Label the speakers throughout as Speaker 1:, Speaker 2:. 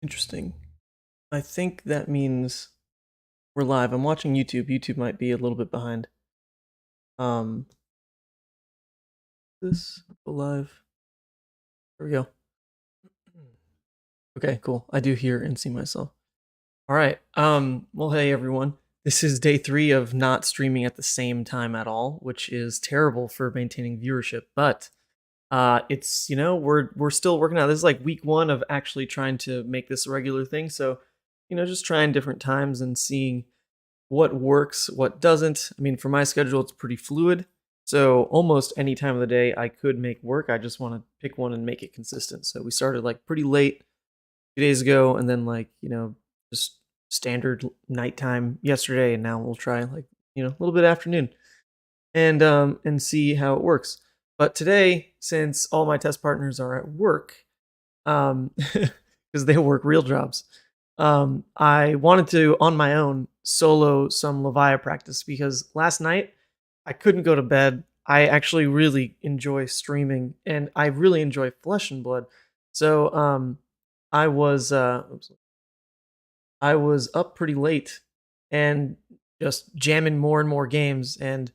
Speaker 1: Interesting. I think that means we're live. I'm watching YouTube. YouTube might be a little bit behind. Um, this live. There we go. Okay, cool. I do hear and see myself. All right. Well, hey everyone. This is day 3 of not streaming at the same time at all, which is terrible for maintaining viewership. But it's we're still working out. This is like week 1 of actually trying to make this a regular thing. So just trying different times and seeing what works, what doesn't. I mean, for my schedule, it's pretty fluid. So almost any time of the day I could make work. I just want to pick one and make it consistent. So we started like pretty late 2 days ago, and then just standard nighttime yesterday, and now we'll try a little bit afternoon and see how it works. But today, since all my test partners are at work, because they work real jobs, I wanted to, on my own, solo some Levia practice because last night I couldn't go to bed. I actually really enjoy streaming, and I really enjoy Flesh and Blood. So I was I was up pretty late and just jamming more and more games. And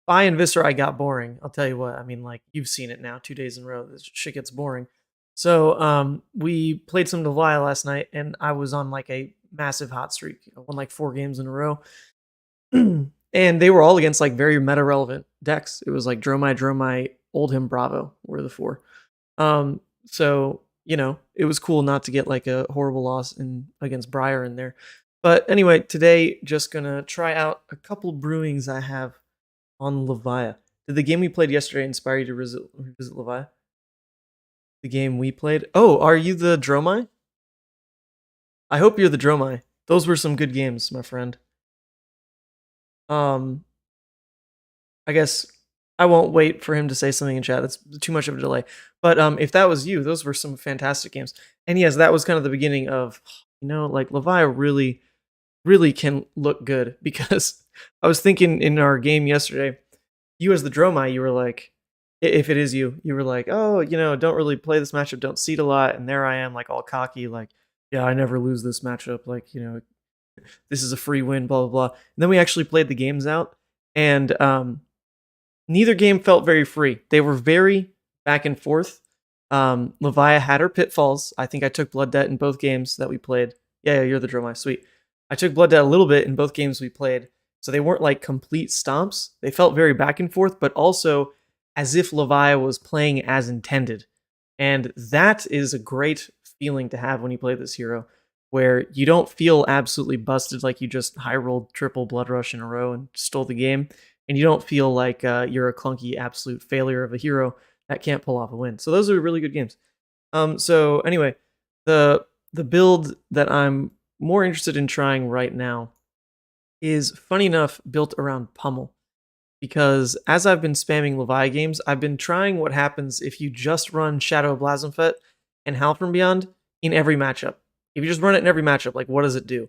Speaker 1: by and Viscera, I got boring. I'll tell you what. I mean, like, you've seen it now, 2 days in a row. This shit gets boring. So we played some Levia last night, and I was on like a massive hot streak. I won like 4 games in a row. And they were all against like very meta relevant decks. It was like Dromai, Oldhim, Bravo were the 4. So it was cool not to get like a horrible loss against Briar in there. But anyway, today just gonna try out a couple brewings I have on Levia. Did the game we played yesterday inspire you to revisit Levia? The game we played? Oh, are you the Dromai? I hope you're the Dromai. Those were some good games, my friend. I guess I won't wait for him to say something in chat. That's too much of a delay. But if that was you, those were some fantastic games. And yes, that was kind of the beginning of, like Levia really can look good, because I was thinking in our game yesterday, you as the Dromai, you were like, if it is you were like, oh, don't really play this matchup, don't seed a lot. And there I am, like all cocky, like, yeah, I never lose this matchup. Like, this is a free win, blah, blah, blah. And then we actually played the games out, and neither game felt very free. They were very back and forth. Levia had her pitfalls. I think I took Blood Debt in both games that we played. Yeah, you're the Dromai. Sweet. I took Blood Debt a little bit in both games we played. So they weren't like complete stomps. They felt very back and forth, but also as if Levia was playing as intended. And that is a great feeling to have when you play this hero, where you don't feel absolutely busted like you just high-rolled triple Blood Rush in a row and stole the game. And you don't feel like you're a clunky absolute failure of a hero that can't pull off a win. So those are really good games. So anyway, the build that I'm more interested in trying right now is, funny enough, built around Pummel. Because as I've been spamming Levia games, I've been trying what happens if you just run Shadow of Blasphemfet and Howl from Beyond in every matchup. If you just run it in every matchup, like, what does it do?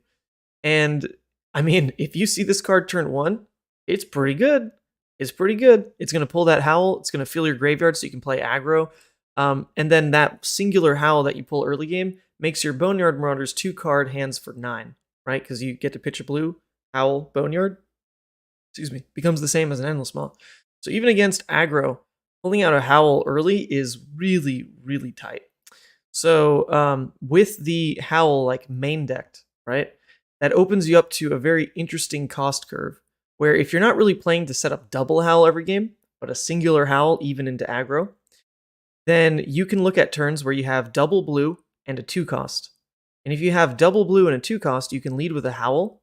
Speaker 1: And I mean, if you see this card turn 1, it's pretty good. It's pretty good. It's going to pull that Howl. It's going to fill your graveyard so you can play aggro. And then that singular Howl that you pull early game makes your Boneyard Marauders 2-card hands for 9, right? Because you get to pitch a blue, Howl, Boneyard. Becomes the same as an Endless Maw. So even against aggro, pulling out a Howl early is really, really tight. So with the Howl like main decked, right, that opens you up to a very interesting cost curve, where if you're not really playing to set up double Howl every game, but a singular Howl even into aggro, then you can look at turns where you have double blue and a 2-cost. And if you have double blue and a 2-cost, you can lead with a Howl,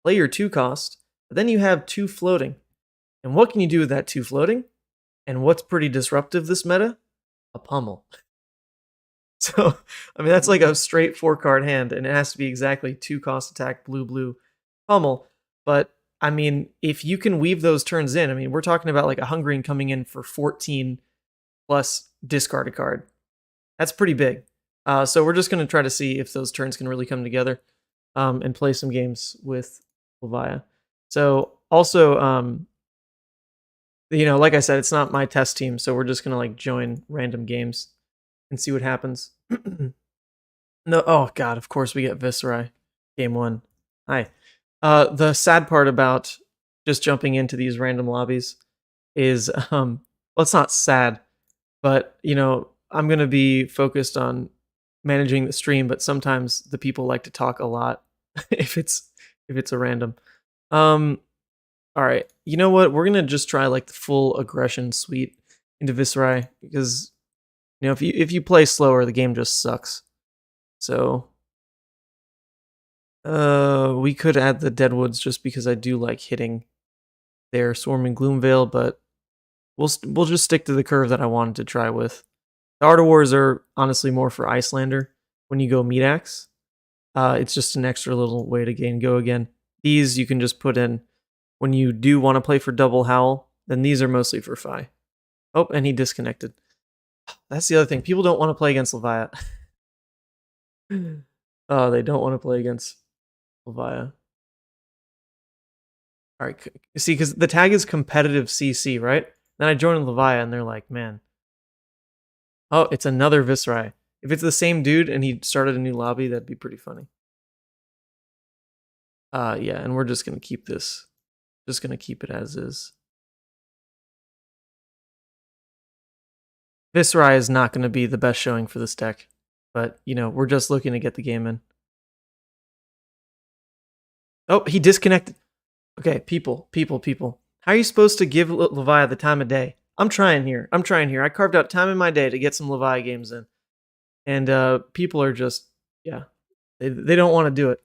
Speaker 1: play your 2-cost, but then you have 2 floating. And what can you do with that 2 floating? And what's pretty disruptive this meta? A Pummel. So, I mean, that's like a straight 4-card hand, and it has to be exactly 2-cost attack, blue, Pummel. But, I mean, if you can weave those turns in, I mean, we're talking about like a Hungering coming in for 14 plus discard a card. That's pretty big. So we're just going to try to see if those turns can really come together and play some games with Levia. So also, like I said, it's not my test team, so we're just going to like join random games and see what happens. No, oh god, of course we get Viscerai. Game 1. Hi. The sad part about just jumping into these random lobbies is, well, it's not sad, but, I'm gonna be focused on managing the stream, but sometimes the people like to talk a lot if it's a random. Um, alright, you know what? We're gonna just try, like, the full aggression suite into Viscerai, because, if you play slower, the game just sucks. So, we could add the Deadwoods just because I do like hitting their Swarming Gloomvale, but we'll just stick to the curve that I wanted to try with. The Art of Wars are honestly more for Iyslander when you go Meat Axe. It's just an extra little way to gain go again. These you can just put in when you do want to play for Double Howl, then these are mostly for Fi. Oh, and he disconnected. That's the other thing. People don't want to play against Levia. Oh, they don't want to play against Levia. All right, see, because the tag is competitive CC, right? Then I joined Levia, and they're like, man. Oh, it's another Viscerai. If it's the same dude and he started a new lobby, that'd be pretty funny. Yeah, and we're just gonna keep this. Just gonna keep it as is. Viscerai is not gonna be the best showing for this deck, but we're just looking to get the game in. Oh, he disconnected. Okay, people. How are you supposed to give Levia the time of day? I'm trying here. I carved out time in my day to get some Levia games in. And people are just, yeah, they don't want to do it.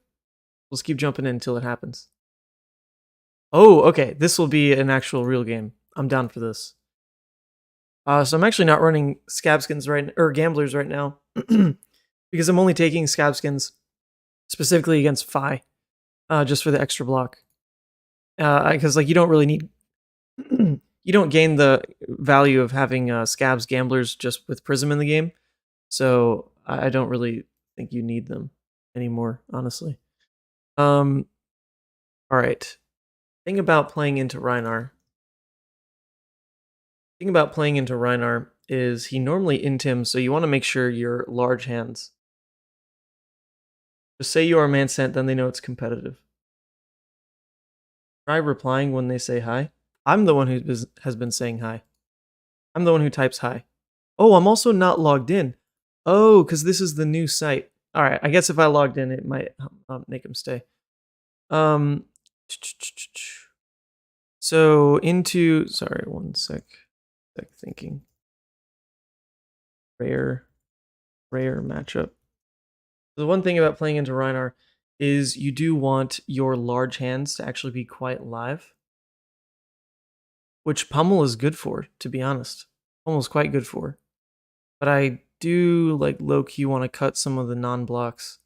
Speaker 1: Let's keep jumping in until it happens. Oh, okay. This will be an actual real game. I'm down for this. So I'm actually not running Scabskins or Gamblers right now because I'm only taking Scabskins specifically against Fi, just for the extra block. Because you don't really need, you don't gain the value of having Scabs Gamblers just with Prism in the game, so I don't really think you need them anymore, honestly. All right. Thing about playing into Rhinar is he normally intims, so you want to make sure you're large hands. Just say you are man sent, then they know it's competitive. Try replying when they say hi. I'm the one who has been saying hi. I'm the one who types hi. Oh, I'm also not logged in. Oh, because this is the new site. All right, I guess if I logged in, it might make him stay. So into, sorry, one sec thinking. Rare matchup. The one thing about playing into Rhinar is you do want your large hands to actually be quite live, which Pummel is good for, to be honest. Pummel's quite good for. But I do low-key want to cut some of the non-blocks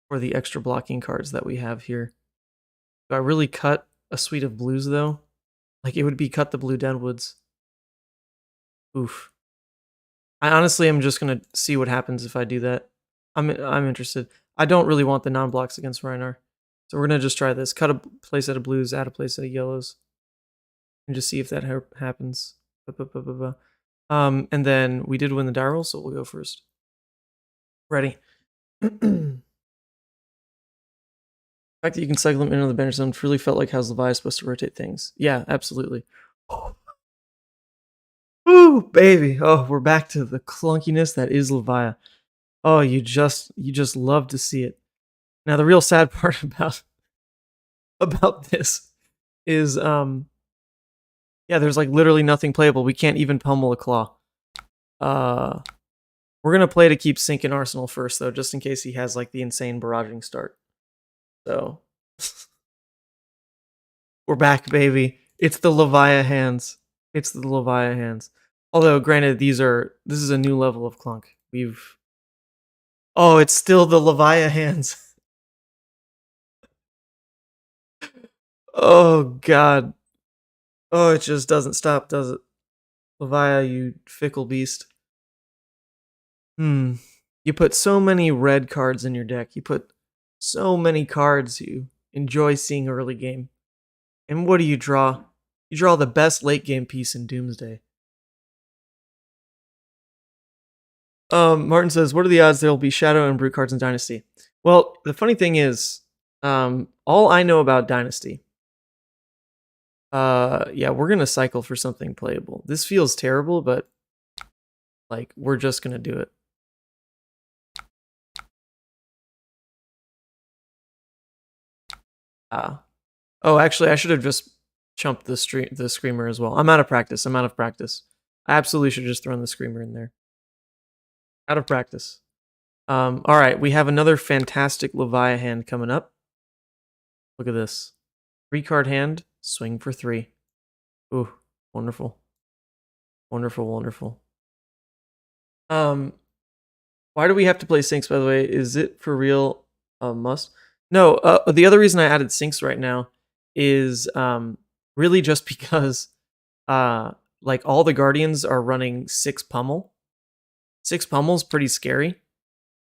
Speaker 1: for the extra blocking cards that we have here. Do I really cut a suite of blues though? It would be cut the blue Deadwoods. Oof. I honestly am just gonna see what happens if I do that. I'm interested. I don't really want the non-blocks against Rhinar. So we're gonna just try this. Cut a playset of blues, add a playset of yellows. And just see if that happens. And then we did win the die roll, so we'll go first. Ready. The fact that you can cycle them into the bench zone truly felt like how's Levi supposed to rotate things. Yeah, absolutely. Ooh, baby. Oh, we're back to the clunkiness that is Levia. Oh, you just love to see it. Now the real sad part about this is yeah, there's literally nothing playable. We can't even pummel a claw. We're gonna play to keep Sync in Arsenal first though, just in case he has the insane barraging start. So we're back, baby. It's the Levia hands. It's the Levia hands. Although, granted, this is a new level of clunk. Oh, it's still the Levia hands. Oh, God. Oh, it just doesn't stop, does it? Levia, you fickle beast. You put so many red cards in your deck. You put so many cards you enjoy seeing early game. And what do you draw? You draw the best late game piece in Doomsday. Martin says, "What are the odds there will be Shadow and Brute cards in Dynasty?" Well, the funny thing is, all I know about Dynasty. Yeah, we're gonna cycle for something playable. This feels terrible, but like we're just gonna do it. Oh, actually, I should have just chumped the Screamer as well. I'm out of practice. I absolutely should have just thrown the Screamer in there. Out of practice. All right, we have another fantastic Levia hand coming up. Look at this. 3-card hand, swing for 3. Ooh, wonderful. Wonderful, wonderful. Why do we have to play Sinks, by the way? Is it for real a must? No, the other reason I added Sinks right now is really just because like all the Guardians are running 6 Pummel. 6 Pummel's pretty scary.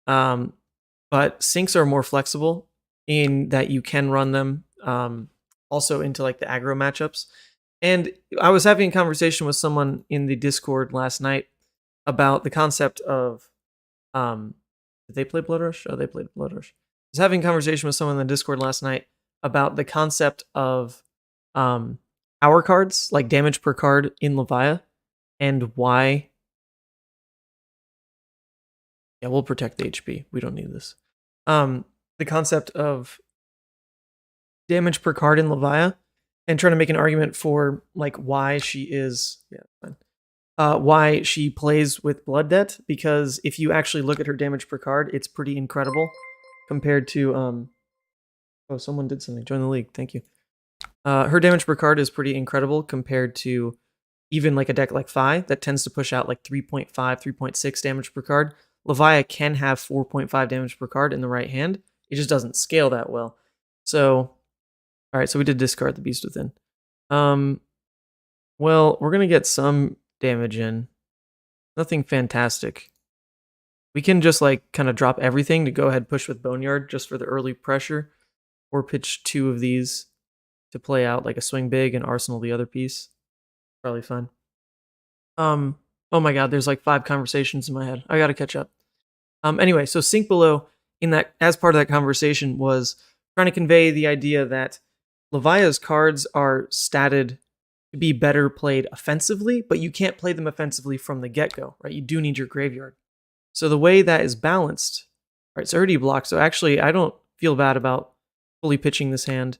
Speaker 1: But Sinks are more flexible in that you can run them also into like the aggro matchups. And I was having a conversation with someone in the Discord last night about the concept of did they play Blood Rush? Oh, they played Blood Rush. I was having a conversation with someone in the Discord last night about the concept of hour cards, like damage per card in Levia, and why. Yeah, we'll protect the HP. We don't need this. The concept of damage per card in Levia, and trying to make an argument for like why she is why she plays with Blood Debt, because if you actually look at her damage per card, it's pretty incredible compared to oh, someone did something. Join the league. Thank you. Her damage per card is pretty incredible compared to even like a deck like Fi that tends to push out like 3.5, 3.6 damage per card. Levia can have 4.5 damage per card in the right hand. It just doesn't scale that well. So, all right, so we did discard the Beast Within. Well, we're going to get some damage in. Nothing fantastic. We can just like kind of drop everything to go ahead and push with Boneyard just for the early pressure, or pitch 2 of these to play out like a swing big and arsenal the other piece. Probably fun. Oh my god, there's like 5 conversations in my head. I gotta catch up. Anyway, so Sink Below, in that as part of that conversation, was trying to convey the idea that Levia's cards are statted to be better played offensively, but you can't play them offensively from the get-go, right? You do need your graveyard. So the way that is balanced, right, it's already blocked, so actually I don't feel bad about fully pitching this hand.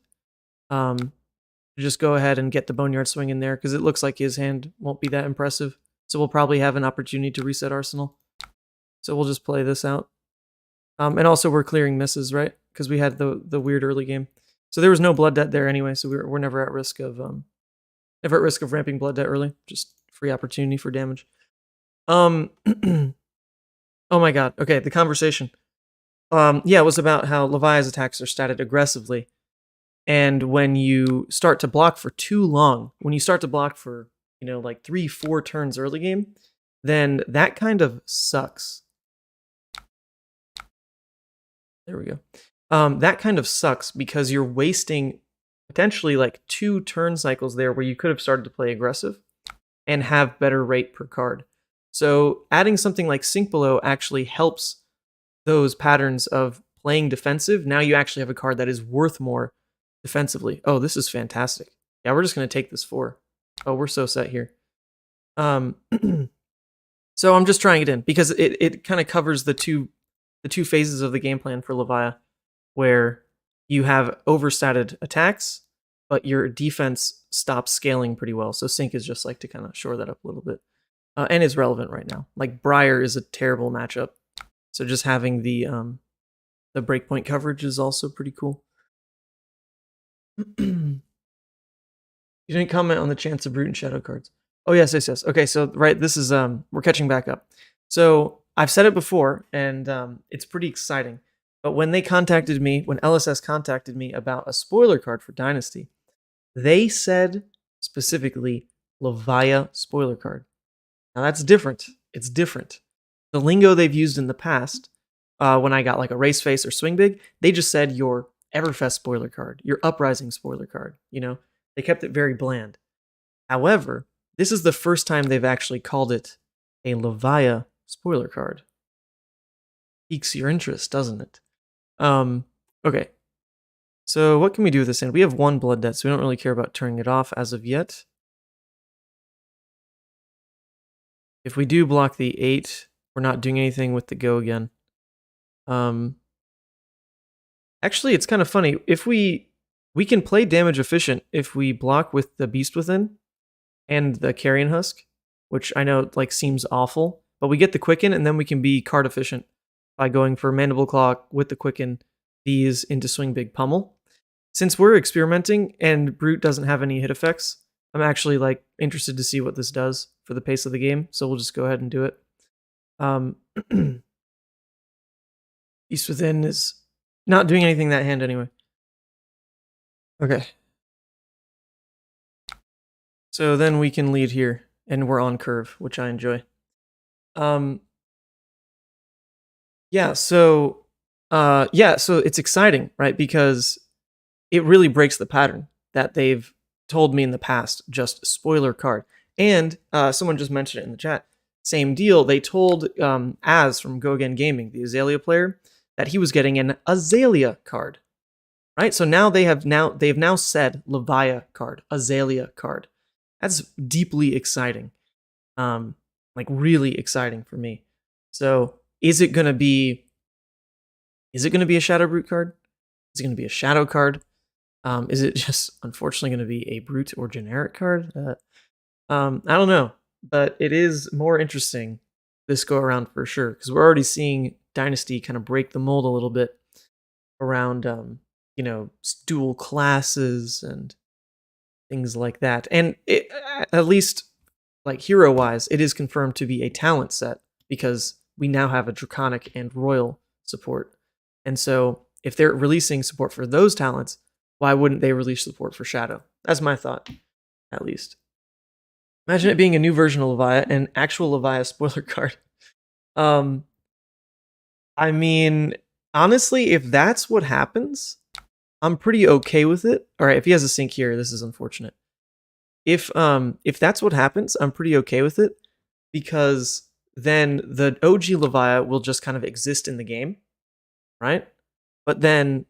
Speaker 1: Just go ahead and get the Boneyard swing in there, because it looks like his hand won't be that impressive. So we'll probably have an opportunity to reset Arsenal. So we'll just play this out. And also we're clearing misses, right? Because we had the weird early game. So there was no Blood Debt there anyway, so we're never at risk of ramping Blood Debt early. Just free opportunity for damage. Oh my god. Okay, the conversation. Yeah, it was about how Levia's attacks are statted aggressively. And when you start to block for too long, when you start to block for, you know, like 3-4 turns early game, then that kind of sucks. There we go. That kind of sucks because you're wasting potentially like 2 turn cycles there where you could have started to play aggressive and have better rate per card. So adding something like Sink Below actually helps those patterns of playing defensive. Now you actually have a card that is worth more defensively. Oh, this is fantastic. Yeah, we're just going to take this 4. Oh, we're so set here. So I'm just trying it in because it kind of covers the two phases of the game plan for Levia, where you have overstated attacks, but your defense stops scaling pretty well. So Sink is just like to kind of shore that up a little bit. And is relevant right now. Like Briar is a terrible matchup. So just having the breakpoint coverage is also pretty cool. You didn't comment on the chance of Brute and Shadow cards. Oh, yes. Okay, so, right, this is, we're catching back up. So, I've said it before, and it's pretty exciting. But when they contacted me, when LSS contacted me about a spoiler card for Dynasty, they said specifically Levia spoiler card. Now, that's different. It's different. The lingo they've used in the past, when I got like a Race Face or Swing Big, they just said your Everfest spoiler card, your Uprising spoiler card, you know? They kept it very bland. However, this is the first time they've actually called it a Levia spoiler card. piques your interest, doesn't it? Okay. So what can we do with this hand? We have 1 blood debt, so we don't really care about turning it off as of yet. If we do block the 8, we're not doing anything with the go again. Actually, it's kind of funny. If we can play damage efficient if we block with the Beast Within and the Carrion Husk, which I know like seems awful, but we get the Quicken and then we can be card efficient by going for Mandible Claw with the Quicken, these into Swing Big Pummel. Since we're experimenting and Brute doesn't have any hit effects, I'm actually like interested to see what this does for the pace of the game, so we'll just go ahead and do it. Beast Within is not doing anything that hand anyway. Okay. So then we can lead here, and we're on curve, which I enjoy. Yeah, so it's exciting, right? Because it really breaks the pattern that they've told me in the past, just spoiler card. And someone just mentioned it in the chat. Same deal. They told Az from Go Again Gaming, the Azalea player, that he was getting an Azalea card. Right? So now they've now said Levia card, Azalea card. That's deeply exciting. Like really exciting for me. So is it gonna be a Shadow Brute card? Is it gonna be a Shadow card? Is it just unfortunately gonna be a Brute or generic card? I don't know, but it is more interesting this go around for sure, because we're already seeing Dynasty kind of break the mold a little bit around dual classes and things like that. And it, at least like hero wise, it is confirmed to be a talent set because we now have a Draconic and Royal support. And so if they're releasing support for those talents, why wouldn't they release support for Shadow? That's my thought, at least. Imagine it being a new version of Levia, an actual Levia spoiler card. I mean, honestly, if that's what happens, I'm pretty okay with it. All right, if he has a sync here, this is unfortunate. If that's what happens, I'm pretty okay with it, because then the OG Levia will just kind of exist in the game, right? But then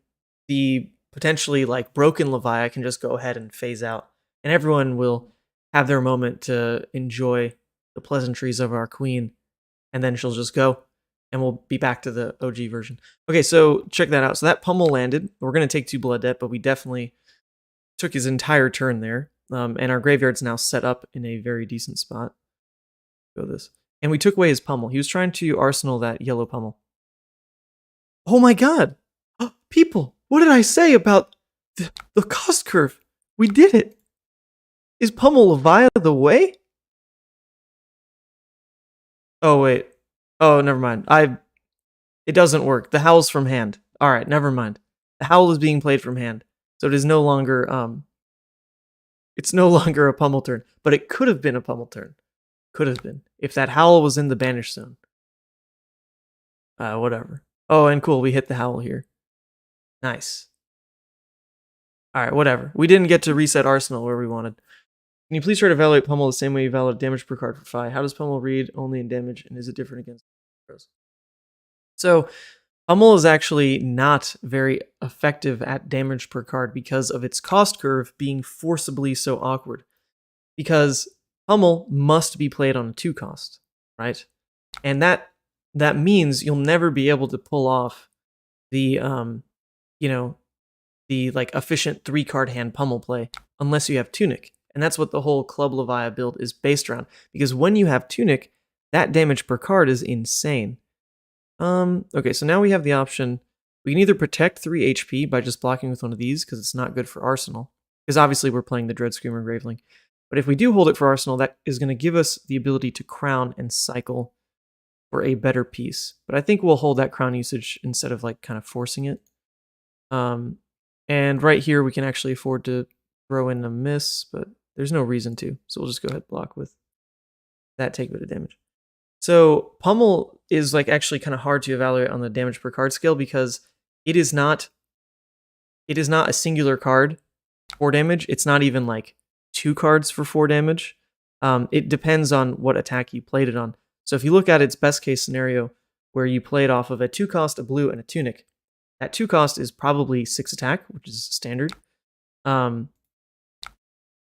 Speaker 1: the potentially like broken Levia can just go ahead and phase out, and everyone will have their moment to enjoy the pleasantries of our queen, and then she'll just go, and we'll be back to the OG version. Okay, so check that out. So that pummel landed. We're going to take 2 blood debt, but we definitely took his entire turn there. And our graveyard's now set up in a very decent spot. Go this. And we took away his pummel. He was trying to arsenal that yellow pummel. Oh my god! People, what did I say about the cost curve? We did it! Is pummel Levia the way? Oh, wait. Oh, never mind. It doesn't work. The howl's from hand. Alright, never mind. The howl is being played from hand. So it is no longer it's no longer a pummel turn. But it could have been a pummel turn. Could have been. If that howl was in the banish zone. Whatever. Oh, and cool, we hit the howl here. Nice. Alright, whatever. We didn't get to reset Arsenal where we wanted. Can you please try to evaluate pummel the same way you evaluate damage per card for Fi? How does pummel read only in damage, and is it different against heroes? So, pummel is actually not very effective at damage per card because of its cost curve being forcibly so awkward. Because pummel must be played on a 2 cost, right? And that means you'll never be able to pull off the the like efficient 3-card hand pummel play unless you have Tunic. And that's what the whole Club Levia build is based around. Because when you have Tunic, that damage per card is insane. Okay, so now we have the option. We can either protect 3 HP by just blocking with one of these, because it's not good for Arsenal. Because obviously we're playing the Dread Screamer Graveling. But if we do hold it for Arsenal, that is going to give us the ability to crown and cycle for a better piece. But I think we'll hold that crown usage instead of like kind of forcing it. And right here we can actually afford to throw in a miss, but there's no reason to. So we'll just go ahead and block with that, take a bit of damage. So pummel is like actually kind of hard to evaluate on the damage per card scale because it is not a singular card for damage. It's not even like 2 cards for 4 damage. It depends on what attack you played it on. So if you look at its best case scenario, where you play it off of a 2-cost, a blue, and a tunic. That 2-cost is probably 6 attack, which is standard. So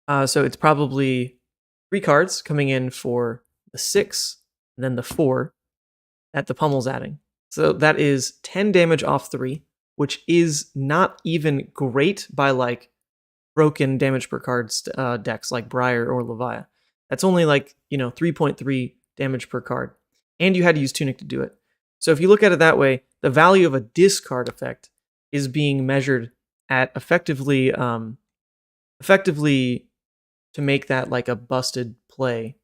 Speaker 1: it's probably 3 cards coming in for the 6, and then the 4 that the pummel's adding. So that is 10 damage off 3, which is not even great by like broken damage per card decks like Briar or Levia. That's only like, 3.3 damage per card. And you had to use Tunic to do it. So if you look at it that way, the value of a discard effect is being measured at effectively to make that like a busted play.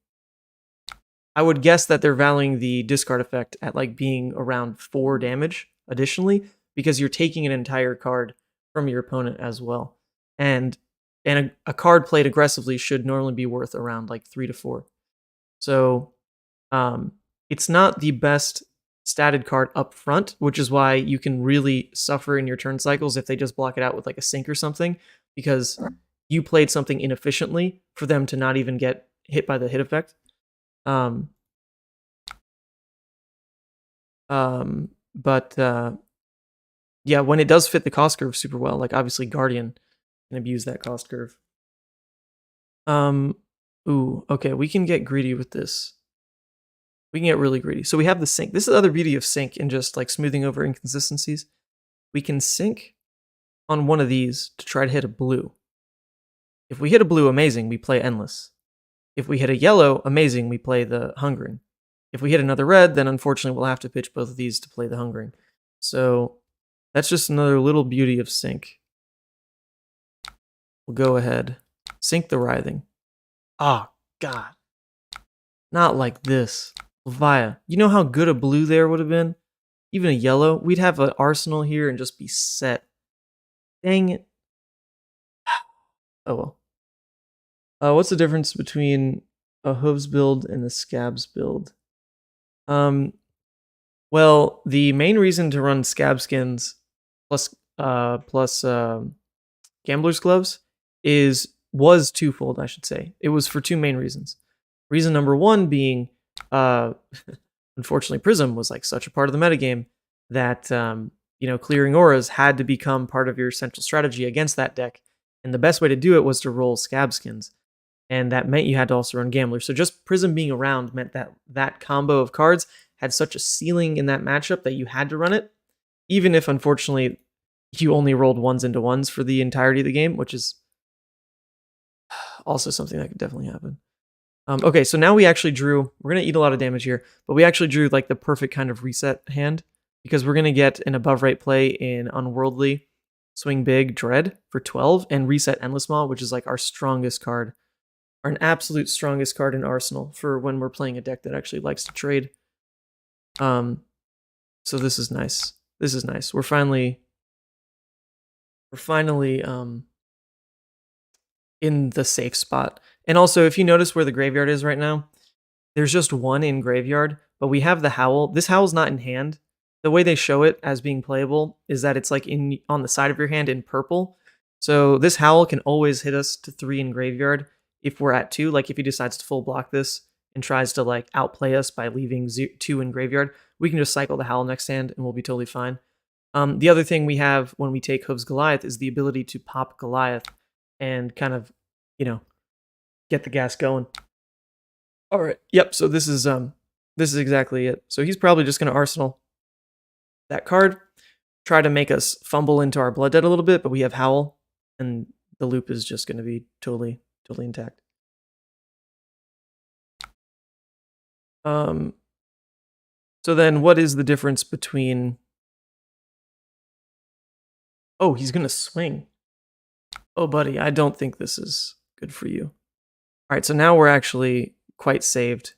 Speaker 1: I would guess that they're valuing the discard effect at like being around 4 damage additionally, because you're taking an entire card from your opponent as well. And a card played aggressively should normally be worth around like 3 to 4. So it's not the best statted card up front, which is why you can really suffer in your turn cycles if they just block it out with like a sink or something, because you played something inefficiently for them to not even get hit by the hit effect. Yeah, when it does fit the cost curve super well, like obviously Guardian can abuse that cost curve. Ooh, okay, we can get greedy with this. We can get really greedy. So we have the sink. This is the other beauty of sync and just like smoothing over inconsistencies. We can sync on one of these to try to hit a blue. If we hit a blue, amazing, we play Endless. If we hit a yellow, amazing, we play the Hungering. If we hit another red, then unfortunately we'll have to pitch both of these to play the Hungering. So that's just another little beauty of sync. We'll go ahead. Sync the Writhing. Oh, God. Not like this. Levia. You know how good a blue there would have been? Even a yellow? We'd have an arsenal here and just be set. Dang it. Oh well. What's the difference between a hooves build and a scabs build? Well, the main reason to run scab skins plus gambler's gloves was twofold, I should say. It was for 2 main reasons. Reason number 1 being, unfortunately, Prism was like such a part of the metagame that clearing auras had to become part of your central strategy against that deck, and the best way to do it was to roll scab skins, and that meant you had to also run gambler. So just Prism being around meant that that combo of cards had such a ceiling in that matchup that you had to run it, even if unfortunately you only rolled 1s into 1s for the entirety of the game, which is also something that could definitely happen. Okay, so now we actually drew, we're going to eat a lot of damage here, but we actually drew like the perfect kind of reset hand, because we're going to get an above right play in Unworldly, Swing Big, Dread for 12, and reset Endless Maw, which is like our strongest card, an absolute strongest card in Arsenal for when we're playing a deck that actually likes to trade. So this is nice. This is nice. We're finally in the safe spot. And also, if you notice where the graveyard is right now, there's just 1 in graveyard, but we have the Howl. This Howl's not in hand. The way they show it as being playable is that it's like on the side of your hand in purple. So this Howl can always hit us to 3 in graveyard if we're at 2. Like if he decides to full block this and tries to like outplay us by leaving 2 in graveyard, we can just cycle the Howl next hand and we'll be totally fine. The other thing we have when we take Hooves Goliath is the ability to pop Goliath and kind of, get the gas going. All right. Yep. So this is exactly it. So he's probably just going to arsenal that card, try to make us fumble into our blood debt a little bit, but we have Howl, and the loop is just going to be totally intact. So then what is the difference between... Oh, he's going to swing. Oh, buddy, I don't think this is good for you. All right, so now we're actually quite saved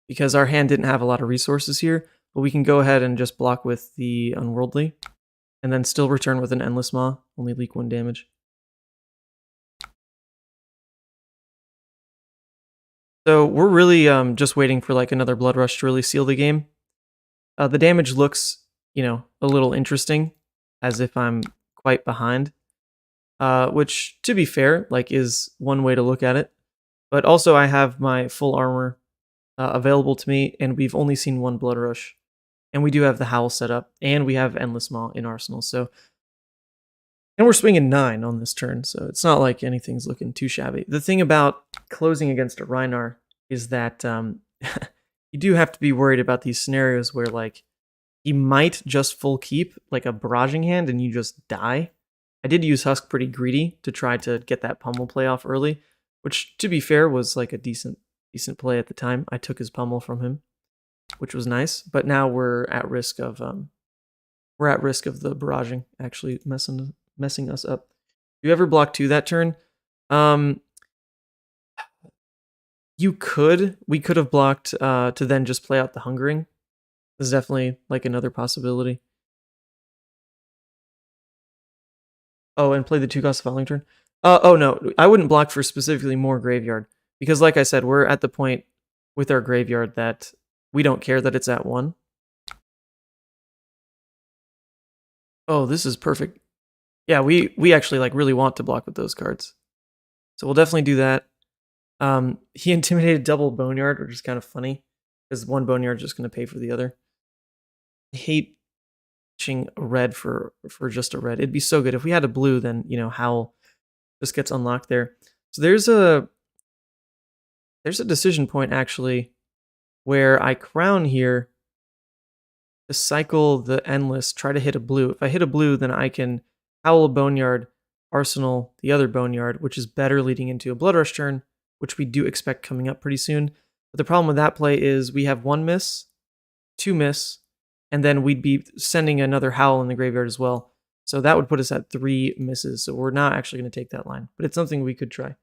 Speaker 1: because our hand didn't have a lot of resources here, but we can go ahead and just block with the Unworldly and then still return with an Endless Maw, only leak 1 damage. So we're really just waiting for like another Blood Rush to really seal the game. The damage looks, a little interesting, as if I'm quite behind. Which, to be fair, like is one way to look at it. But also I have my full armor available to me, and we've only seen 1 Blood Rush And we do have the Howl set up, and we have Endless Maw in Arsenal. So, and we're swinging 9 on this turn, so it's not like anything's looking too shabby. The thing about closing against a Rhinar is that you do have to be worried about these scenarios where, like, he might just full keep, like, a barraging hand, and you just die. I did use Husk pretty greedy to try to get that pummel play off early, which, to be fair, was like a decent play at the time. I took his pummel from him, which was nice. But now we're at risk of the barraging actually messing us up. You ever block 2 that turn? We could have blocked to then just play out the Hungering. This is definitely like another possibility. Oh, and play the 2 cost following turn? Oh no, I wouldn't block for specifically more graveyard. Because like I said, we're at the point with our graveyard that we don't care that it's at 1. Oh, this is perfect. Yeah, we actually like really want to block with those cards. So we'll definitely do that. He intimidated double Boneyard, which is kind of funny. Because one Boneyard is just going to pay for the other. I hate a red for just a red. It'd be so good if we had a blue, then Howl just gets unlocked there. So there's a decision point actually where I crown here to cycle the Endless, try to hit a blue. If I hit a blue, then I can Howl a Boneyard, Arsenal the other Boneyard, which is better leading into a Blood Rush turn, which we do expect coming up pretty soon. But the problem with that play is we have 1 miss, 2 miss, and then we'd be sending another Howl in the graveyard as well. So that would put us at 3 misses. So we're not actually going to take that line, but it's something we could try.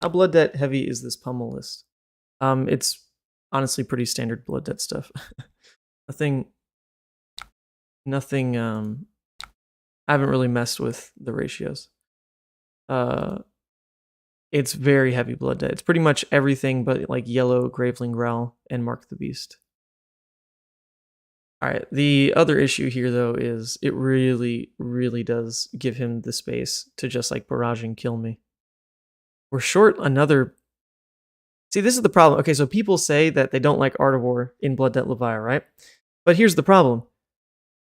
Speaker 1: How Blood Debt heavy is this pummel list? It's honestly pretty standard Blood Debt stuff. Nothing. I haven't really messed with the ratios. It's very heavy Blood Debt. It's pretty much everything but like yellow Graveling Growl and Mark the Beast. All right, the other issue here, though, is it really, really does give him the space to just, like, barrage and kill me. We're short another... See, this is the problem. Okay, so people say that they don't like Art of War in Blood Debt Levia, right? But here's the problem.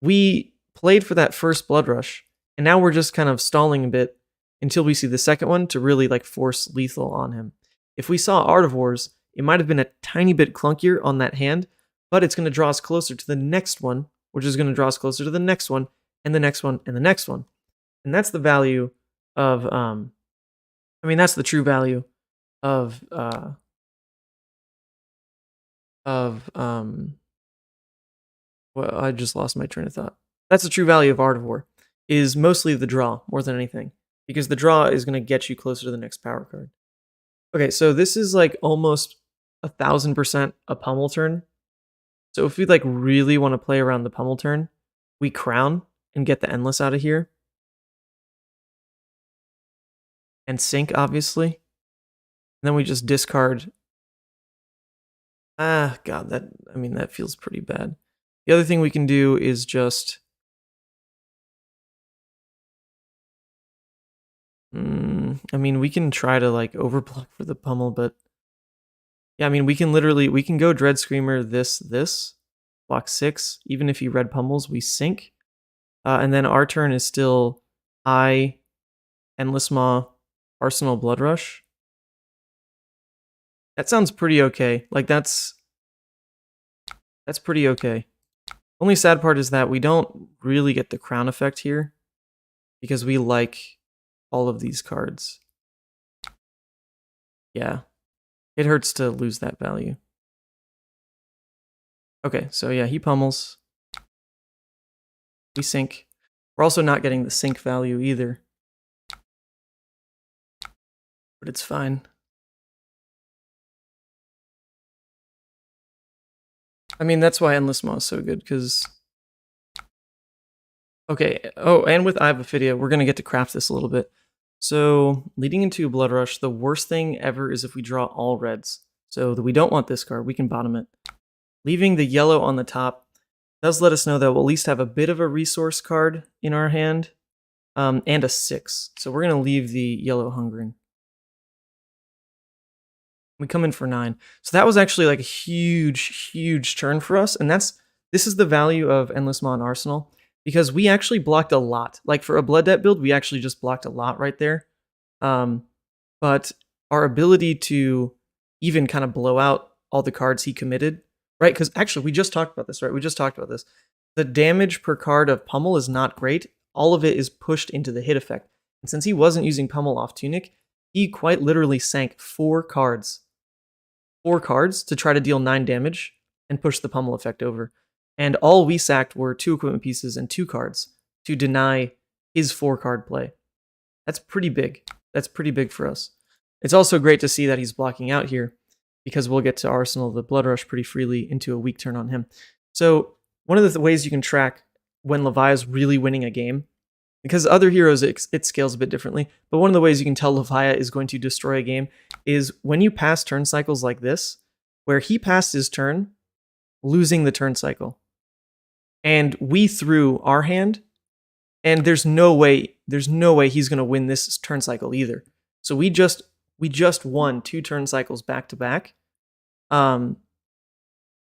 Speaker 1: We played for that first Blood Rush, and now we're just kind of stalling a bit until we see the second one to really, like, force lethal on him. If we saw Art of Wars, it might have been a tiny bit clunkier on that hand, but it's going to draw us closer to the next one, which is going to draw us closer to the next one, and the next one, and the next one. And that's the value of, that's the true value of, well, I just lost my train of thought. That's the true value of Art of War, is mostly the draw, more than anything. Because the draw is going to get you closer to the next power card. Okay, so this is like almost 1,000% a pummel turn. So if we like really want to play around the pummel turn, we crown and get the Endless out of here. And sink, obviously. And then we just discard. God, that feels pretty bad. The other thing we can do is just... we can try to like overblock for the pummel, but... Yeah, we can go Dread Screamer this, block 6. Even if he red pummels, we sink. And then our turn is still Endless Maw, Arsenal Blood Rush. That sounds pretty okay. Like, that's pretty okay. Only sad part is that we don't really get the crown effect here, because we like all of these cards. Yeah. It hurts to lose that value. Okay, so yeah, he pummels. We sink. We're also not getting the sink value either. But it's fine. That's why Endless Maw is so good, because... Okay, oh, and with Eye of Ophidia, we're going to get to craft this a little bit. So, leading into Blood Rush, the worst thing ever is if we draw all reds. So, we don't want this card, we can bottom it. Leaving the yellow on the top does let us know that we'll at least have a bit of a resource card in our hand, and a 6. So we're going to leave the yellow Hungering. We come in for 9. So that was actually like a huge, huge turn for us, and that's this is the value of Endless Maw and Arsenal, because we actually blocked a lot. Like for a Blood Debt build, we actually just blocked a lot right there. But our ability to even kind of blow out all the cards he committed, right? Because actually, we just talked about this, right? We just talked about this. The damage per card of Pummel is not great. All of it is pushed into the hit effect. And since he wasn't using Pummel off Tunic, he quite literally sank 4 cards. 4 cards to try to deal 9 damage and push the Pummel effect over. And all we sacked were 2 equipment pieces and 2 cards to deny his 4-card play. That's pretty big. That's pretty big for us. It's also great to see that he's blocking out here, because we'll get to Arsenal the Blood Rush pretty freely into a weak turn on him. So one of the ways you can track when Levia is really winning a game, because other heroes it scales a bit differently, but one of the ways you can tell Levia is going to destroy a game is when you pass turn cycles like this, where he passed his turn, losing the turn cycle. And we threw our hand, and there's no way he's going to win this turn cycle either. So we just won 2 turn cycles back to back. And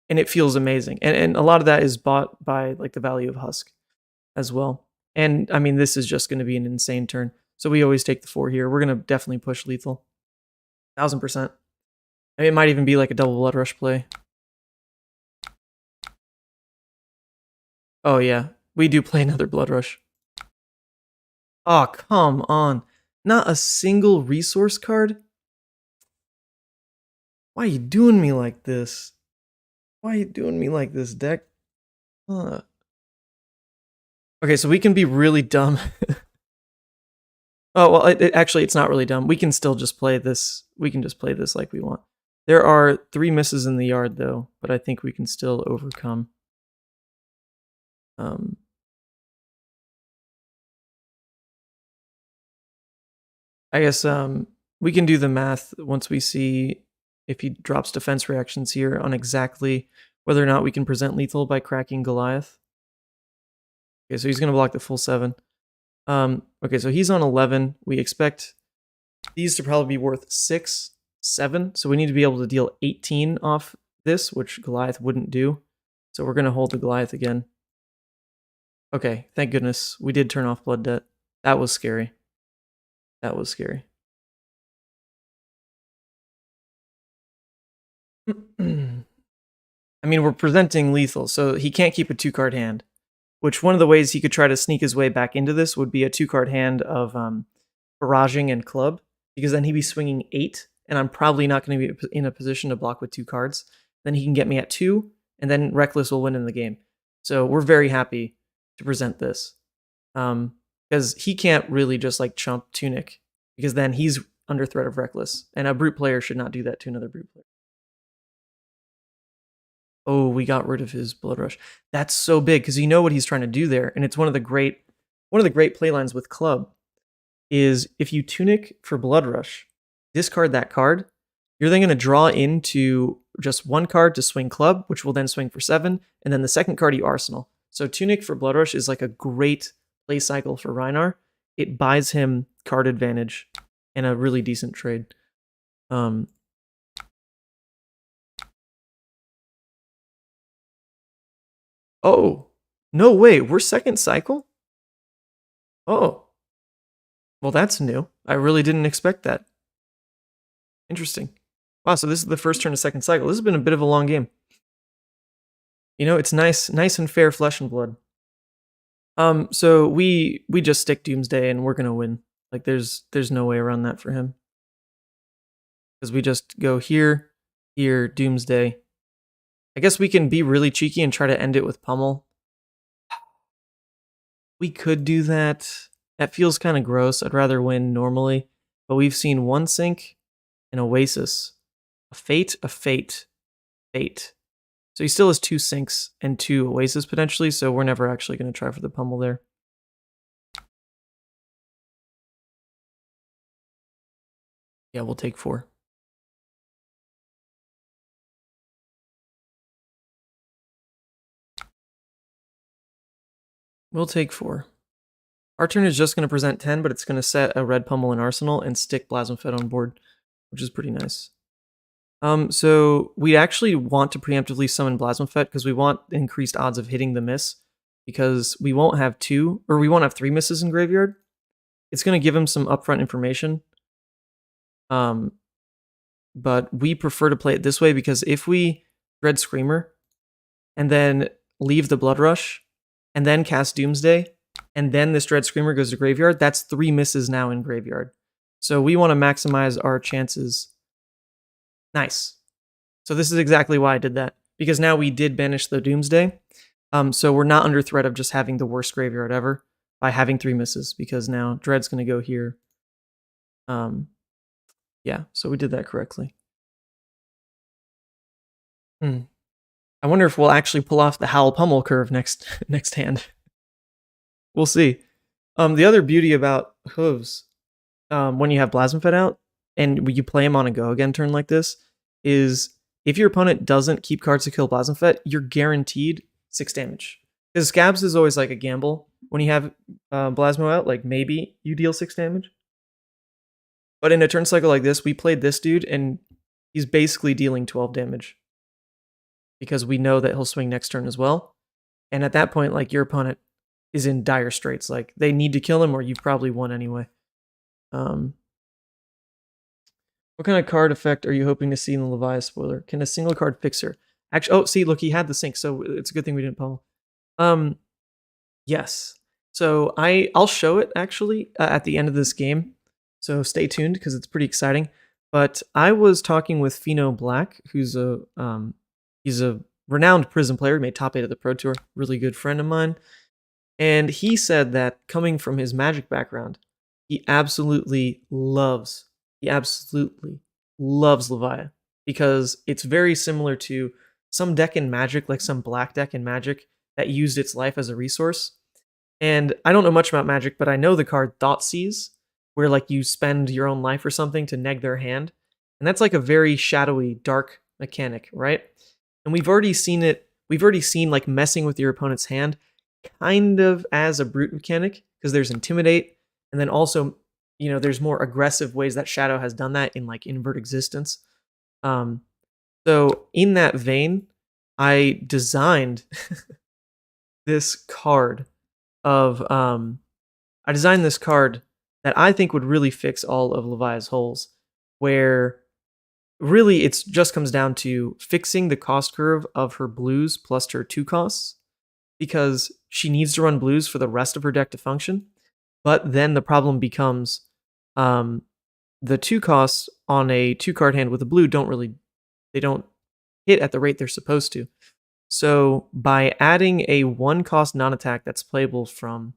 Speaker 1: it feels amazing. And a lot of that is bought by like the value of Husk as well. And I mean, this is just going to be an insane turn. So we always take the 4 here. We're going to definitely push lethal. 1000%. I mean, it might even be like a double Blood Rush play. Oh yeah, we do play another Blood Rush. Oh, come on. Not a single resource card? Why are you doing me like this? Why are you doing me like this, deck? Okay, so we can be really dumb. Oh, well, actually, it's not really dumb. We can still just play this. We can just play this like we want. There are 3 misses in the yard, though, but I think we can still overcome. I guess we can do the math once we see if he drops defense reactions here on exactly whether or not we can present lethal by cracking Goliath. Okay, so he's going to block the full 7. Okay, so he's on 11. We expect these to probably be worth 6, 7. So we need to be able to deal 18 off this, which Goliath wouldn't do. So we're going to hold the Goliath again. Okay, thank goodness. We did turn off Blood Debt. That was scary. That was scary. I mean, we're presenting lethal, so he can't keep a 2-card hand. Which one of the ways he could try to sneak his way back into this would be a 2-card hand of barraging and club, because then he'd be swinging 8, and I'm probably not going to be in a position to block with 2 cards. Then he can get me at 2, and then Reckless will win in the game. So we're very happy to present this, because he can't really just like chump Tunic, because then he's under threat of Reckless, and a Brute player should not do that to another Brute player. Oh, we got rid of his Blood Rush. That's so big, because you know what he's trying to do there, and it's one of the great play lines with Club is if you Tunic for Blood Rush, discard that card, you're then going to draw into just 1 card to swing Club, which will then swing for 7, and then the second card you Arsenal. So Tunic for Blood Rush is like a great play cycle for Rhinar. It buys him card advantage and a really decent trade. Oh, no way. We're second cycle? Oh. Well, that's new. I really didn't expect that. Interesting. Wow, so this is the first turn of second cycle. This has been a bit of a long game. You know, it's nice and fair flesh and blood. So we just stick Doomsday and we're gonna win. Like there's no way around that for him. Because we just go here, here, Doomsday. I guess we can be really cheeky and try to end it with Pummel. We could do that. That feels kind of gross. I'd rather win normally. But we've seen 1 sink, an Oasis, a Fate, Fate. So he still has 2 sinks and 2 Oasis potentially, so we're never actually going to try for the Pummel there. Yeah, we'll take 4. We'll take 4. Our turn is just going to present 10, but it's going to set a red Pummel in Arsenal and stick Plasma Fed on board, which is pretty nice. So we actually want to preemptively summon Blasmafet because we want increased odds of hitting the miss because we won't have we won't have 3 misses in graveyard. It's going to give him some upfront information. But we prefer to play it this way because if we Dread Screamer and then leave the Blood Rush and then cast Doomsday and then this Dread Screamer goes to graveyard, that's 3 misses now in graveyard. So we want to maximize our chances. Nice. So this is exactly why I did that, because now we did banish the Doomsday. So we're not under threat of just having the worst graveyard ever by having 3 misses, because now Dread's going to go here. Yeah, so we did that correctly. I wonder if we'll actually pull off the Howl Pummel curve next hand. We'll see. The other beauty about Hooves, when you have Blasmafet out and you play him on a go again turn like this, is if your opponent doesn't keep cards to kill Blasmafet, you're guaranteed 6 damage. Because Scabs is always like a gamble when you have Blasmo out, like maybe you deal 6 damage. But in a turn cycle like this, we played this dude and he's basically dealing 12 damage. Because we know that he'll swing next turn as well. And at that point, like, your opponent is in dire straits. Like, they need to kill him or you've probably won anyway. What kind of card effect are you hoping to see in the Levia spoiler? Can a single card fix her? Actually, oh, see, look, he had the sync, so it's a good thing we didn't pummel. Yes. So I'll show it, actually, at the end of this game. So stay tuned, because it's pretty exciting. But I was talking with Pheno Black, who's he's a renowned Prism player. He made top 8 of the Pro Tour. Really good friend of mine. And he said that coming from his Magic background, he absolutely loves Levia, because it's very similar to some deck in Magic, like some black deck in Magic that used its life as a resource. And I don't know much about Magic, but I know the card Thoughtseize, where like you spend your own life or something to neg their hand. And that's like a very shadowy, dark mechanic, right? And we've already seen like messing with your opponent's hand kind of as a brute mechanic, because there's Intimidate, and then also, you know, there's more aggressive ways that Shadow has done that in like Invert Existence. So in that vein, I designed this card that I think would really fix all of Levia's holes, where really it just comes down to fixing the cost curve of her blues plus her 2 costs, because she needs to run blues for the rest of her deck to function. But then the problem becomes the 2 costs on a 2-card hand with a blue don't hit at the rate they're supposed to. So by adding a 1-cost non-attack that's playable from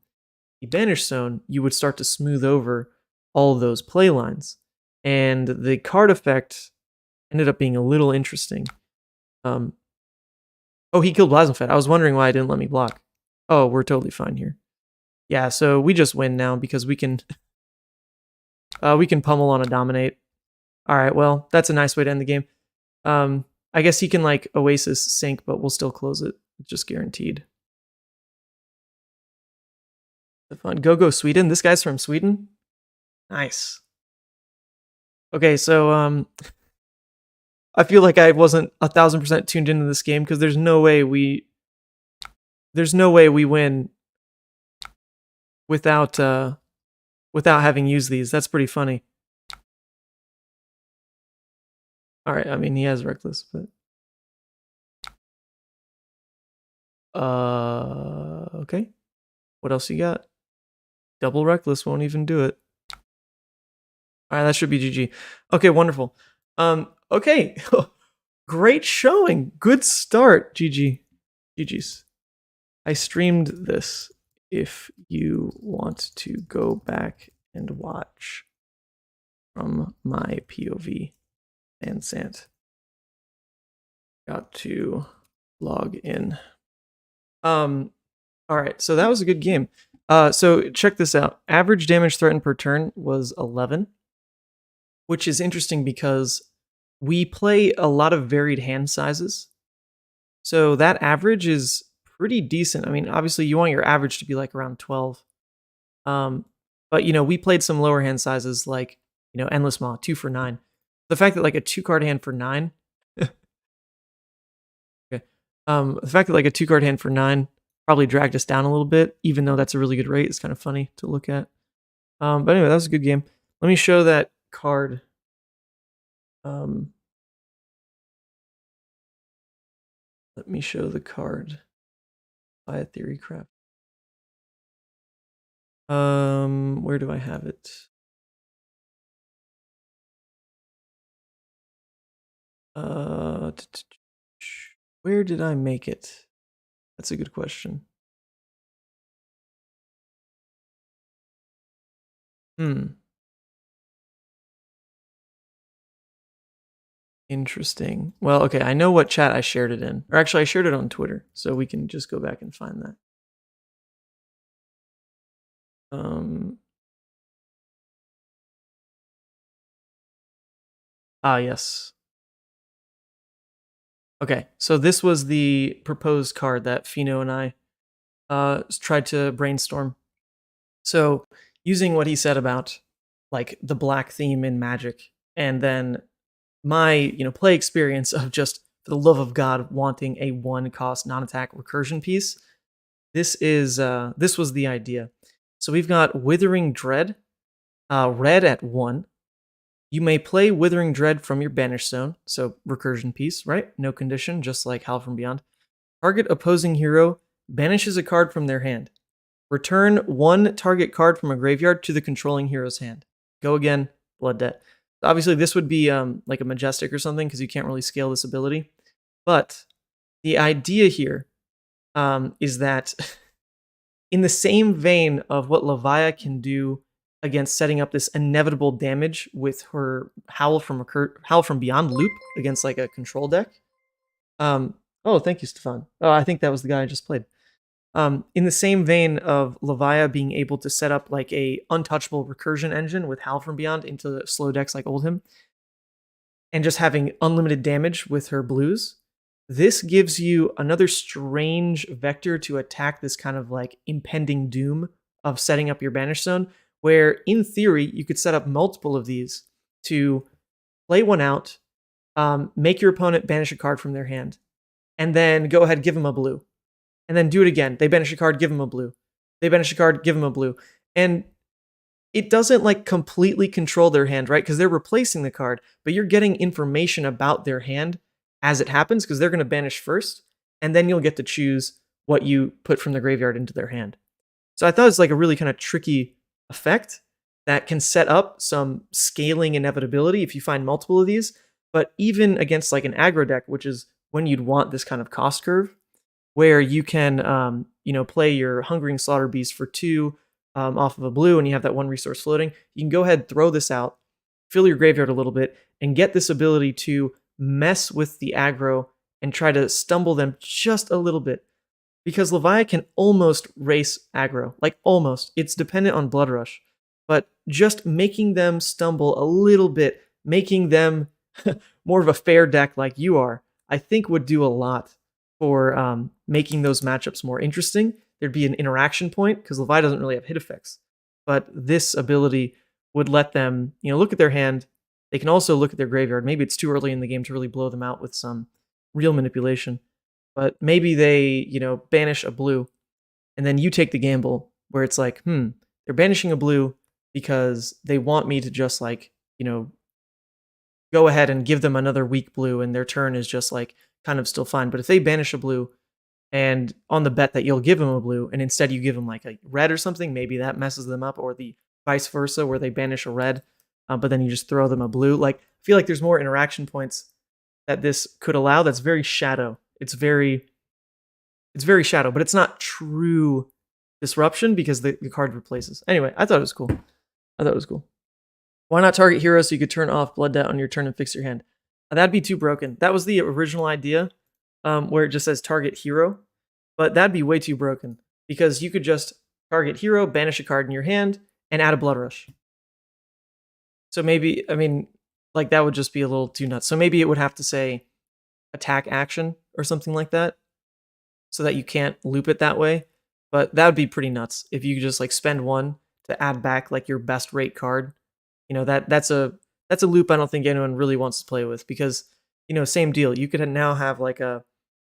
Speaker 1: the Banish Zone, you would start to smooth over all those play lines. And the card effect ended up being a little interesting. Oh, he killed Blasmafet. I was wondering why it didn't let me block. Oh, we're totally fine here. Yeah, so we just win now because we can pummel on a Dominate. All right, well, that's a nice way to end the game. I guess he can like Oasis sync, but we'll still close it. It's just guaranteed. Fun. Go Sweden. This guy's from Sweden. Nice. Okay, so I feel like I wasn't 1000% tuned into this game, because there's no way we win without having used these. That's pretty funny. All right, I mean, he has Reckless, but okay. What else you got? Double Reckless won't even do it. All right, that should be GG. Okay, wonderful. Okay. Great showing. Good start. GG's. I streamed this if you want to go back and watch from my POV. And Sant. Got to log in. All right, so that was a good game. So check this out. Average damage threatened per turn was 11, which is interesting because we play a lot of varied hand sizes. So that average is pretty decent. I mean, obviously you want your average to be like around 12. But you know, we played some lower hand sizes like, you know, Endless Maw, 2 for 9. The fact that like a 2-card hand for 9. Okay. The fact that like a 2-card hand for 9 probably dragged us down a little bit, even though that's a really good rate. It's kind of funny to look at. But anyway, that was a good game. Let me show that card. Let me show the card. By Theory Craft. Where do I have it? Where did I make it? That's a good question. Interesting. Well, okay, I know what chat I shared it in. Or actually, I shared it on Twitter, so we can just go back and find that. Yes. Okay, so this was the proposed card that Fino and I tried to brainstorm. So, using what he said about like the black theme in Magic, and then my play experience of just for the love of God wanting a 1-cost non-attack recursion piece. This was the idea. So we've got Withering Dread, red at 1. You may play Withering Dread from your Banish Zone, so recursion piece, right? No condition, just like Howl from Beyond. Target opposing hero banishes a card from their hand. Return 1 target card from a graveyard to the controlling hero's hand. Go again, Blood Debt. Obviously, this would be like a Majestic or something because you can't really scale this ability. But the idea here is that in the same vein of what Levia can do against setting up this inevitable damage with her Howl from Beyond loop against like a control deck. Oh, thank you, Stefan. Oh, I think that was the guy I just played. In the same vein of Levia being able to set up like a untouchable recursion engine with Howl from Beyond into slow decks like Oldhim, and just having unlimited damage with her blues, this gives you another strange vector to attack this kind of like impending doom of setting up your Banish Zone, where in theory you could set up multiple of these to play one out, make your opponent banish a card from their hand, and then go ahead, give them a blue. And then do it again. They banish a card, give them a blue. They banish a card, give them a blue. And it doesn't like completely control their hand, right? Because they're replacing the card, but you're getting information about their hand as it happens because they're going to banish first, and then you'll get to choose what you put from the graveyard into their hand. So I thought it was like a really kind of tricky effect that can set up some scaling inevitability if you find multiple of these, but even against like an aggro deck, which is when you'd want this kind of cost curve, where you can, play your Hungering Slaughter Beast for 2 off of a blue, and you have that 1 resource floating. You can go ahead, throw this out, fill your graveyard a little bit, and get this ability to mess with the aggro and try to stumble them just a little bit. Because Levia can almost race aggro, like almost. It's dependent on Blood Rush. But just making them stumble a little bit, making them more of a fair deck like you are, I think would do a lot for making those matchups more interesting. There'd be an interaction point because Levia doesn't really have hit effects, but this ability would let them, look at their hand. They can also look at their graveyard. Maybe it's too early in the game to really blow them out with some real manipulation, but maybe they, banish a blue, and then you take the gamble where it's like, they're banishing a blue because they want me to just like, go ahead and give them another weak blue, and their turn is just like kind of still fine. But if they banish a blue, and on the bet that you'll give them a blue, and instead you give them like a red or something, maybe that messes them up, or the vice versa, where they banish a red, but then you just throw them a blue. Like, I feel like there's more interaction points that this could allow. That's very shadow. It's very shadow, but it's not true disruption because the card replaces. Anyway, I thought it was cool. Why not target heroes so you could turn off Blood Debt on your turn and fix your hand? That'd be too broken. That was the original idea, where it just says target hero, but that'd be way too broken because you could just target hero, banish a card in your hand, and add a Blood Rush. So maybe, that would just be a little too nuts. So maybe it would have to say attack action or something like that so that you can't loop it that way. But that would be pretty nuts if you could just like spend 1 to add back like your best rate card. That's that's a loop I don't think anyone really wants to play with because, same deal. You could now have like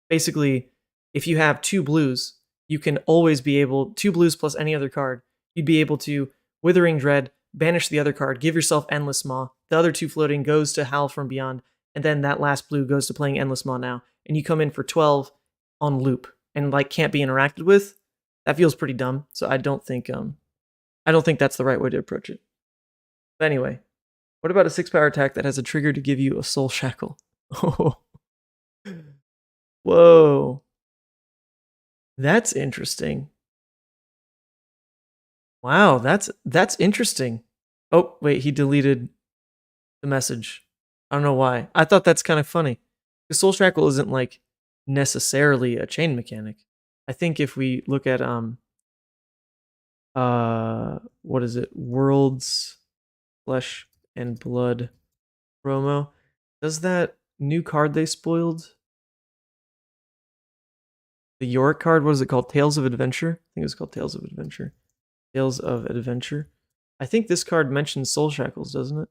Speaker 1: basically, if you have 2 blues, you can always be able, 2 blues plus any other card, you'd be able to Withering Dread, banish the other card, give yourself Endless Maw. The other 2 floating goes to Howl from Beyond, and then that last blue goes to playing Endless Maw now, and you come in for 12 on loop and like can't be interacted with. That feels pretty dumb. So I don't think that's the right way to approach it. But anyway, what about a 6-power attack that has a trigger to give you a Soul Shackle? Oh. Whoa. That's interesting. Wow, that's interesting. Oh, wait, he deleted the message. I don't know why. I thought that's kind of funny. The Soul Shackle isn't like necessarily a chain mechanic. I think if we look at what is it? Worlds Flesh and Blood promo. Does that new card they spoiled? The Yorick card, what is it called? Tales of Adventure? I think it was called Tales of Adventure. Tales of Adventure. I think this card mentions Soul Shackles, doesn't it?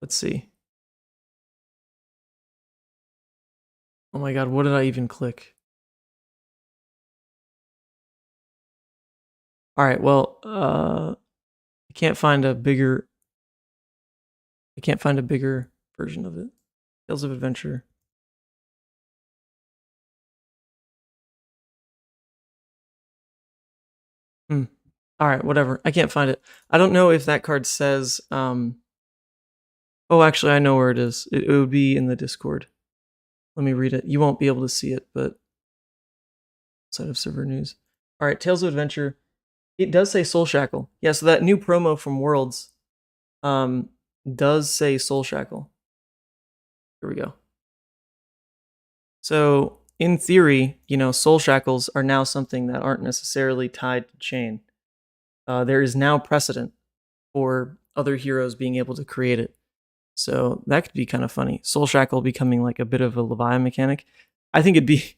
Speaker 1: Let's see. Oh my god, what did I even click? Alright, well, I can't find a bigger version of it. Tales of Adventure. Alright, whatever. I can't find it. I don't know if that card says, oh, actually, I know where it is. It would be in the Discord. Let me read it. You won't be able to see it, but outside of server news. Alright, Tales of Adventure. It does say Soul Shackle. Yeah, so that new promo from Worlds does say Soul Shackle. Here we go. So, in theory, Soul Shackles are now something that aren't necessarily tied to chain. There is now precedent for other heroes being able to create it. So that could be kind of funny. Soul Shackle becoming like a bit of a Levia mechanic. I think it'd be,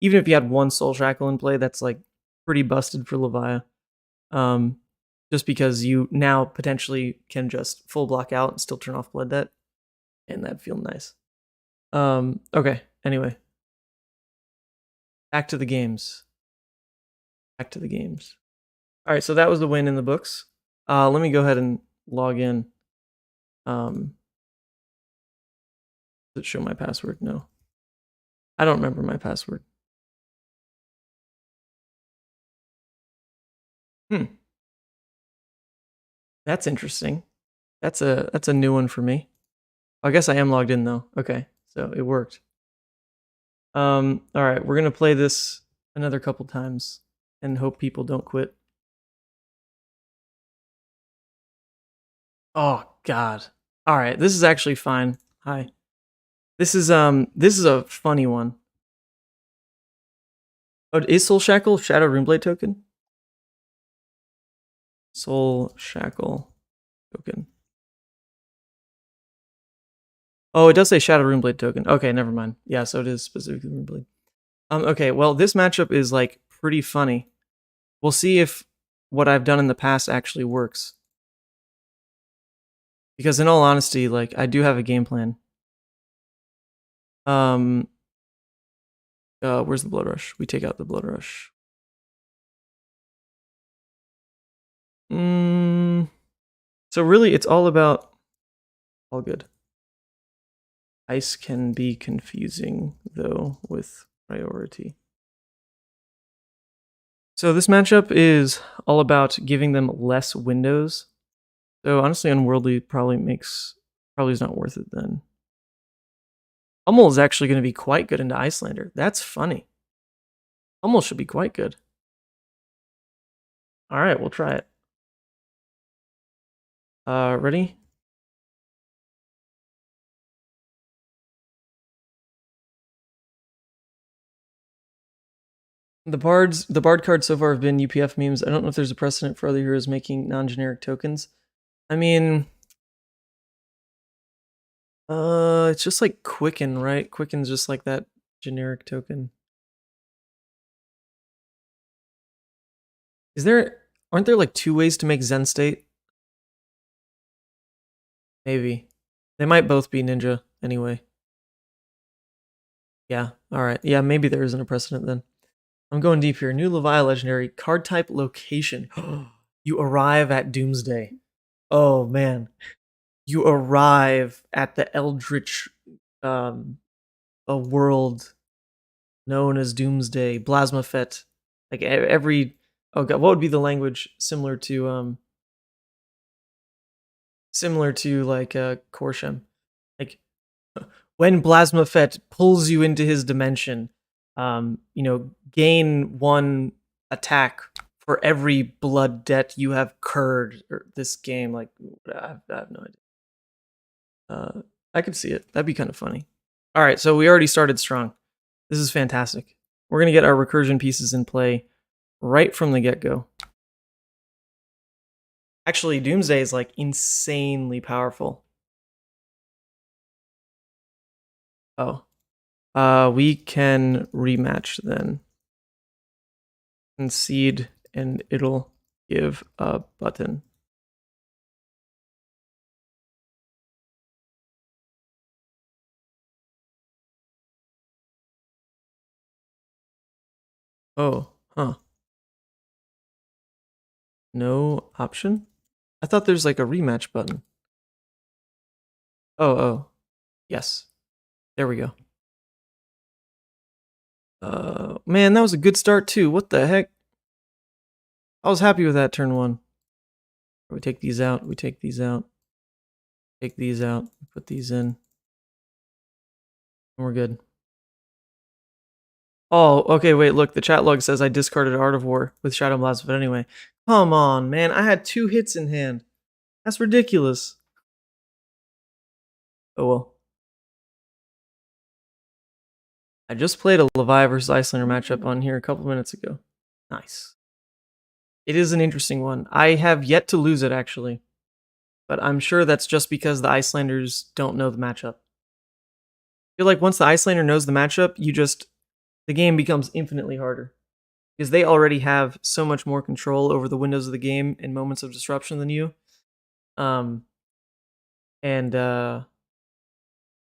Speaker 1: even if you had one Soul Shackle in play, that's like pretty busted for Levia. Just because you now potentially can just full block out and still turn off Blood Debt. And that'd feel nice. Okay, anyway. Back to the games. Alright, so that was the win in the books. Let me go ahead and log in. Does it show my password? No. I don't remember my password. That's interesting. That's a new one for me. I guess I am logged in though. Okay, so it worked. All right, we're gonna play this another couple times and hope people don't quit. Oh God. All right, this is actually fine. Hi. This is a funny one. Oh, is Soul Shackle Shadow Runeblade token? Soul Shackle token. Oh, it does say Shadow Runeblade token. Okay, never mind. Yeah, so it is specifically Runeblade. Okay, well, this matchup is like pretty funny. We'll see if what I've done in the past actually works. Because in all honesty, like, I do have a game plan. Where's the Blood Rush? We take out the Blood Rush. So really, it's all about... All good. Ice can be confusing, though, with priority. So this matchup is all about giving them less windows. So honestly, Unworldly probably is not worth it then. Hummel is actually going to be quite good into Iyslander. That's funny. Hummel should be quite good. All right, we'll try it. Ready? The Bard cards so far have been UPF memes. I don't know if there's a precedent for other heroes making non-generic tokens. I mean, it's just like Quicken, right? Quicken's just like that generic token. Is there... Aren't there like 2 ways to make Zen State? Maybe. They might both be ninja anyway. Yeah, alright. Yeah, maybe there isn't a precedent then. I'm going deep here. New Levia legendary. Card type location. You arrive at Doomsday. Oh, man. You arrive at the Eldritch a world known as Doomsday. Blasmafet. Like every... Oh god, what would be the language similar to like Korshem? Like when Blasmafet pulls you into his dimension, gain 1 attack for every blood debt you have incurred. Or this game, like, I have no idea. I could see it. That'd be kind of funny. All right, so we already started strong. This is fantastic. We're gonna get our recursion pieces in play right from the get-go. Actually, Doomsday is like insanely powerful. Oh. We can rematch then. Concede and it'll give a button. Oh, huh. No option? I thought there's like a rematch button. Oh. Yes. There we go. Man, that was a good start too. What the heck? I was happy with that turn 1. We take these out, we take these out. Take these out, put these in. And we're good. Oh, okay, wait, look, the chat log says I discarded Art of War with Shadow Blast, but anyway. Come on, man, I had 2 hits in hand. That's ridiculous. Oh well. I just played a Levia versus Iyslander matchup on here a couple minutes ago. Nice. It is an interesting one. I have yet to lose it, actually. But I'm sure that's just because the Icelanders don't know the matchup. I feel like once the Iyslander knows the matchup, the game becomes infinitely harder. Because they already have so much more control over the windows of the game and moments of disruption than you.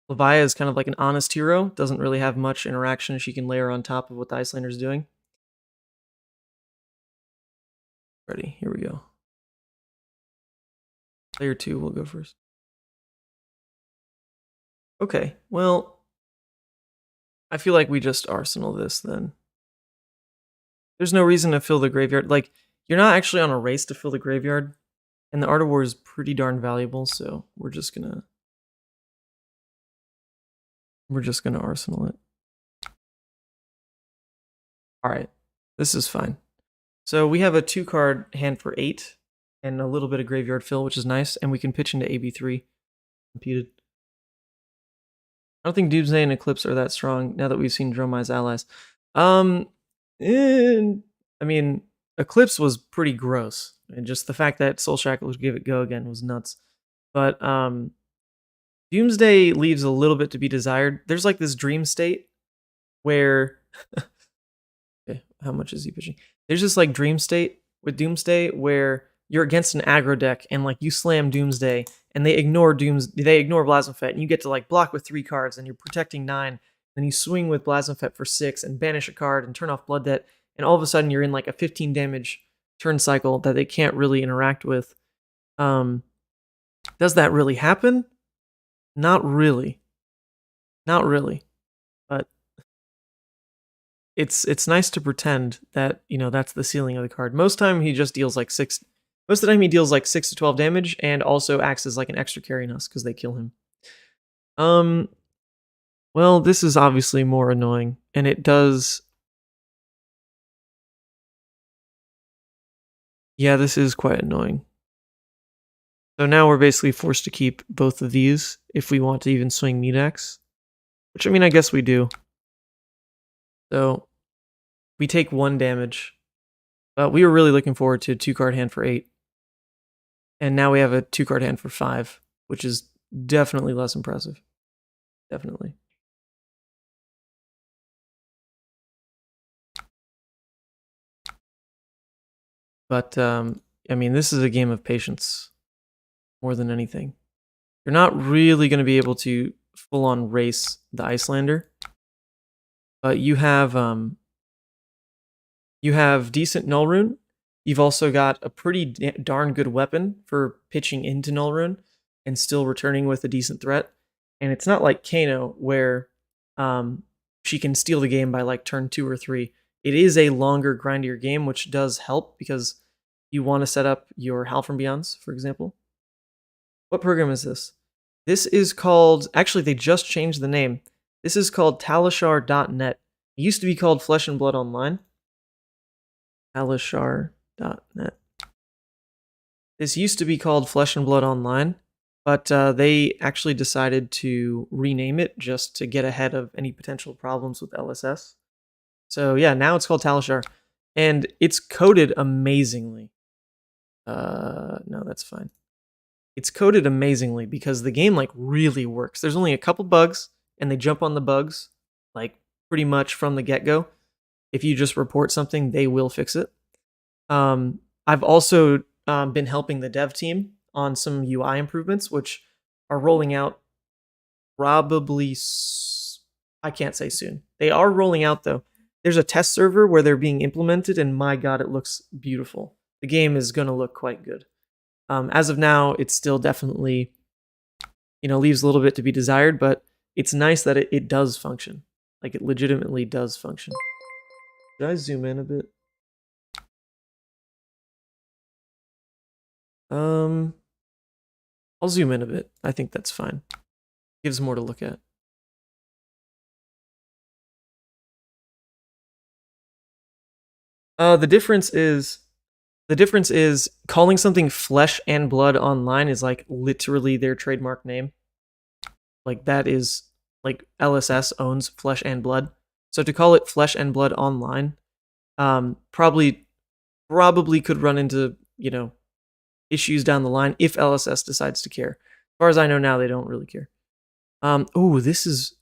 Speaker 1: Levia is kind of like an honest hero, doesn't really have much interaction she can layer on top of what the Icelander's doing. Ready, here we go. Player 2 will go first. Okay, well, I feel like we just arsenal this then. There's no reason to fill the graveyard. Like, you're not actually on a race to fill the graveyard, and the Art of War is pretty darn valuable, so we're just gonna arsenal it. Alright, this is fine. So we have a 2-card hand for 8, and a little bit of graveyard fill, which is nice, and we can pitch into AB3. Competed. I don't think Doomsday and Eclipse are that strong now that we've seen Dromai's allies. I mean, Eclipse was pretty gross, and just the fact that Soul Shackle would give it go again was nuts. But Doomsday leaves a little bit to be desired. There's like this dream state where okay, how much is he pitching? There's this like dream state with Doomsday where you're against an aggro deck and like you slam Doomsday and they ignore Blasmafet and you get to like block with 3 cards and you're protecting 9. Then you swing with Blasmafet for 6 and banish a card and turn off Blood Debt, and all of a sudden you're in like a 15 damage turn cycle that they can't really interact with. Does that really happen? Not really. Not really. But it's nice to pretend that, that's the ceiling of the card. Most of the time he deals like 6 to 12 damage and also acts as like an extra carry us because they kill him. Well, this is obviously more annoying, and it does... Yeah, this is quite annoying. So now we're basically forced to keep both of these if we want to even swing Medax. Which, I mean, I guess we do. So we take 1 damage. But we were really looking forward to a 2-card hand for 8. And now we have a 2-card hand for 5, which is definitely less impressive. Definitely. But I mean, this is a game of patience more than anything. You're not really going to be able to full on race the Iyslander, but you have decent null rune. You've also got a pretty darn good weapon for pitching into null rune and still returning with a decent threat. And it's not like Kano where she can steal the game by like turn 2 or 3. It is a longer, grindier game, which does help because you want to set up your Hal from Beyonds, for example. What program is this? This is called, actually, they just changed the name. This is called Talishar.net. It used to be called Flesh and Blood Online. Talishar.net. This used to be called Flesh and Blood Online, but they actually decided to rename it just to get ahead of any potential problems with LSS. So yeah, now it's called Talishar, and it's coded amazingly. No, that's fine. It's coded amazingly because the game like really works. There's only a couple bugs, and they jump on the bugs like pretty much from the get-go. If you just report something, they will fix it. I've also been helping the dev team on some UI improvements, which are rolling out probably. I can't say soon. They are rolling out though. There's a test server where they're being implemented, and my god, it looks beautiful. The game is going to look quite good. As of now, it's still definitely, leaves a little bit to be desired, but it's nice that it does function. Like, it legitimately does function. Should I zoom in a bit? I'll zoom in a bit. I think that's fine. Gives more to look at. The difference is calling something Flesh and Blood Online is like literally their trademark name. Like that is like LSS owns Flesh and Blood. So to call it Flesh and Blood Online, probably could run into, issues down the line if LSS decides to care. As far as I know now, they don't really care. This is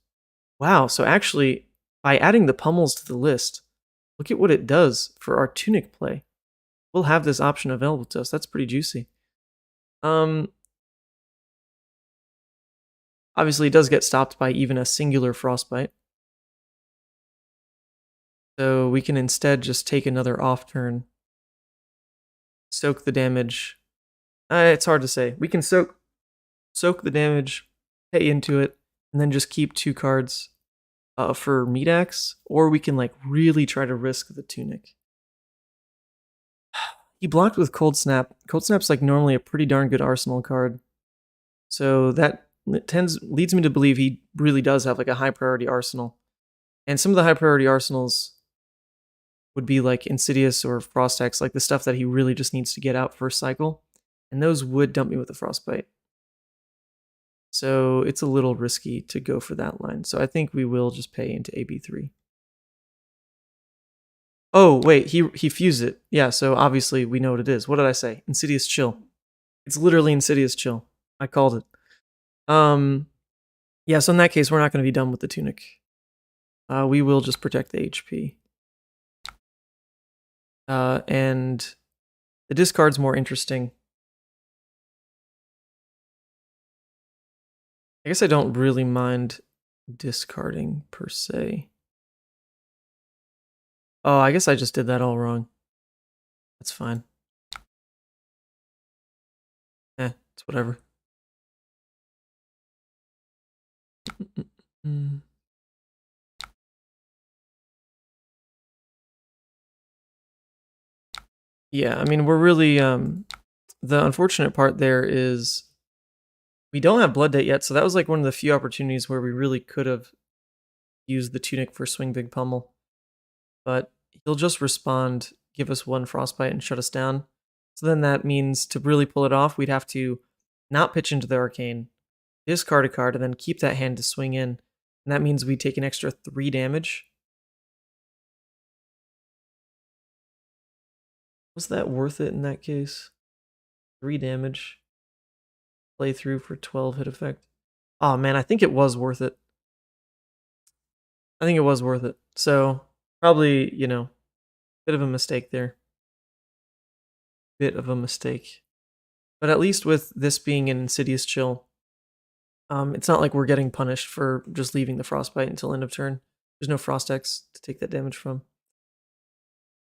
Speaker 1: wow. So actually, by adding the pummels to the list, look at what it does for our tunic play. We'll have this option available to us. That's pretty juicy. Obviously, it does get stopped by even a singular frostbite. So we can instead just take another off turn, soak the damage. It's hard to say. We can soak the damage, pay into it, and then just keep 2 cards for Meat Axe, or we can like really try to risk the tunic. He blocked with Cold Snap. Cold Snap's like normally a pretty darn good arsenal card. So that leads me to believe he really does have like a high priority arsenal. And some of the high priority arsenals would be like Insidious or Frost Hex, like the stuff that he really just needs to get out first cycle. And those would dump me with a Frostbite. So it's a little risky to go for that line. So I think we will just pay into AB3. Oh, wait, he fused it. Yeah, so obviously we know what it is. What did I say? Insidious Chill. It's literally Insidious Chill. I called it. Yeah, so in that case, we're not going to be done with the tunic. We will just protect the HP. And the discard's more interesting. I guess I don't really mind discarding per se. Oh, I guess I just did that all wrong. That's fine. It's whatever. Yeah, I mean, we're really, the unfortunate part there is we don't have Blood Date yet, so that was like one of the few opportunities where we really could have used the tunic for Swing Big Pummel. But he'll just respond, give us 1 Frostbite, and shut us down. So then that means to really pull it off, we'd have to not pitch into the Arcane, discard a card, and then keep that hand to swing in. And that means we take an extra 3 damage. Was that worth it in that case? 3 damage. Play through for 12 hit effect. Oh man, I think it was worth it. I think it was worth it. So, probably, bit of a mistake there. bit of a mistake. But at least with this being an Insidious chill, it's not like we're getting punished for just leaving the Frostbite until end of turn. There's no Frost X to take that damage from.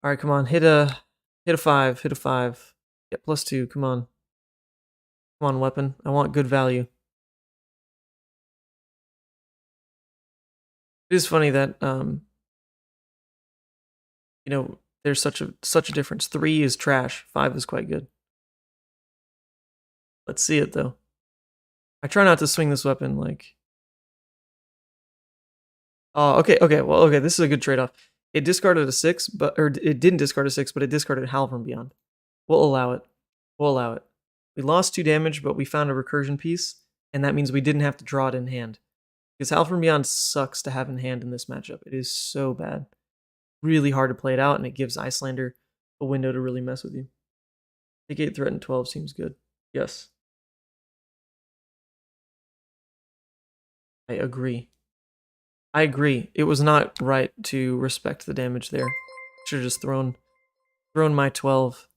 Speaker 1: All right, come on, hit a 5, hit a 5. Get +2, come on. Come on, weapon. I want good value. It is funny that you know, there's such a difference. 3 is trash, 5 is quite good. Let's see it though. I try not to swing this weapon like. Oh, okay, this is a good trade-off. It discarded a 6, or it didn't discard a 6, but it discarded Howl from Beyond. We'll allow it. We'll allow it. We lost 2 damage, but we found a recursion piece, and that means we didn't have to draw it in hand. Because Howl from Beyond sucks to have in hand in this matchup. It is so bad. Really hard to play it out, and it gives Iyslander a window to really mess with you. Take 8, threaten 12 seems good. Yes. I agree. I agree. It was not right to respect the damage there. Should have just thrown my 12.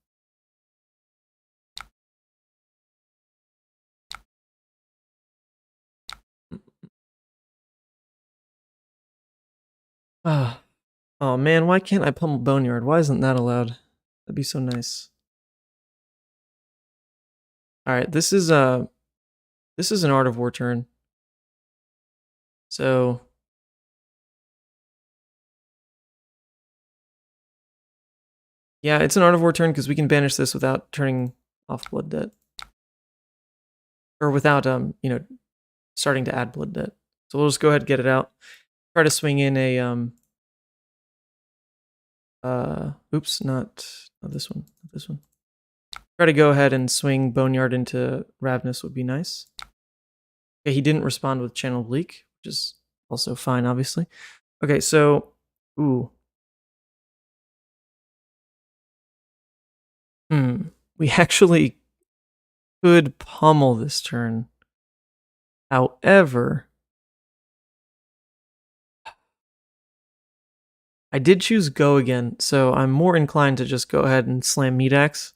Speaker 1: Ah. Oh man, why can't I pummel Boneyard? Why isn't that allowed? That'd be so nice. Alright, this is an Art of War turn. So yeah, it's an Art of War turn because we can banish this without turning off Blood Debt. Or without you know, starting to add Blood Debt. So we'll just go ahead and get it out. Try to swing in a oops, not this one. Not this one. Try to go ahead and swing Boneyard into Ravenous would be nice. Okay, he didn't respond with Channel Bleak, which is also fine, obviously. Okay, so ooh. We actually could pummel this turn. However, I did choose Go again, so I'm more inclined to just go ahead and slam Meat Axe.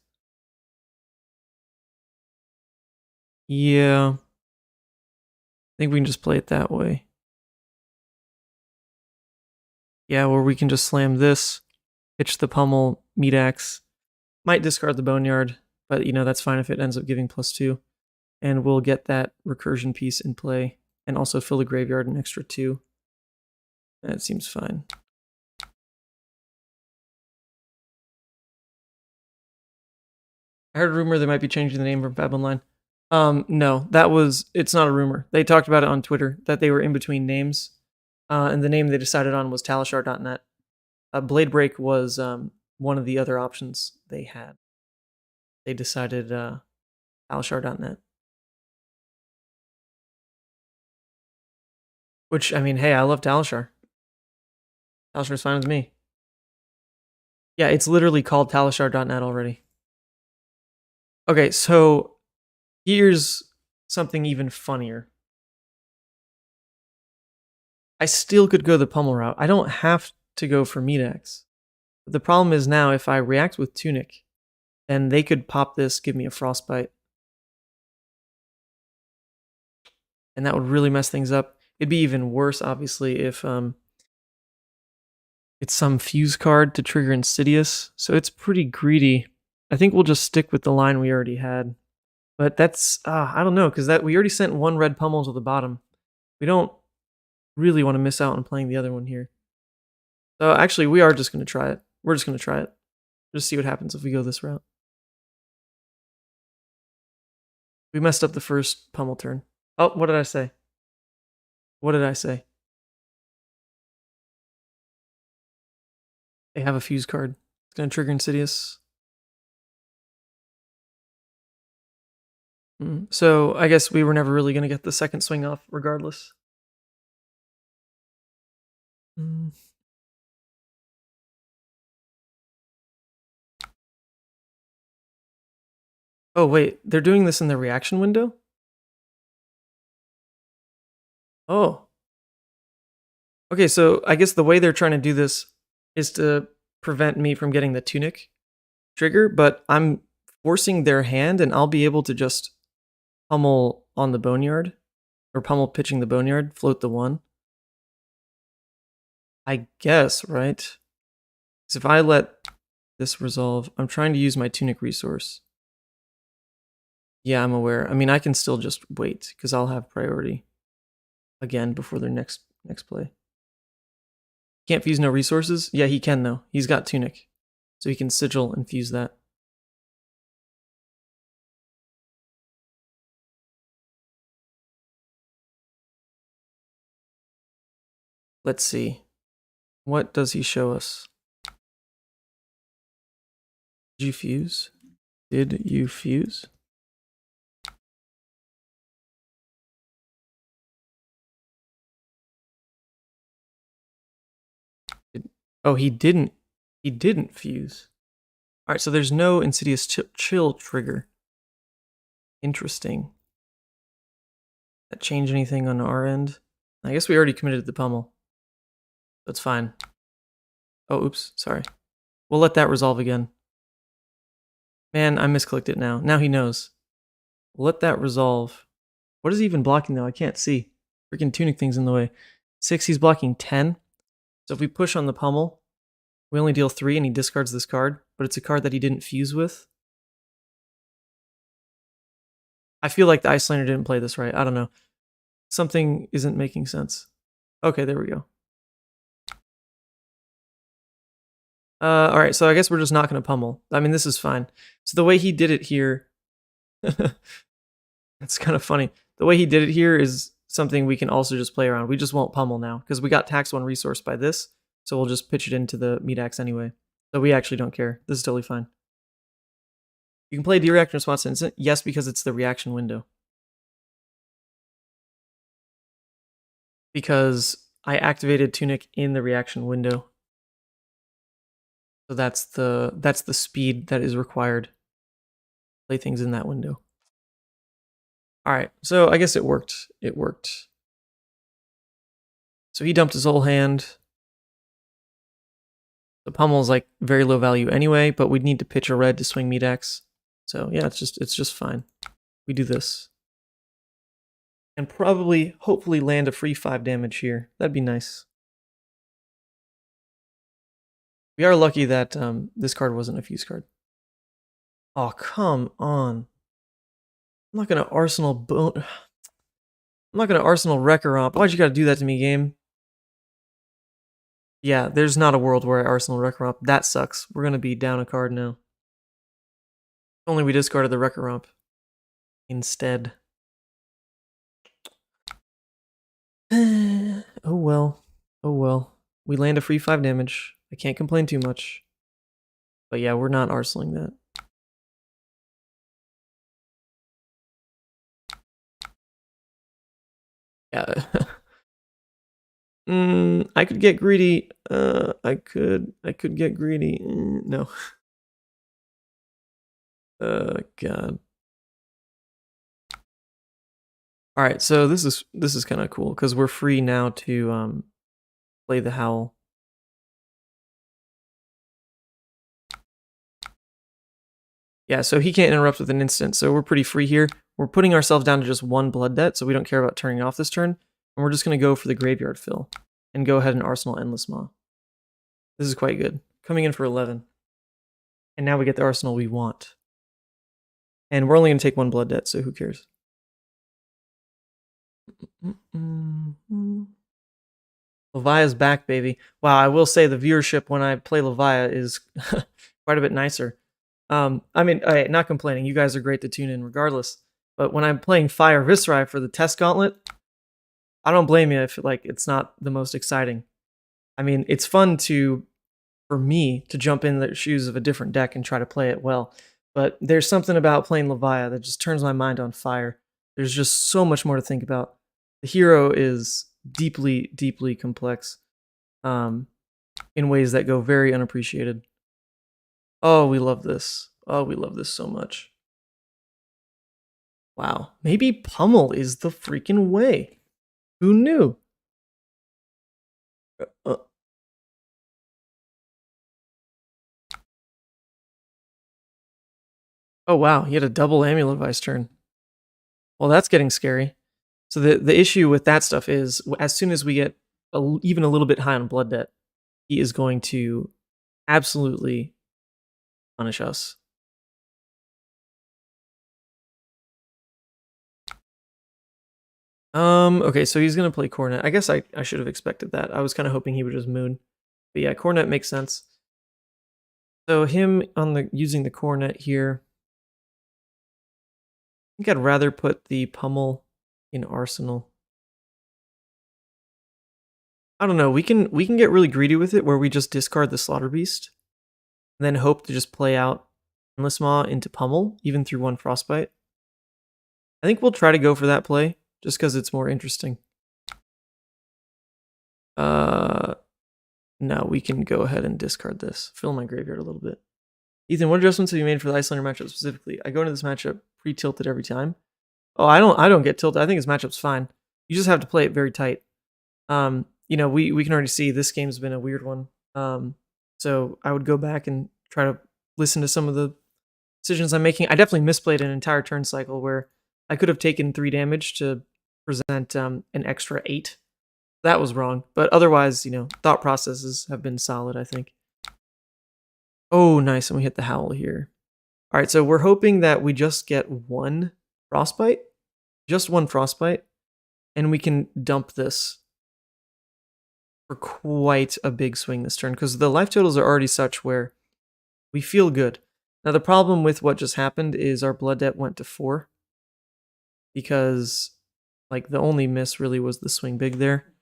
Speaker 1: Yeah. I think we can just play it that way. Yeah, or we can just slam this, pitch the pummel, Meat Axe. Might discard the Boneyard, but you know, that's fine if it ends up giving +2. And we'll get that recursion piece in play, and also fill the graveyard an extra 2. That seems fine. I heard a rumor they might be changing the name from Fab Online. No, it's not a rumor. They talked about it on Twitter, that they were in between names, and the name they decided on was Talishar.net. Blade Break was one of the other options they had. They decided Talishar.net. Which, I mean, hey, I love Talishar. Talishar's fine with me. Yeah, it's literally called Talishar.net already. Okay, so here's something even funnier. I still could go the pummel route. I don't have to go for Meat Axe. But the problem is now, if I react with Tunic, then they could pop this, give me a Frostbite. And that would really mess things up. It'd be even worse, obviously, if it's some fuse card to trigger Insidious. So it's pretty greedy. I think we'll just stick with the line we already had. But that's, I don't know, because we already sent 1 red pummel to the bottom. We don't really want to miss out on playing the other one here. So actually, we are just going to try it. We're just going to try it. Just see what happens if we go this route. We messed up the first pummel turn. Oh, what did I say? What did I say? They have a fuse card. It's going to trigger Insidious. So I guess we were never really going to get the second swing off regardless. Oh wait, they're doing this in the reaction window? Oh. Okay, so I guess the way they're trying to do this is to prevent me from getting the Tunic trigger, but I'm forcing their hand, and I'll be able to just pummel on the boneyard, or pummel pitching the boneyard, float the 1. I guess, right? Because if I let this resolve, I'm trying to use my tunic resource. Yeah, I'm aware. I mean, I can still just wait, because I'll have priority again before their next play. Can't fuse no resources? Yeah, he can, though. He's got tunic. So he can sigil and fuse that. Let's see. What does he show us? Did you fuse? Did you fuse? Oh, he didn't. He didn't fuse. All right, so there's no insidious chill trigger. Interesting. That change anything on our end? I guess we already committed the pummel. That's fine. Oh, oops, sorry. We'll let that resolve again. Man, I misclicked it now. Now he knows. We'll let that resolve. What is he even blocking though? I can't see. Freaking tunic thing's in the way. 6, he's blocking 10. So if we push on the pummel, we only deal 3 and he discards this card, but it's a card that he didn't fuse with. I feel like the Iyslander didn't play this right. I don't know. Something isn't making sense. Okay, there we go. Alright, so I guess we're just not going to pummel. I mean, this is fine. So the way he did it here... It's kind of funny. The way he did it here is something we can also just play around. We just won't pummel now, because we got tax 1 resource by this, so we'll just pitch it into the meat axe anyway. So we actually don't care. This is totally fine. You can play D-React in response to instant? Yes, because it's the reaction window. Because I activated Tunic in the reaction window. So that's the speed that is required. Play things in that window. Alright, so I guess it worked. It worked. So he dumped his whole hand. The pummel is like very low value anyway, but we'd need to pitch a red to swing meat axe. So yeah, it's just fine. We do this. And probably, hopefully land a free 5 damage here. That'd be nice. We are lucky that this card wasn't a fuse card. Oh, come on. I'm not gonna Arsenal bone. I'm not gonna Arsenal Wrecker-Romp. Why'd you gotta do that to me, game? Yeah, there's not a world where I Arsenal Wrecker-Romp. That sucks. We're gonna be down a card now. If only we discarded the Wrecker-Romp instead. Oh well. Oh well. We land a free 5 damage. I can't complain too much. But yeah, we're not arsenaling that. Yeah. I could get greedy. I could get greedy. No. God. All right, so this is kind of cool because we're free now to play the Howl. Yeah, so he can't interrupt with an instant, so we're pretty free here. We're putting ourselves down to just 1 blood debt, so we don't care about turning off this turn. And we're just going to go for the graveyard fill and go ahead and Arsenal Endless Maw. This is quite good. Coming in for 11. And now we get the Arsenal we want. And we're only going to take 1 blood debt, so who cares? Levia's back, baby. Wow, I will say the viewership when I play Levia is quite a bit nicer. I mean, not complaining. You guys are great to tune in regardless. But when I'm playing Fire Viscerai for the test gauntlet, I don't blame you if like it's not the most exciting. I mean, it's fun for me to jump in the shoes of a different deck and try to play it well. But there's something about playing Levia that just turns my mind on fire. There's just so much more to think about. The hero is deeply, deeply complex in ways that go very unappreciated. Oh, we love this. Oh, we love this so much. Wow. Maybe pummel is the freaking way. Who knew? Oh wow, he had a double Amulet Vice turn. Well, that's getting scary. So the issue with that stuff is, as soon as we get even a little bit high on blood debt, he is going to absolutely punish us. Okay, so he's gonna play Cornet. I guess I should have expected that. I was kind of hoping he would just Moon. But yeah, Cornet makes sense. So him on the using the Cornet here. I think I'd rather put the Pummel in Arsenal. I don't know. We can get really greedy with it, where we just discard the Slaughter Beast, and then hope to just play out Endless Maw into Pummel, even through one Frostbite. I think we'll try to go for that play, just because it's more interesting. No, we can go ahead and discard this. Fill my graveyard a little bit. Ethan, what adjustments have you made for the Iyslander matchup specifically? I go into this matchup pre-tilted every time. Oh, I don't get tilted. I think his matchup's fine. You just have to play it very tight. You know, we can already see this game's been a weird one. So I would go back and try to listen to some of the decisions I'm making. I definitely misplayed an entire turn cycle where I could have taken 3 damage to present an extra 8. That was wrong. But otherwise, you know, thought processes have been solid, I think. Oh, nice. And we hit the Howl here. All right, so we're hoping that we just get 1 Frostbite. Just 1 Frostbite. And we can dump this for quite a big swing this turn, because the life totals are already such where we feel good. Now, the problem with what just happened is our blood debt went to 4. Because, like, the only miss really was the swing big there.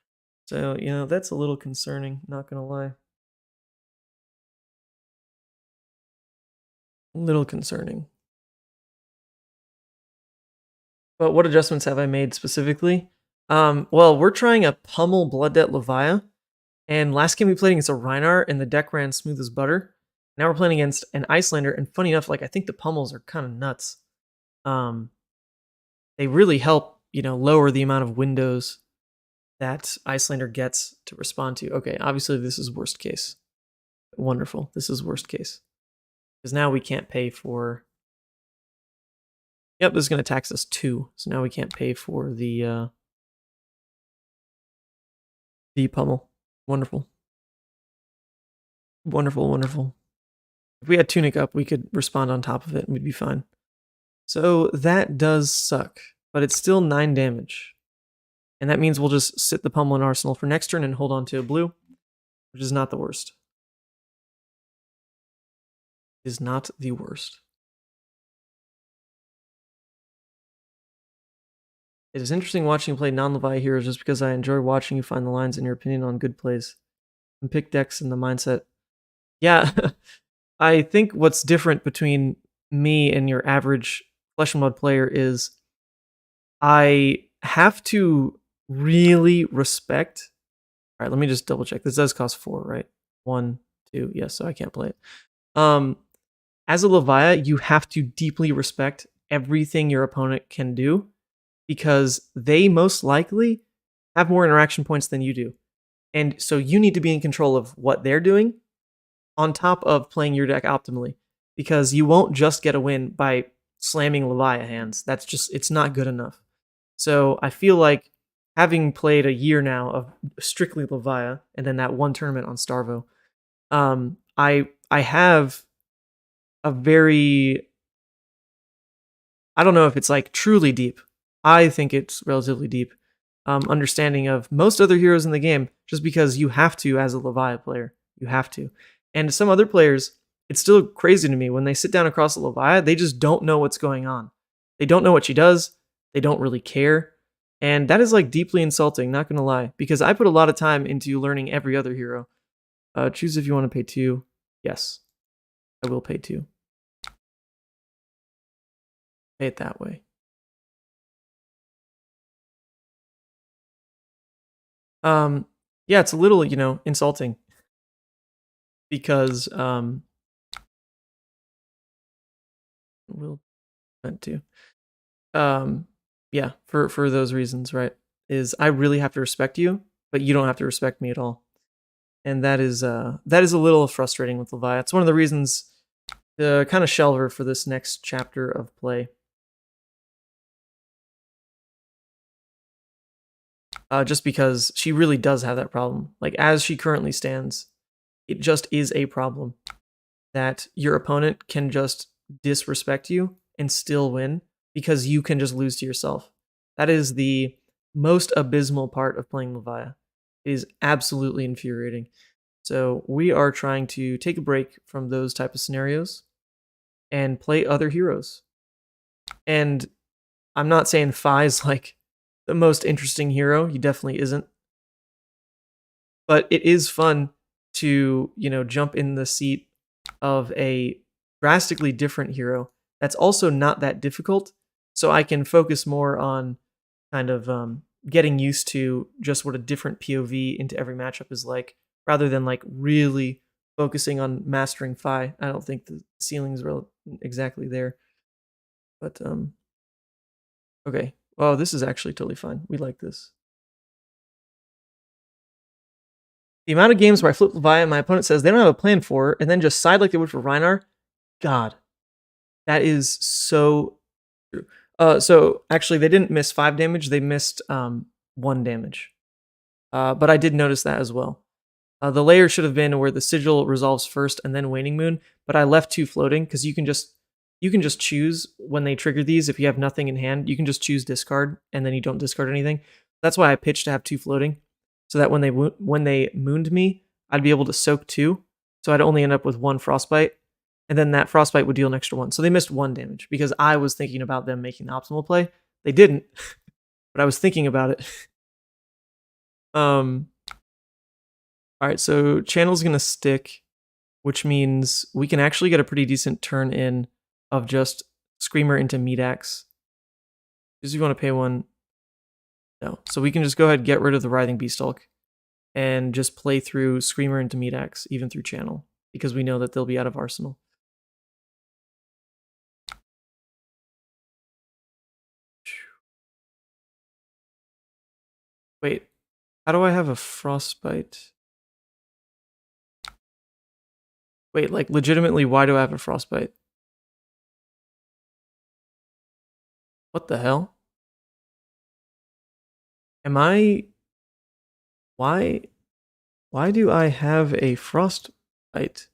Speaker 1: So, you know, that's a little concerning, not gonna lie. A little concerning. But what adjustments have I made specifically? Well, we're trying a Pummel Blood Debt Levia. And last game we played against a Rhinar, and the deck ran smooth as butter. Now we're playing against an Iyslander, and funny enough, like, I think the Pummels are kind of nuts. They really help, you know, lower the amount of windows that Iyslander gets to respond to. Okay, obviously this is worst case. Wonderful. This is worst case. Because now we can't pay for... Yep, this is going to tax us 2. So now we can't pay for the Pummel. Wonderful. Wonderful, wonderful. If we had Tunic up, we could respond on top of it and we'd be fine. So that does suck, but it's still 9 damage. And that means we'll just sit the Pummel in Arsenal for next turn and hold on to a blue, which is not the worst. Is not the worst. It is interesting watching you play non-Levia heroes just because I enjoy watching you find the lines in your opinion on good plays and pick decks and the mindset. Yeah, I think what's different between me and your average Flesh and Blood player is I have to really respect... All right, let me just double check. This does cost 4, right? 1, 2, yes, so I can't play it. As a Levia, you have to deeply respect everything your opponent can do, because they most likely have more interaction points than you do. And so you need to be in control of what they're doing on top of playing your deck optimally, because you won't just get a win by slamming Levia hands. That's just, it's not good enough. So I feel like, having played a year now of strictly Levia, and then that one tournament on Starvo, I have a very... I don't know if it's like truly deep. I think it's relatively deep. Understanding of most other heroes in the game, just because you have to as a Levia player. You have to. And some other players, it's still crazy to me when they sit down across a Levia, they just don't know what's going on. They don't know what she does. They don't really care. And that is like deeply insulting, not gonna lie, because I put a lot of time into learning every other hero. Choose if you want to pay 2. Yes, I will pay 2. Pay it that way. Yeah, it's a little, you know, insulting, because we'll spend 2. Yeah, for those reasons, right? Is I really have to respect you, but you don't have to respect me at all. And that is a little frustrating with Levia. It's one of the reasons to kind of shelve her for this next chapter of play. Just because she really does have that problem. Like, as she currently stands, it just is a problem that your opponent can just disrespect you and still win because you can just lose to yourself. That is the most abysmal part of playing Levia. It is absolutely infuriating. So we are trying to take a break from those type of scenarios and play other heroes. And I'm not saying Phi's like the most interesting hero. He definitely isn't. But it is fun to, jump in the seat of a drastically different hero that's also not that difficult. So I can focus more on kind of getting used to just what a different POV into every matchup is like, rather than like really focusing on mastering Phi. I don't think the ceilings are exactly there. But okay. Well, this is actually totally fine. We like this. The amount of games where I flip Levia and my opponent says they don't have a plan for her, and then just side like they would for Rhinar, God, that is so true. So actually, they didn't miss 5 damage; they missed 1 damage. But I did notice that as well. The layer should have been where the sigil resolves first and then Waning Moon, but I left 2 floating because you can just choose when they trigger these. If you have nothing in hand, you can just choose discard, and then you don't discard anything. That's why I pitched to have 2 floating, so that when they mooned me, I'd be able to soak 2, so I'd only end up with 1 frostbite, and then that frostbite would deal an extra 1. So they missed 1 damage because I was thinking about them making the optimal play. They didn't, but I was thinking about it. All right, so channel's gonna stick, which means we can actually get a pretty decent turn in of just Screamer into Meat Axe. Because you want to pay 1. No. So we can just go ahead and get rid of the Writhing Beastalk and just play through Screamer into Meat Axe, even through channel, because we know that they'll be out of Arsenal. Wait, how do I have a Frostbite? Wait, like legitimately, why do I have a Frostbite? What the hell? Am I... Why do I have a Frostbite?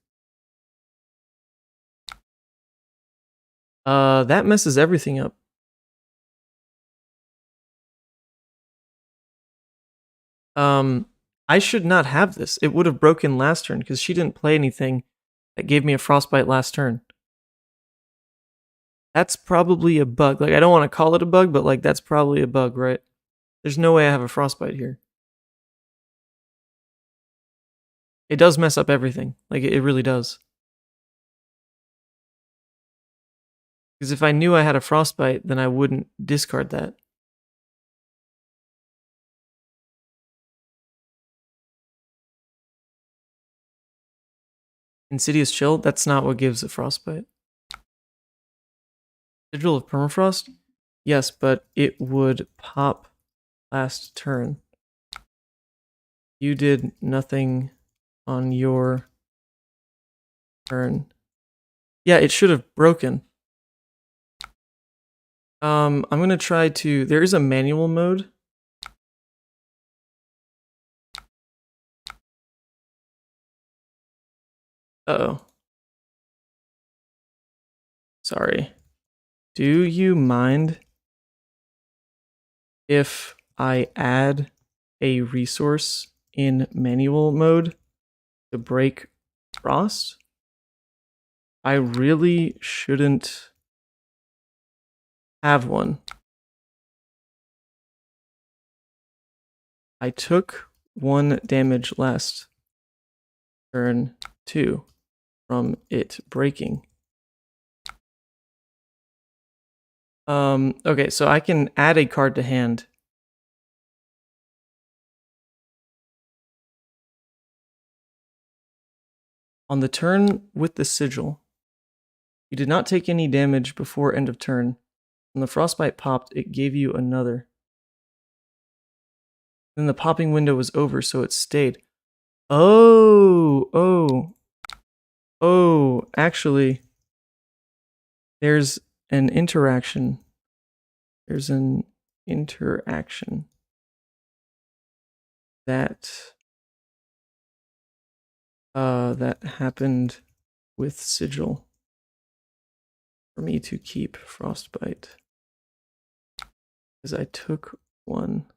Speaker 1: That messes everything up. I should not have this. It would have broken last turn because she didn't play anything that gave me a Frostbite last turn. That's probably a bug. Like, I don't want to call it a bug, but like that's probably a bug, right? There's no way I have a Frostbite here. It does mess up everything. Like, it really does. Because if I knew I had a Frostbite, then I wouldn't discard that. Insidious Chill? That's not what gives a Frostbite. Sigil of Permafrost? Yes, but it would pop last turn. You did nothing on your turn. Yeah, it should have broken. I'm gonna try to... There is a manual mode. Uh-oh. Sorry. Do you mind if I add a resource in manual mode to break Frost? I really shouldn't have one. I took 1 damage last turn 2 from it breaking. Okay, so I can add a card to hand. On the turn with the sigil, you did not take any damage before end of turn. When the frostbite popped, it gave you another. Then the popping window was over, so it stayed. Oh, actually, There's an interaction. There's an interaction that that happened with Sigil for me to keep Frostbite. Because I took one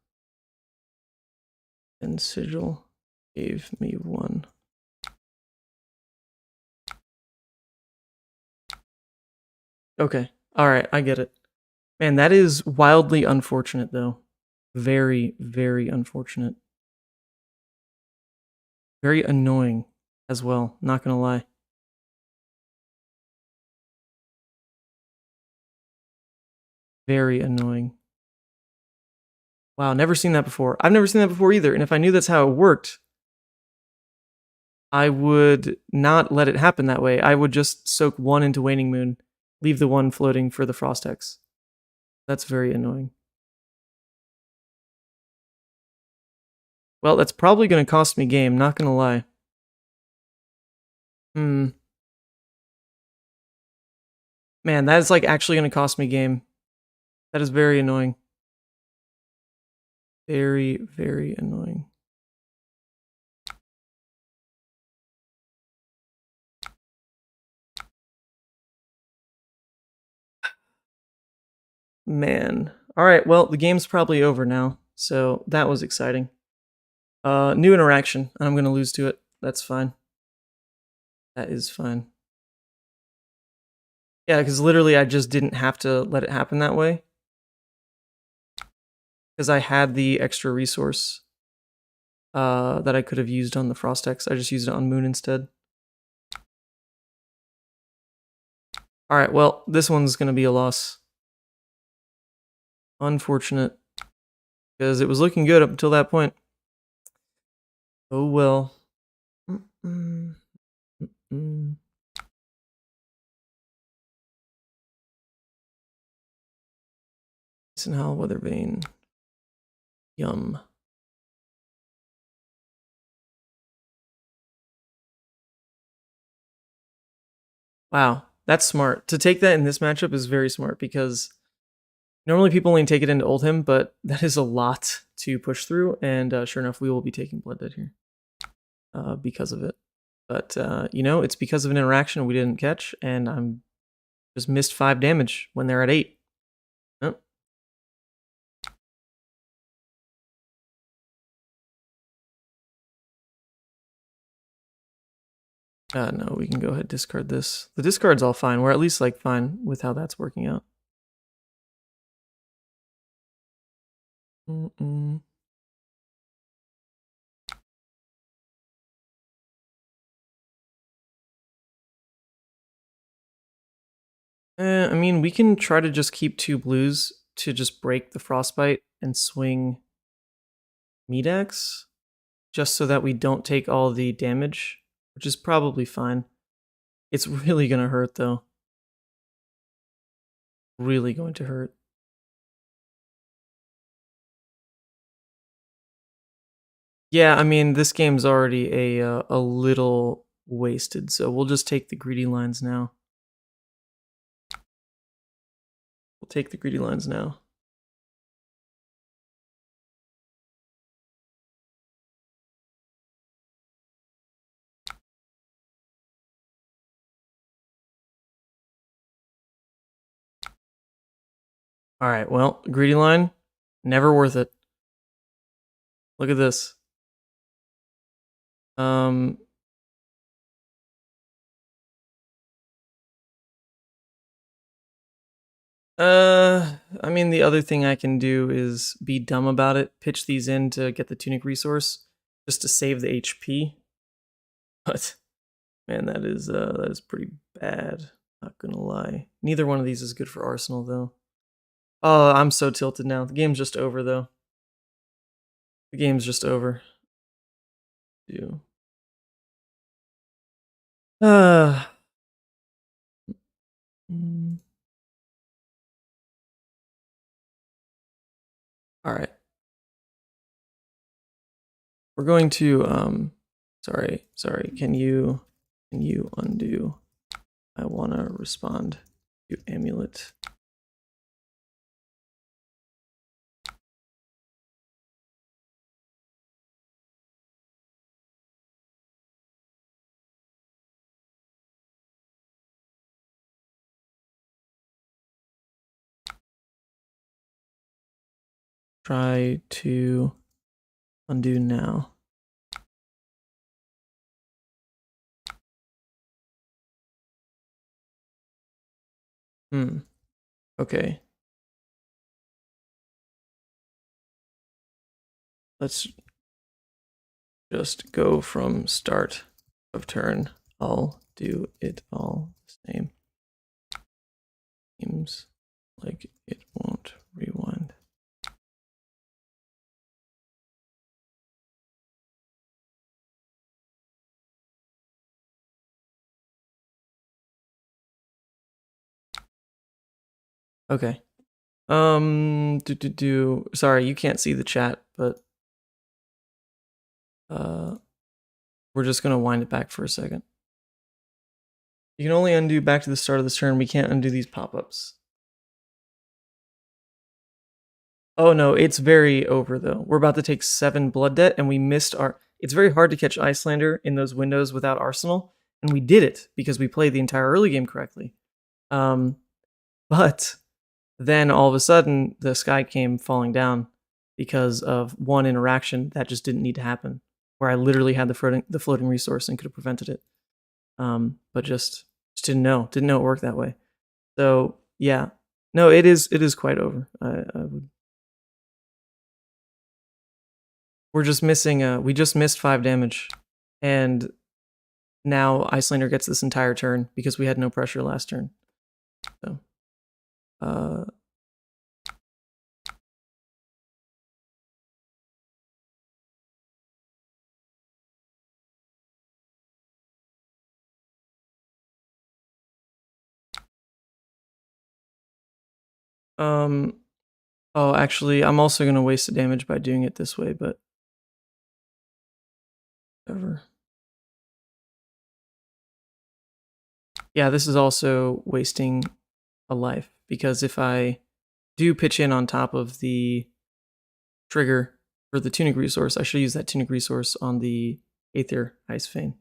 Speaker 1: and Sigil gave me one. Okay. Alright, I get it. Man, that is wildly unfortunate, though. Very, very unfortunate. Very annoying as well, not gonna lie. Very annoying. Wow, never seen that before. I've never seen that before either, and if I knew that's how it worked, I would not let it happen that way. I would just soak one into Waning Moon, leave the one floating for the Frost Hex. That's very annoying. Well, that's probably going to cost me game, not going to lie. Man, that is like actually going to cost me game. That is very annoying. Very, very annoying. Man. Alright, well, the game's probably over now, so that was exciting. New interaction, and I'm going to lose to it. That's fine. That is fine. Yeah, because literally I just didn't have to let it happen that way. Because I had the extra resource that I could have used on the Frost Hex. I just used it on Moon instead. Alright, well, this one's going to be a loss. Unfortunate. Because it was looking good up until that point. Oh well. Isenhal, Weathervane. Yum. Wow, that's smart. To take that in this matchup is very smart because normally people only take it into Oldhim, but that is a lot to push through, and sure enough, we will be taking Blood Dead here because of it. But, you know, it's because of an interaction we didn't catch, and I'm just missed 5 damage when they're at 8. Oh. No, we can go ahead and discard this. The discard's all fine. We're at least, like, fine with how that's working out. I mean, we can try to just keep 2 blues to just break the Frostbite and swing Medax, just so that we don't take all the damage, which is probably fine. It's really gonna hurt, though. Really going to hurt. Yeah, I mean, this game's already a little wasted, so we'll just take the greedy lines now. We'll take the greedy lines now. Alright, well, greedy line, never worth it. Look at this. I mean, the other thing I can do is be dumb about it, pitch these in to get the Tunic resource, just to save the HP. But, man, that is pretty bad, not gonna lie. Neither one of these is good for Arsenal, though. Oh, I'm so tilted now. The game's just over, though. The game's just over. Ew. Alright. We're going to, sorry, can you undo? I wanna respond. Do amulet. Try to undo now. Okay. Let's just go from start of turn. I'll do it all the same. Seems like it won't rewind. Okay. Sorry, you can't see the chat, but we're just gonna wind it back for a second. You can only undo back to the start of this turn. We can't undo these pop-ups. Oh no, it's very over though. We're about to take 7 blood debt, and we missed our. It's very hard to catch Iyslander in those windows without Arsenal, and we did it because we played the entire early game correctly. But then all of a sudden, the sky came falling down because of one interaction that just didn't need to happen, where I literally had the floating resource and could have prevented it. But just didn't know it worked that way. So yeah, no, it is quite over. I would. We're just missing. We just missed 5 damage, and now Iyslander gets this entire turn because we had no pressure last turn. So, oh, actually, I'm also gonna waste the damage by doing it this way, but whatever. Yeah, this is also wasting a life, because if I do pitch in on top of the trigger for the tunic resource, I should use that tunic resource on the Aether Ice Fane.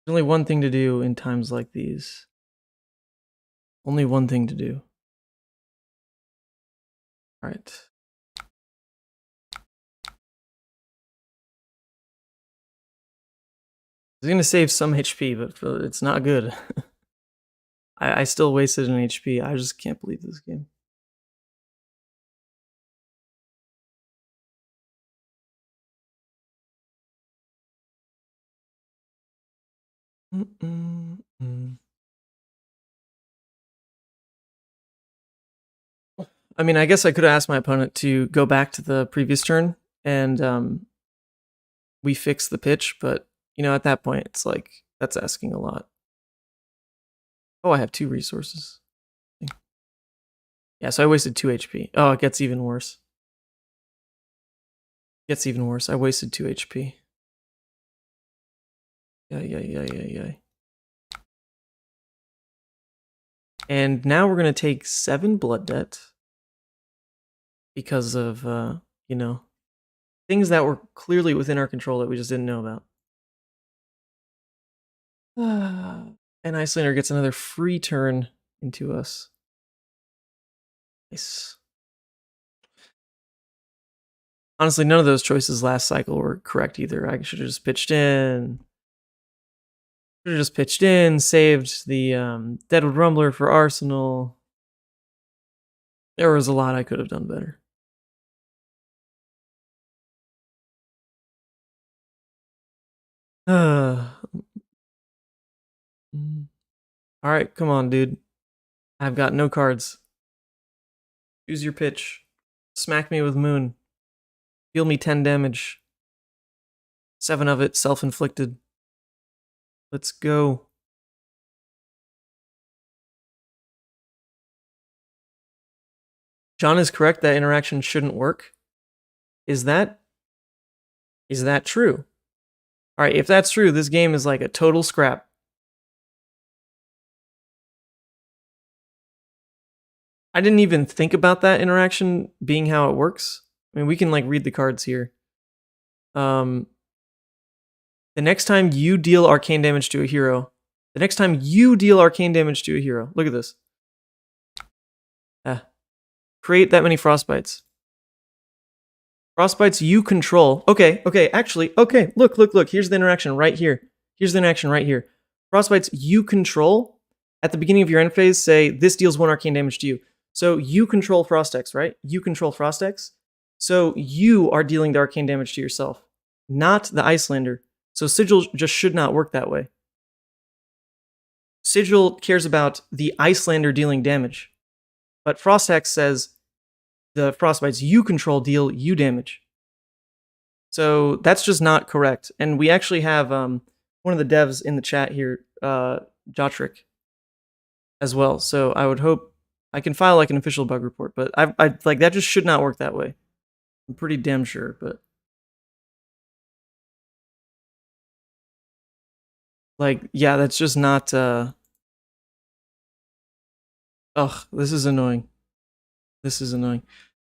Speaker 1: There's only one thing to do in times like these. Only one thing to do. Alright. I was gonna save some HP, but it's not good. I still wasted an HP. I just can't believe this game. I mean, I guess I could have asked my opponent to go back to the previous turn and we fix the pitch, but you know, at that point, it's like that's asking a lot. Oh, I have 2 resources. Yeah, so I wasted 2 HP. Oh, it gets even worse. It gets even worse. I wasted 2 HP. Yeah. And now we're gonna take 7 blood debt because of you know, things that were clearly within our control that we just didn't know about. And Iyslander gets another free turn into us. Nice. Honestly, none of those choices last cycle were correct either. I should have just pitched in. Saved the Deadwood Rumbler for Arsenal. There was a lot I could have done better. Alright, come on, dude. I've got no cards. Choose your pitch. Smack me with Moon. Deal me 10 damage. 7 of it self-inflicted. Let's go. John is correct, that interaction shouldn't work. Is that true? Alright, if that's true, this game is like a total scrap. I didn't even think about that interaction being how it works. I mean, we can like read the cards here. The next time you deal arcane damage to a hero, look at this. Create that many frostbites. Frostbites you control. Okay, actually, look. Here's the interaction right here. Frostbites you control at the beginning of your end phase say this deals 1 arcane damage to you. So you control Frostex, right? So you are dealing the arcane damage to yourself, not the Iyslander. So Sigil just should not work that way. Sigil cares about the Iyslander dealing damage, but Frostex says the frostbites you control deal you damage. So that's just not correct. And we actually have one of the devs in the chat here, Jotrick, as well. So I would hope I can file like an official bug report, but I like that just should not work that way. I'm pretty damn sure, but like yeah, that's just not. Ugh, this is annoying.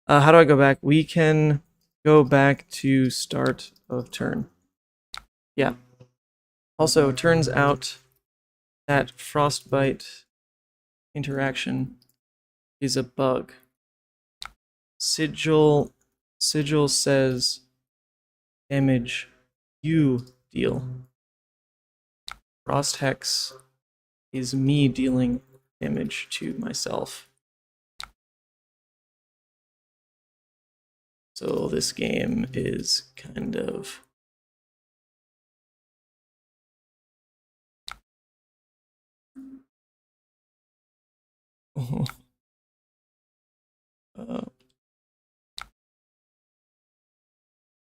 Speaker 1: How do I go back? We can go back to start of turn. Yeah. Also, turns out that frostbite interaction is a bug. Sigil says damage you deal. Frost Hex is me dealing damage to myself. So this game is kind of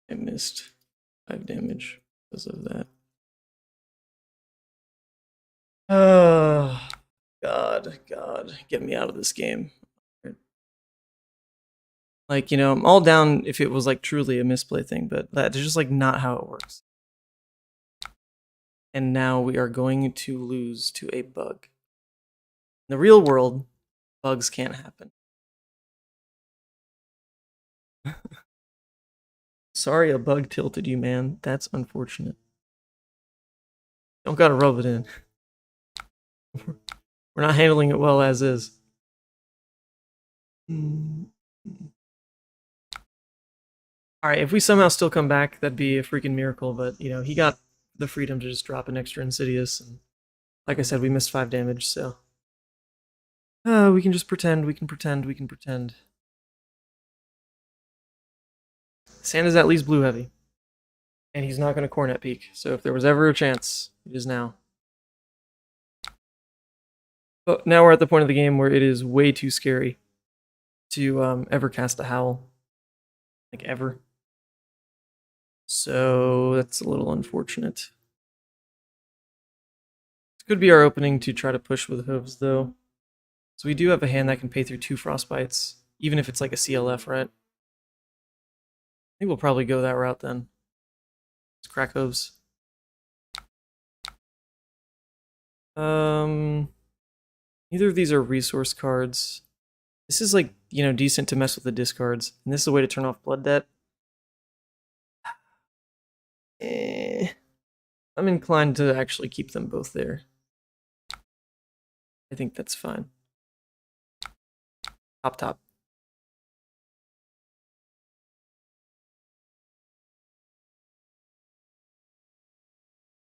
Speaker 1: I missed 5 damage because of that. Oh, God, get me out of this game. Like, you know, I'm all down if it was like truly a misplay thing, but that's just like not how it works. And now we are going to lose to a bug. In the real world, bugs can't happen. Sorry a bug tilted you, man. That's unfortunate. Don't gotta rub it in. We're not handling it well as is. Alright, if we somehow still come back, that'd be a freaking miracle, but, you know, he got the freedom to just drop an extra Insidious, and like I said, we missed 5 damage, so... we can just pretend, we can pretend. Sand is at least blue heavy. And he's not going to Cornet Peak, so if there was ever a chance, it is now. But now we're at the point of the game where it is way too scary to ever cast a Howl. Like, ever. So, that's a little unfortunate. This could be our opening to try to push with hooves, though. So we do have a hand that can pay through 2 Frostbites, even if it's like a CLF, right? I think we'll probably go that route then. Let's crack hooves. Neither of these are resource cards. This is like, you know, decent to mess with the discards. And this is a way to turn off Blood Debt. I'm inclined to actually keep them both there. I think that's fine. Top.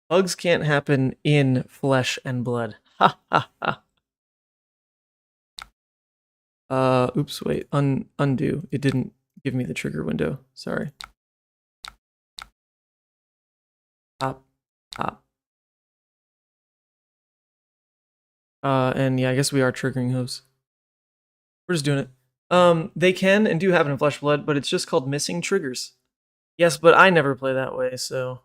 Speaker 1: Bugs can't happen in flesh and blood. Ha ha ha. Oops, wait. Undo. It didn't give me the trigger window. Sorry. Top. And yeah, I guess we are triggering hooves. We're just doing it. They can and do happen in flesh blood, but it's just called missing triggers. Yes, but I never play that way, so...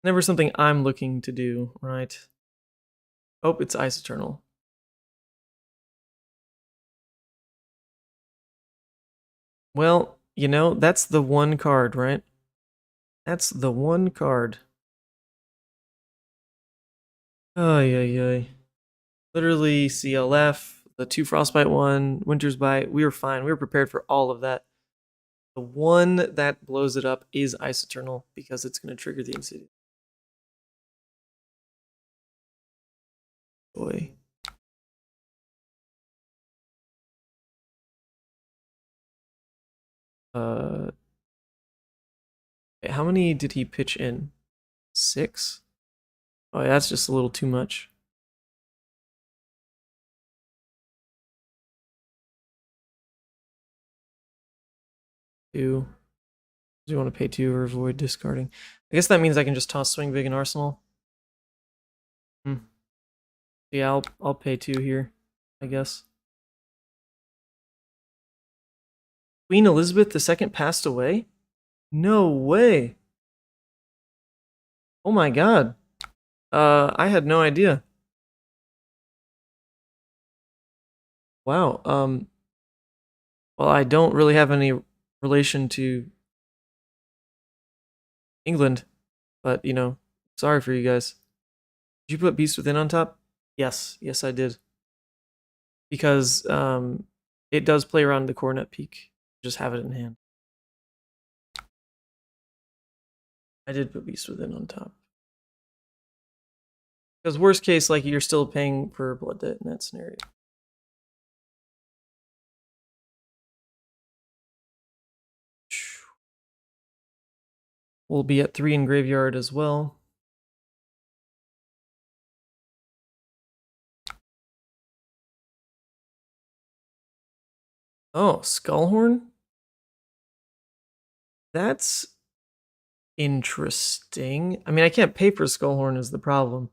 Speaker 1: Never something I'm looking to do, right? Oh, it's Ice Eternal. Well, you know, that's the one card, right? That's the one card. Ay. Literally CLF, the 2 Frostbite, 1 Winter's Bite. We were fine. We were prepared for all of that. The one that blows it up is Ice Eternal because it's going to trigger the Insidious. Boy. How many did he pitch in? 6? Oh, yeah, that's just a little too much. Two. Do you want to pay 2 or avoid discarding? I guess that means I can just toss Swing Big and Arsenal. Yeah, I'll pay 2 here, I guess. Queen Elizabeth II passed away? No way. Oh my god. I had no idea. Wow. Well, I don't really have any relation to England, but you know, sorry for you guys. Did you put Beast Within on top? Yes, I did. Because it does play around the Coronet Peak. Just have it in hand. I did put Beast Within on top. Because worst case, like, you're still paying for Blood Debt in that scenario. We'll be at 3 in graveyard as well. Oh, Skullhorn? That's interesting. I mean, I can't pay for Skullhorn is the problem.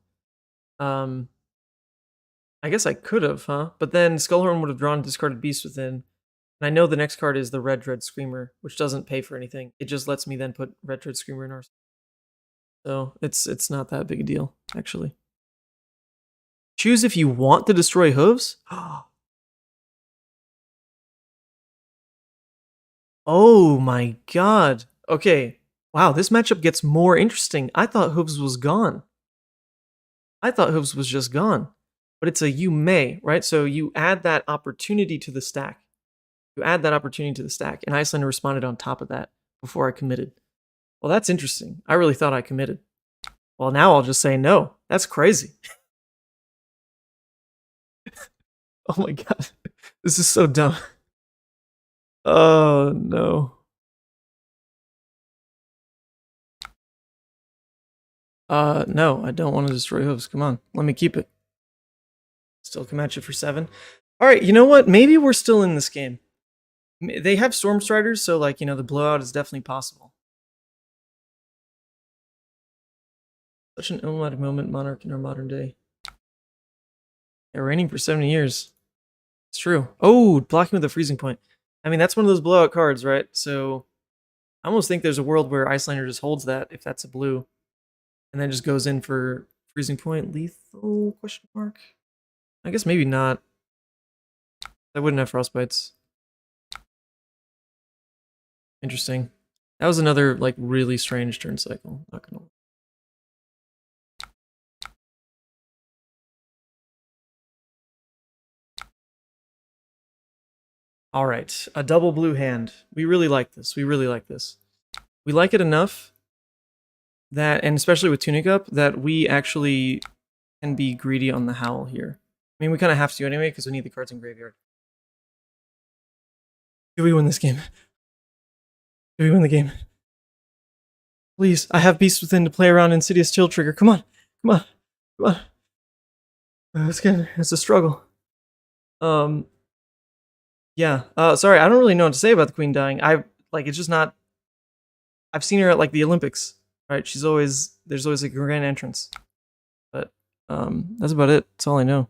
Speaker 1: I guess I could have, huh? But then Skullhorn would have drawn discarded Beast Within. And I know the next card is the Red Dread Screamer, which doesn't pay for anything. It just lets me then put Red Dread Screamer in Arsenal. So it's not that big a deal, actually. Choose if you want to destroy hooves? Oh my god. Okay. Wow, this matchup gets more interesting. I thought hooves was gone. I thought hooves was just gone. But it's a you may, right? So you add that opportunity to the stack. You add that opportunity to the stack. And Iyslander responded on top of that before I committed. Well, that's interesting. I really thought I committed. Well, now I'll just say no. That's crazy. Oh my god. This is so dumb. Oh, no. No, I don't want to destroy hooves. Come on, let me keep it. Still can match it for 7. All right, you know what? Maybe we're still in this game. They have Stormstriders, so, like, you know, the blowout is definitely possible. Such an emblematic moment, Monarch in our modern day. Yeah, reigning for 70 years. It's true. Oh, blocking with a freezing point. I mean, that's one of those blowout cards, right? So I almost think there's a world where Iyslander just holds that if that's a blue, and then just goes in for freezing point. Lethal? Question mark. I guess maybe not. I wouldn't have frostbites. Interesting. That was another, like, really strange turn cycle. Not gonna lie. All right, a double blue hand. We really like this. We really like this. We like it enough that, and especially with Tunic up, that we actually can be greedy on the Howl here. I mean, we kind of have to anyway because we need the cards in graveyard. Do we win this game? Do we win the game? Please, I have Beast Within to play around Insidious Chill Trigger. Come on, come on, come on. It's a struggle. Yeah. Sorry, I don't really know what to say about the Queen dying. It's just not. I've seen her at, like, the Olympics, right? There's always like a grand entrance, but that's about it. That's all I know.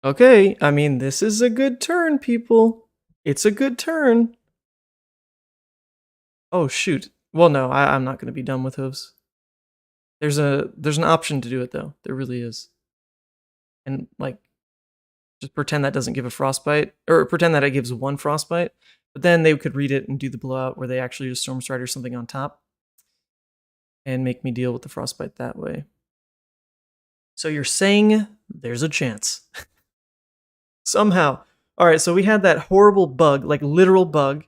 Speaker 1: Okay, I mean, this is a good turn, people. It's a good turn. Oh shoot. Well, no, I'm not gonna be done with hooves. There's an option to do it though. There really is. And, like, just pretend that doesn't give a frostbite, or pretend that it gives 1 frostbite. But then they could read it and do the blowout where they actually just Stormstrider something on top and make me deal with the frostbite that way. So you're saying there's a chance. Somehow. All right, so we had that horrible bug, like literal bug.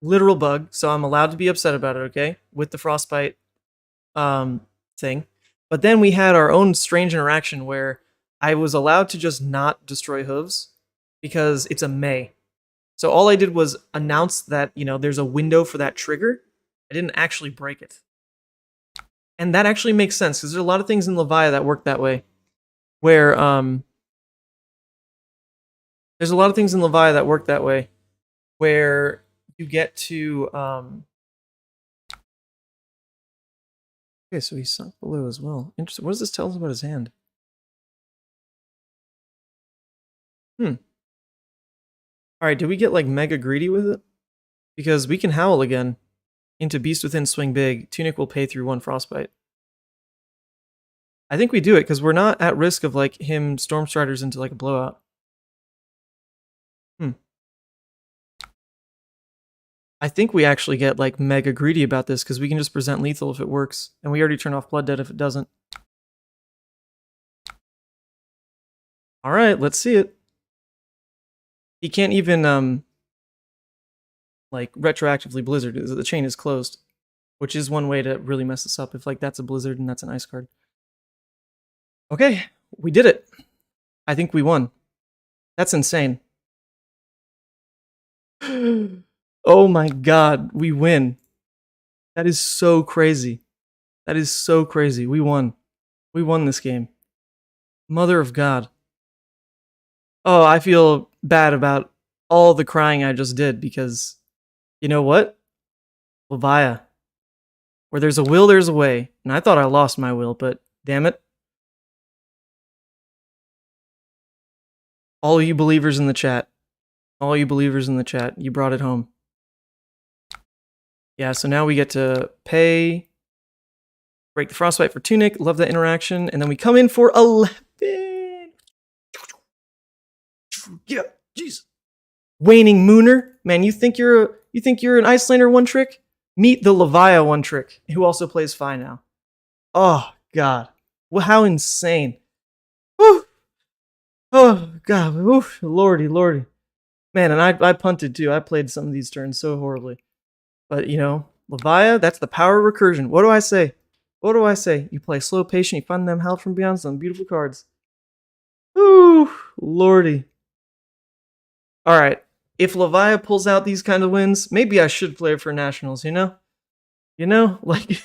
Speaker 1: Literal bug. So I'm allowed to be upset about it, okay? With the frostbite thing. But then we had our own strange interaction where I was allowed to just not destroy hooves because it's a May. So all I did was announce that, there's a window for that trigger. I didn't actually break it. And that actually makes sense because there's a lot of things in Levia that work that way. Where there's a lot of things in Levia that work that way. Where you get to okay, so he sunk below as well. Interesting. What does this tell us about his hand? Alright, do we get like mega greedy with it? Because we can howl again. Into Beast Within swing big. Tunic will pay through 1 frostbite. I think we do it because we're not at risk of like him Stormstriders into like a blowout. I think we actually get like mega greedy about this because we can just present lethal if it works. And we already turn off Blood Dead if it doesn't. Alright, let's see it. He can't even like retroactively blizzard. The chain is closed. Which is one way to really mess this up if like that's a blizzard and that's an ice card. Okay, we did it. I think we won. That's insane. Oh my god, we win. That is so crazy. That is so crazy. We won. We won this game. Mother of God. Oh, I feel bad about all the crying I just did because, you know what? Levia. Where there's a will, there's a way. And I thought I lost my will, but damn it. All you believers in the chat. All you believers in the chat. You brought it home. Yeah, so now we get to pay, break the frostbite for Tunic, love that interaction, and then we come in for 11. Yeah, jeez. Waning Mooner, man, you think you're an Iyslander one trick? Meet the Levia one trick, who also plays Fi now. Oh god, well, how insane! Woo! Oh god, oof, lordy, man, and I punted too. I played some of these turns so horribly. But, Levia, that's the power of recursion. What do I say? What do I say? You play slow, patient, you find them held from beyond some beautiful cards. Ooh, lordy. Alright, if Levia pulls out these kind of wins, maybe I should play for Nationals, You know? Like,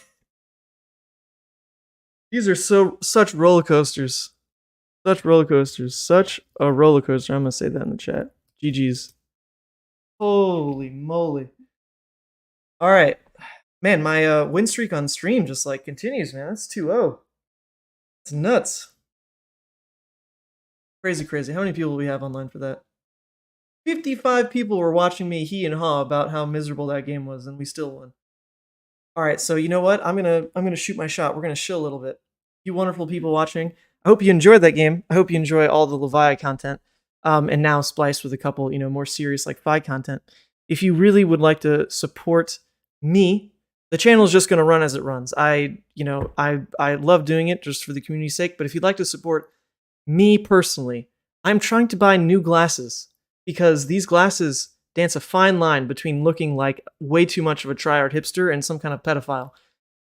Speaker 1: these are such roller coasters. Such roller coasters. Such a roller coaster. I'm gonna say that in the chat. GG's. Holy moly. Alright. Man, my win streak on stream just like continues, man. That's 2-0. It's nuts. Crazy, crazy. How many people do we have online for that? 55 people were watching me he and haw about how miserable that game was, and we still won. Alright, so you know what? I'm gonna shoot my shot. We're gonna chill a little bit. You wonderful people watching. I hope you enjoyed that game. I hope you enjoy all the Levia content. And now spliced with a couple, more serious like Fi content. If you really would like to support me, the channel is just going to run as it runs. I love doing it just for the community's sake, but if you'd like to support me personally, I'm trying to buy new glasses because these glasses dance a fine line between looking like way too much of a tryhard hipster and some kind of pedophile.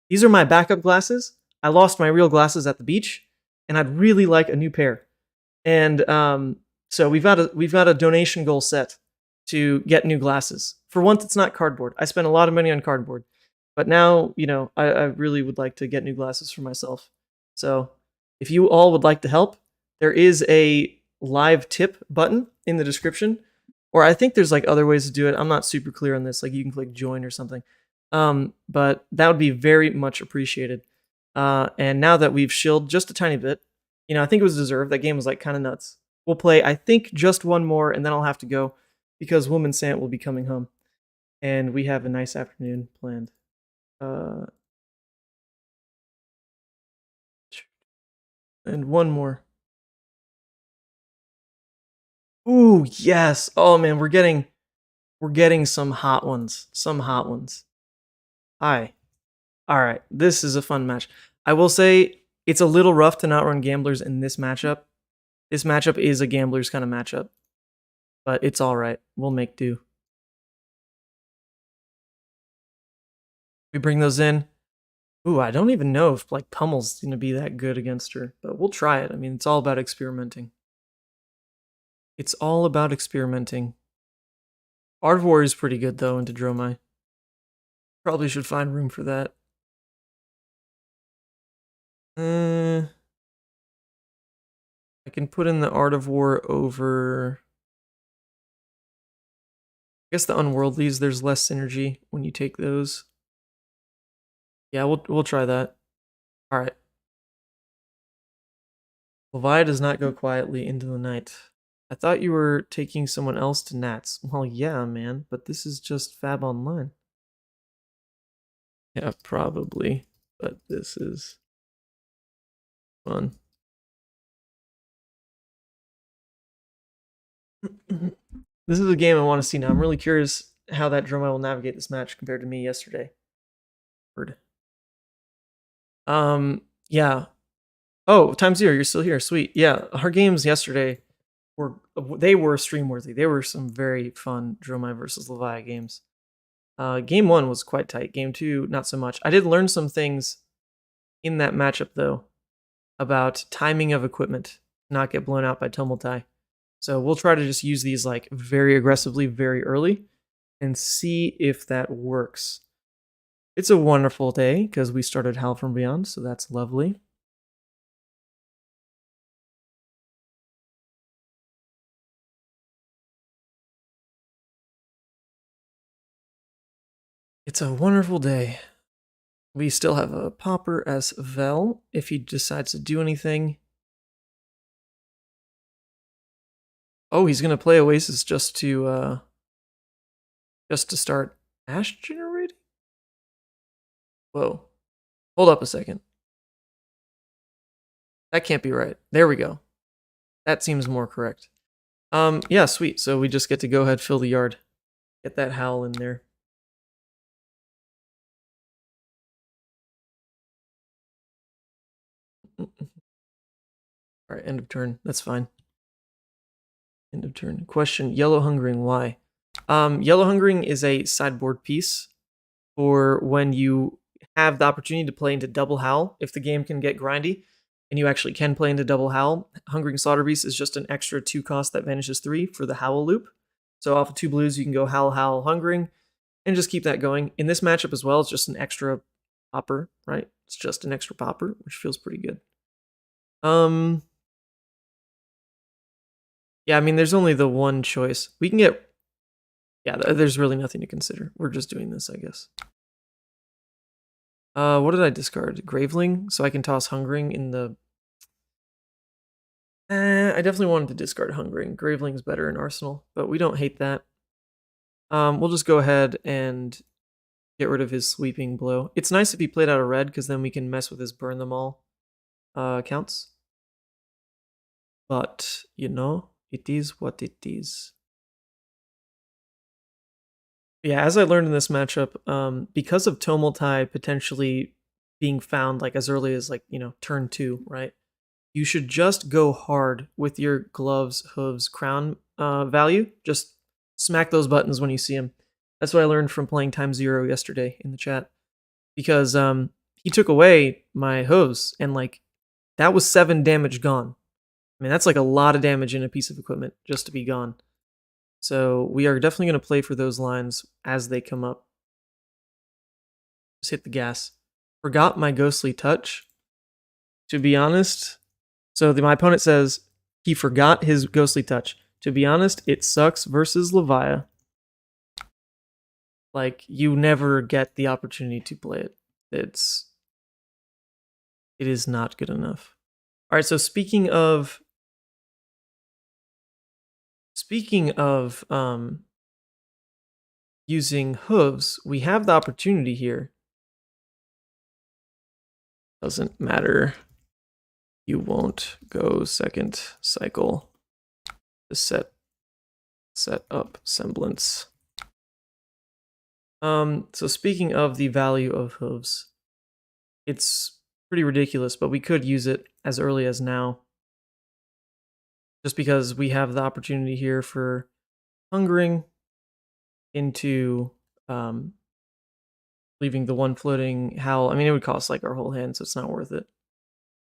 Speaker 1: These are my backup glasses. I lost my real glasses at the beach, and I'd really like a new pair. And so we've got a donation goal set to get new glasses. For once, it's not cardboard. I spent a lot of money on cardboard. But now, I really would like to get new glasses for myself. So if you all would like to help, there is a live tip button in the description. Or I think there's like other ways to do it. I'm not super clear on this. Like you can click join or something. But that would be very much appreciated. And now that we've shilled just a tiny bit, I think it was deserved. That game was like kind of nuts. We'll play, I think, just one more, and then I'll have to go because Woman Sant will be coming home. And we have a nice afternoon planned. And one more. Ooh, yes. Oh man, we're getting some hot ones. Some hot ones. Hi. All right, this is a fun match. I will say It's a little rough to not run gamblers in this matchup. This matchup is a gamblers kind of matchup, but it's all right. We'll make do. We bring those in. Ooh, I don't even know if like Pummel's gonna be that good against her, but we'll try it. I mean, it's all about experimenting. It's all about experimenting. Art of War is pretty good though into Dromai. Probably should find room for that. I can put in the Art of War over. I guess the Unworldlies, there's less synergy when you take those. Yeah, we'll try that. All right. Levia does not go quietly into the night. I thought you were taking someone else to Nats. Well, yeah, man, but this is just Fab Online. Yeah, probably, but this is fun. This is a game I want to see now. I'm really curious how that Dromai will navigate this match compared to me yesterday. Word. Yeah. Oh, Time Zero, you're still here. Sweet. Yeah, her games yesterday were stream worthy. They were some very fun Dromai versus Levia games. Game 1 was quite tight. Game 2, not so much. I did learn some things in that matchup though about timing of equipment, not get blown out by Tumultai. So we'll try to just use these like very aggressively, very early, and see if that works. It's a wonderful day because we started Hell from Beyond, so that's lovely. It's a wonderful day. We still have a Popper as Vel if he decides to do anything. Oh, he's gonna play Oasis just to start Ash generating? Whoa. Hold up a second. That can't be right. There we go. That seems more correct. Yeah, sweet. So we just get to go ahead, fill the yard. Get that howl in there. Alright, end of turn. That's fine. End of turn. Question, Yellow Hungering, why? Yellow Hungering is a sideboard piece for when you have the opportunity to play into double howl. If the game can get grindy, and you actually can play into double howl, Hungering Slaughter Beast is just an extra 2 cost that vanishes 3 for the howl loop. So off of 2 blues, you can go howl, howl, hungering, and just keep that going. In this matchup as well, it's just an extra popper, right? It's just an extra popper, which feels pretty good. Yeah, I mean, there's only the one choice. We can get... Yeah, there's really nothing to consider. We're just doing this, I guess. What did I discard? Graveling, so I can toss Hungering in the... I definitely wanted to discard Hungering. Graveling's better in Arsenal, but we don't hate that. We'll just go ahead and get rid of his Sweeping Blow. It's nice if he played out a red, because then we can mess with his Burn Them All counts. But, you know, it is what it is. Yeah, as I learned in this matchup, because of Tumultai potentially being found like as early as like, you know, turn 2, right? You should just go hard with your gloves, hooves, crown value. Just smack those buttons when you see them. That's what I learned from playing Time Zero yesterday in the chat. Because he took away my hooves, and like that was 7 damage gone. I mean, that's like a lot of damage in a piece of equipment just to be gone. So we are definitely going to play for those lines as they come up. Just hit the gas. Forgot my ghostly touch. To be honest, so my opponent says he forgot his ghostly touch. To be honest, it sucks versus Levia. Like, you never get the opportunity to play it. It is not good enough. All right, so speaking of using hooves, we have the opportunity here. Doesn't matter. You won't go second cycle to set up semblance. So speaking of the value of hooves, it's pretty ridiculous, but we could use it as early as now. Just because we have the opportunity here for hungering into leaving the one floating howl. I mean, it would cost like our whole hand, so it's not worth it.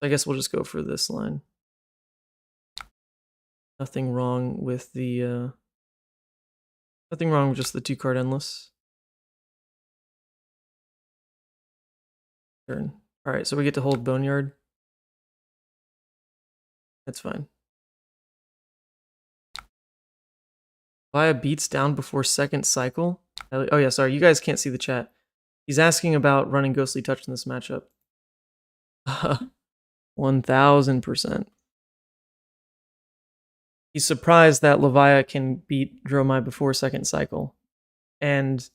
Speaker 1: I guess we'll just go for this line. Nothing wrong with the nothing wrong with just the 2-card endless. Turn. Alright, so we get to hold Boneyard. That's fine. Levia beats down before second cycle. Oh yeah, sorry, you guys can't see the chat. He's asking about running Ghostly Touch in this matchup. 1000%. He's surprised that Levia can beat Dromai before second cycle. And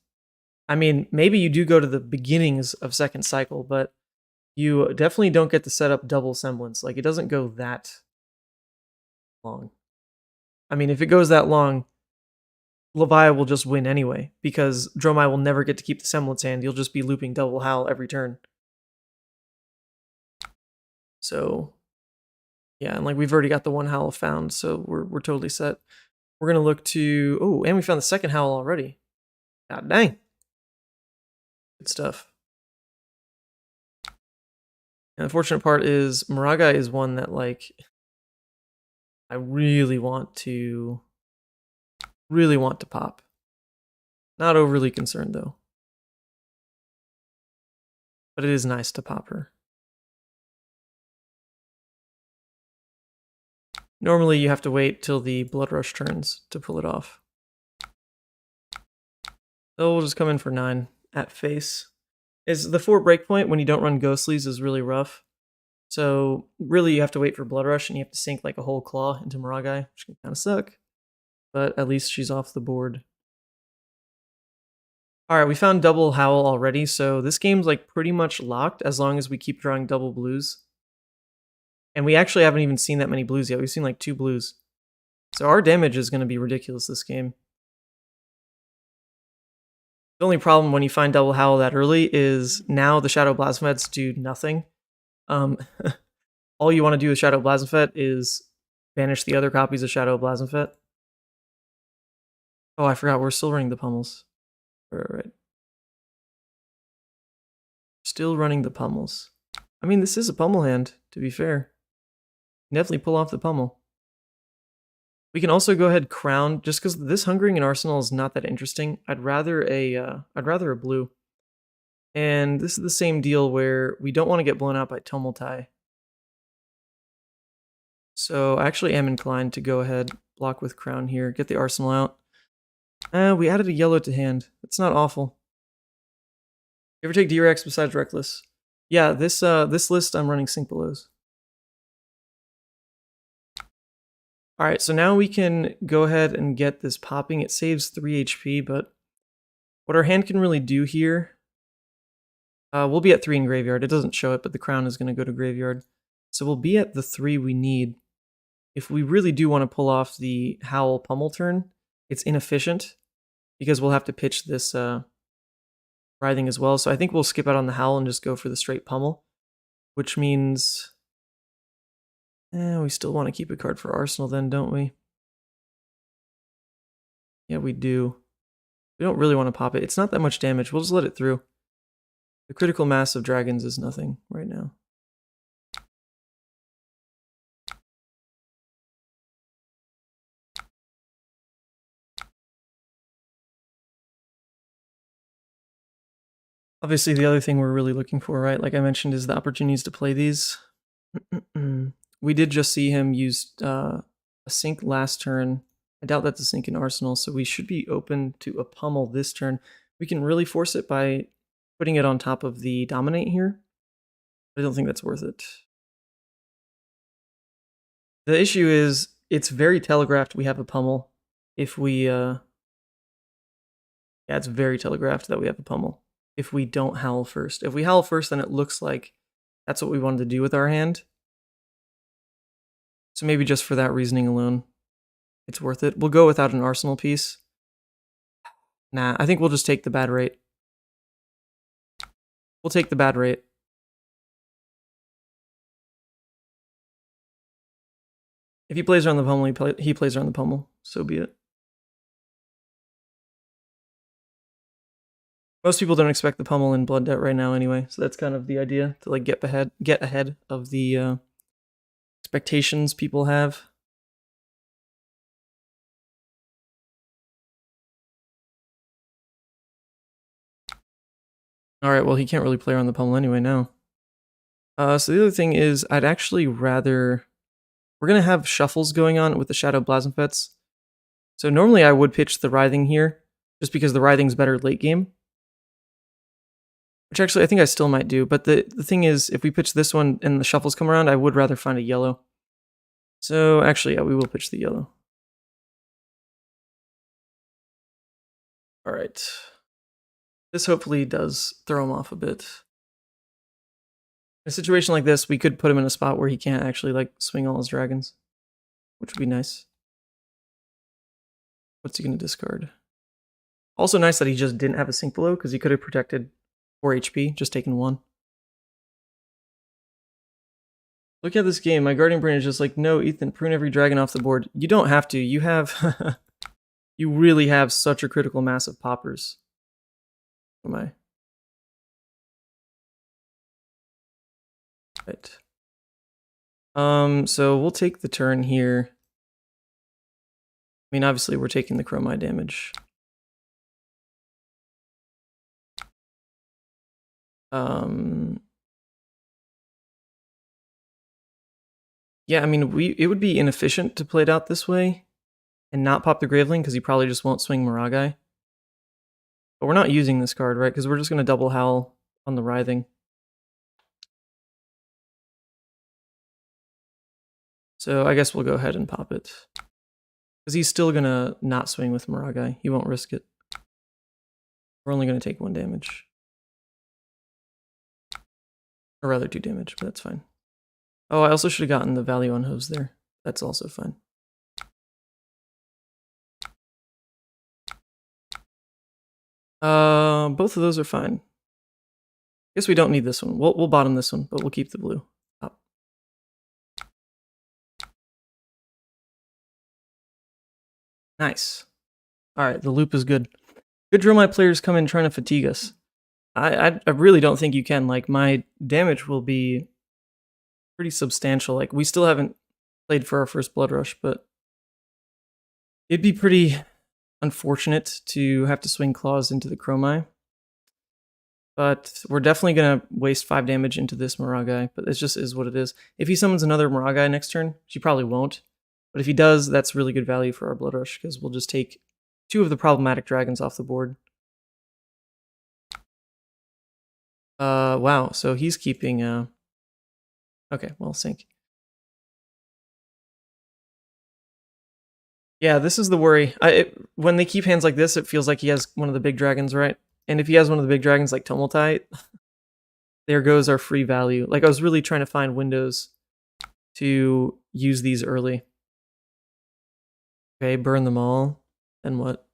Speaker 1: I mean, maybe you do go to the beginnings of second cycle, but you definitely don't get to set up double semblance. Like, it doesn't go that long. I mean, if it goes that long, Levia will just win anyway, because Dromai will never get to keep the semblance hand. You'll just be looping double howl every turn. So, yeah, and like we've already got the one howl found, so we're totally set. We're gonna look to and we found the second howl already. God dang. Good stuff. And the fortunate part is Moragai is one that like I really want to pop. Not overly concerned though. But it is nice to pop her. Normally you have to wait till the Blood Rush turns to pull it off. So we'll just come in for 9 at face. The 4 breakpoint when you don't run Ghostlies is really rough. So really you have to wait for Blood Rush and you have to sink like a whole claw into Moragai, which can kind of suck. But at least she's off the board. Alright, we found double howl already, so this game's like pretty much locked as long as we keep drawing double blues. And we actually haven't even seen that many blues yet. We've seen like 2 blues. So our damage is going to be ridiculous this game. The only problem when you find double howl that early is now the Shadow Blasphemets do nothing. All you want to do with Shadow Blasphemет is banish the other copies of Shadow Blasphemет. Oh, I forgot, we're still running the pummels. Right. Still running the pummels. I mean, this is a pummel hand, to be fair. Definitely pull off the pummel. We can also go ahead crown, just because this hungering in Arsenal is not that interesting. I'd rather a blue. And this is the same deal where we don't want to get blown out by Tumultai. So I actually am inclined to go ahead, block with crown here, get the Arsenal out. We added a yellow to hand. That's not awful. You ever take D-Rex besides Reckless? Yeah, this list I'm running Sync Belows. Alright, so now we can go ahead and get this popping. It saves 3 HP, but what our hand can really do here, we'll be at 3 in Graveyard. It doesn't show it, but the crown is going to go to Graveyard. So we'll be at the 3 we need. If we really do want to pull off the Howl Pummel turn, it's inefficient, because we'll have to pitch this Writhing as well. So I think we'll skip out on the Howl and just go for the straight Pummel, which means... we still want to keep a card for Arsenal then, don't we? Yeah, we do. We don't really want to pop it. It's not that much damage. We'll just let it through. The critical mass of dragons is nothing right now. Obviously, the other thing we're really looking for, right, like I mentioned, is the opportunities to play these. We did just see him use a sync last turn. I doubt that's a sync in Arsenal, so we should be open to a pummel this turn. We can really force it by putting it on top of the Dominate here. I don't think that's worth it. The issue is, it's very telegraphed we have a pummel. If we, yeah, it's very telegraphed that we have a pummel. If we don't howl first. If we howl first, then it looks like that's what we wanted to do with our hand. So maybe just for that reasoning alone, it's worth it. We'll go without an Arsenal piece. Nah, I think we'll just take the bad rate. We'll take the bad rate. If he plays around the pummel, he plays around the pummel. So be it. Most people don't expect the pummel in Blood Debt right now anyway, so that's kind of the idea, to like get ahead of the expectations people have. Alright, well he can't really play around the pummel anyway now. So the other thing is, I'd actually rather... We're going to have shuffles going on with the Shadow Blasphemfets. So normally I would pitch the Writhing here, just because the Writhing's better late game. Which actually I think I still might do, but the thing is, if we pitch this one and the shuffles come around, I would rather find a yellow. So actually, yeah, we will pitch the yellow. Alright. This hopefully does throw him off a bit. In a situation like this, we could put him in a spot where he can't actually like swing all his dragons, which would be nice. What's he going to discard? Also nice that he just didn't have a sink below, because he could have protected 4 HP, just taking 1. Look at this game. My Guardian Brain is just like, no, Ethan, prune every dragon off the board. You don't have to. You have... you really have such a critical mass of poppers. Am I? Right. So we'll take the turn here. I mean, obviously we're taking the Dromai damage. Yeah, I mean, it would be inefficient to play it out this way and not pop the Graveling, because he probably just won't swing Maragai. But we're not using this card, right? Because we're just going to double howl on the Writhing. So I guess we'll go ahead and pop it. Because he's still going to not swing with Maragai. He won't risk it. We're only going to take 1 damage. Or rather 2 damage, but that's fine. Oh, I also should have gotten the value on Hooves there. That's also fine. Both of those are fine. I guess we don't need this one. We'll bottom this one, but we'll keep the blue up. Nice. Alright, the loop is good. Good Dromai players come in trying to fatigue us. I really don't think you can. Like, my damage will be pretty substantial. Like, we still haven't played for our first Blood Rush, but it'd be pretty unfortunate to have to swing Claws into the Dromai. But we're definitely going to waste 5 damage into this Maragai, but it just is what it is. If he summons another Maragai next turn, she probably won't. But if he does, that's really good value for our Blood Rush, because we'll just take 2 of the problematic dragons off the board. Wow, so he's keeping, okay, well, sink. Yeah, this is the worry. When they keep hands like this, it feels like he has one of the big dragons, right? And if he has one of the big dragons like Tumultite, there goes our free value. Like, I was really trying to find windows to use these early. Okay, burn them all. Then what?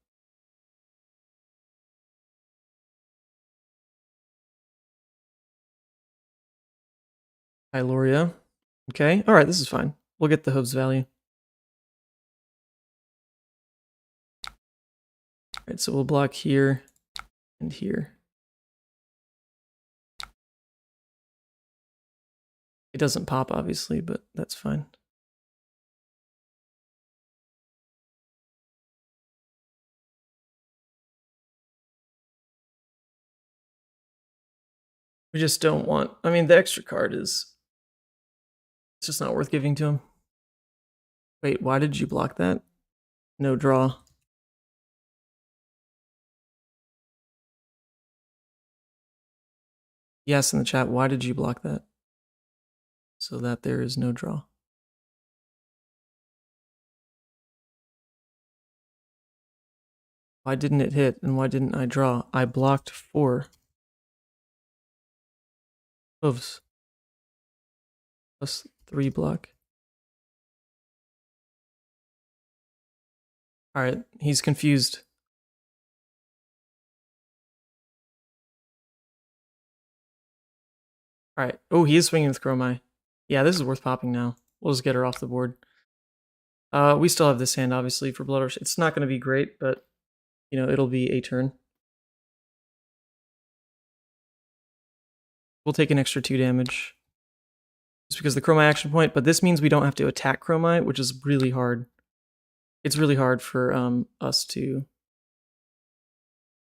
Speaker 1: Hyloria. Okay, alright, this is fine. We'll get the Hooves value. Alright, so we'll block here and here. It doesn't pop, obviously, but that's fine. We just don't want... I mean, the extra card is... It's just not worth giving to him. Wait, why did you block that? No draw. Yes, in the chat, why did you block that? So that there is no draw. Why didn't it hit, and why didn't I draw? I blocked 4 hooves. Plus 3 block. Alright, he's confused. Alright. Oh, he is swinging with Dromai. Yeah, this is worth popping now. We'll just get her off the board. We still have this hand, obviously, for Blood Rush. It's not going to be great, but, you know, it'll be a turn. We'll take an extra 2 damage. Just because the Chromai action point, but this means we don't have to attack Chromai, which is really hard. It's really hard for us to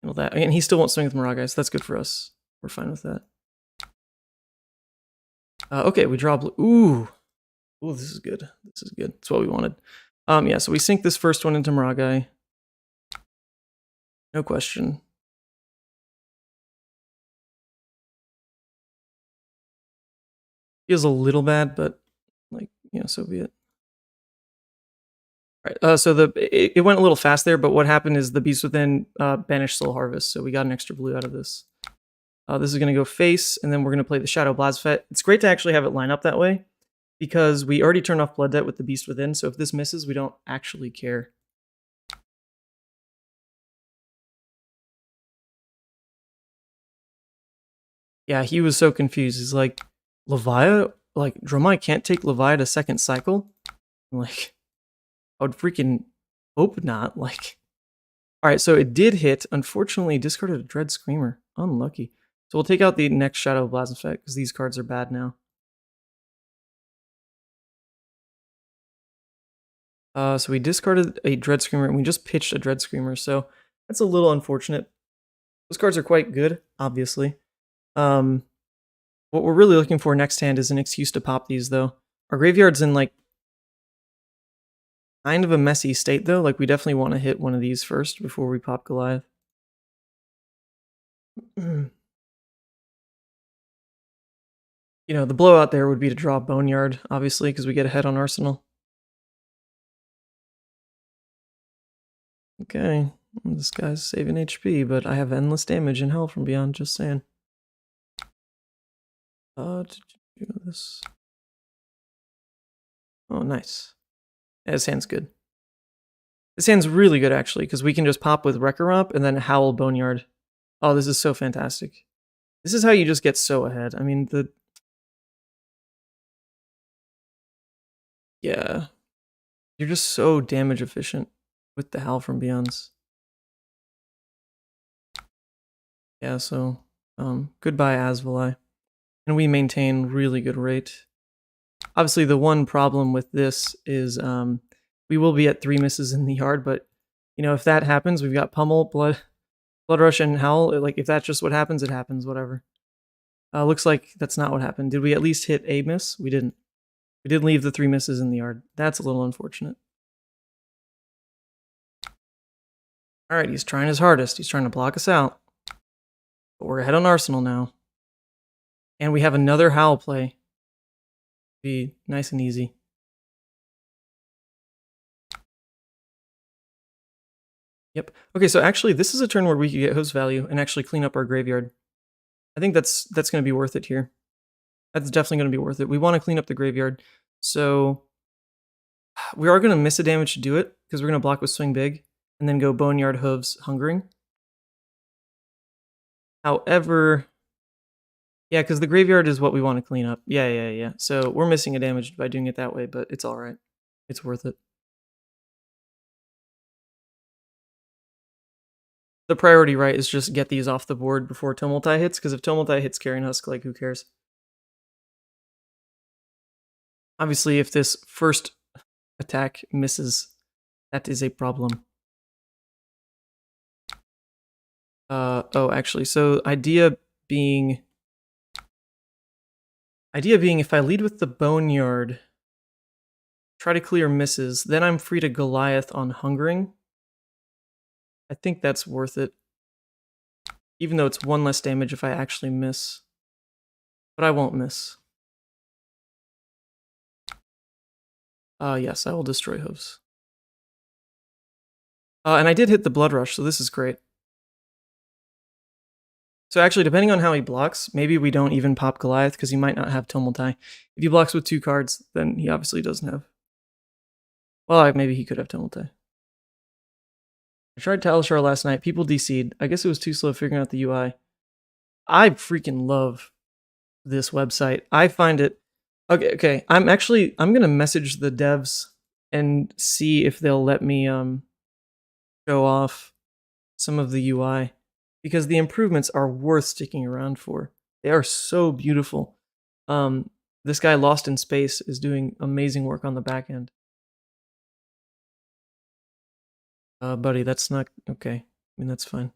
Speaker 1: handle that. And he still won't swing with Miragai, so that's good for us. We're fine with that. Okay, we draw blue. Ooh, this is good. This is good. That's what we wanted. Yeah, so we sink this first one into Miragai. No question. Feels a little bad, but like, you know, so be it. All right, so it went a little fast there, but what happened is the Beast Within banished Soul Harvest, so we got an extra blue out of this. This is going to go face, and then we're going to play the Shadow Blasphette. It's great to actually have it line up that way, because we already turned off Blood Debt with the Beast Within, so if this misses, we don't actually care. Yeah, he was so confused. He's like, Levia? Like, Dromai can't take Levia to second cycle? I'm like, I would freaking hope not. Like, alright, so it did hit. Unfortunately, discarded a Dread Screamer. Unlucky. So we'll take out the next Shadow Blast effect, because these cards are bad now. So we discarded a Dread Screamer, and we just pitched a Dread Screamer, so that's a little unfortunate. Those cards are quite good, obviously. What we're really looking for next hand is an excuse to pop these, though. Our graveyard's in, like, kind of a messy state, though. Like, we definitely want to hit one of these first before we pop Goliath. You know, the blowout there would be to draw Boneyard, obviously, because we get ahead on Arsenal. Okay, this guy's saving HP, but I have endless damage in Hell from Beyond, just saying. Did you do this? Oh, nice. Yeah, this hand's good. This hand's really good, actually, because we can just pop with Wrecker Romp and then Howl Boneyard. Oh, this is so fantastic. This is how you just get so ahead. I mean, yeah. You're just so damage efficient with the Howl from Beyonds. Yeah, so, goodbye Asvali. And we maintain really good rate. Obviously, the one problem with this is we will be at 3 misses in the yard, but, you know, if that happens, we've got Pummel, Blood Rush, and Howl. Like, if that's just what happens, it happens, whatever. Looks like that's not what happened. Did we at least hit a miss? We didn't. We did leave the 3 misses in the yard. That's a little unfortunate. Alright, he's trying his hardest. He's trying to block us out. But we're ahead on Arsenal now. And we have another Howl play. Be nice and easy. Yep. Okay, so actually, this is a turn where we could get host value and actually clean up our graveyard. I think that's going to be worth it here. That's definitely going to be worth it. We want to clean up the graveyard. So we are going to miss a damage to do it, because we're going to block with Swing Big, and then go Boneyard, Hooves, Hungering. However, yeah, because the graveyard is what we want to clean up. Yeah. So we're missing a damage by doing it that way, but it's alright. It's worth it. The priority, right, is just get these off the board before Tumulti hits, because if Tumulti hits Carrion Husk, like, who cares? Obviously, if this first attack misses, that is a problem. Oh, actually, so idea being if I lead with the Boneyard, try to clear misses, then I'm free to Goliath on Hungering. I think that's worth it. Even though it's 1 less damage if I actually miss. But I won't miss. Yes, I will destroy Hooves. And I did hit the Blood Rush, so this is great. So actually, depending on how he blocks, maybe we don't even pop Goliath, because he might not have Tumulti. If he blocks with 2 cards, then he obviously doesn't have. Well, maybe he could have Tumulti. I tried Talishar last night. People DC'd. I guess it was too slow figuring out the UI. I freaking love this website. I find it... Okay. I'm going to message the devs and see if they'll let me show off some of the UI, because the improvements are worth sticking around for. They are so beautiful. This guy Lost in Space is doing amazing work on the back end. Buddy, that's not okay. I mean, that's fine.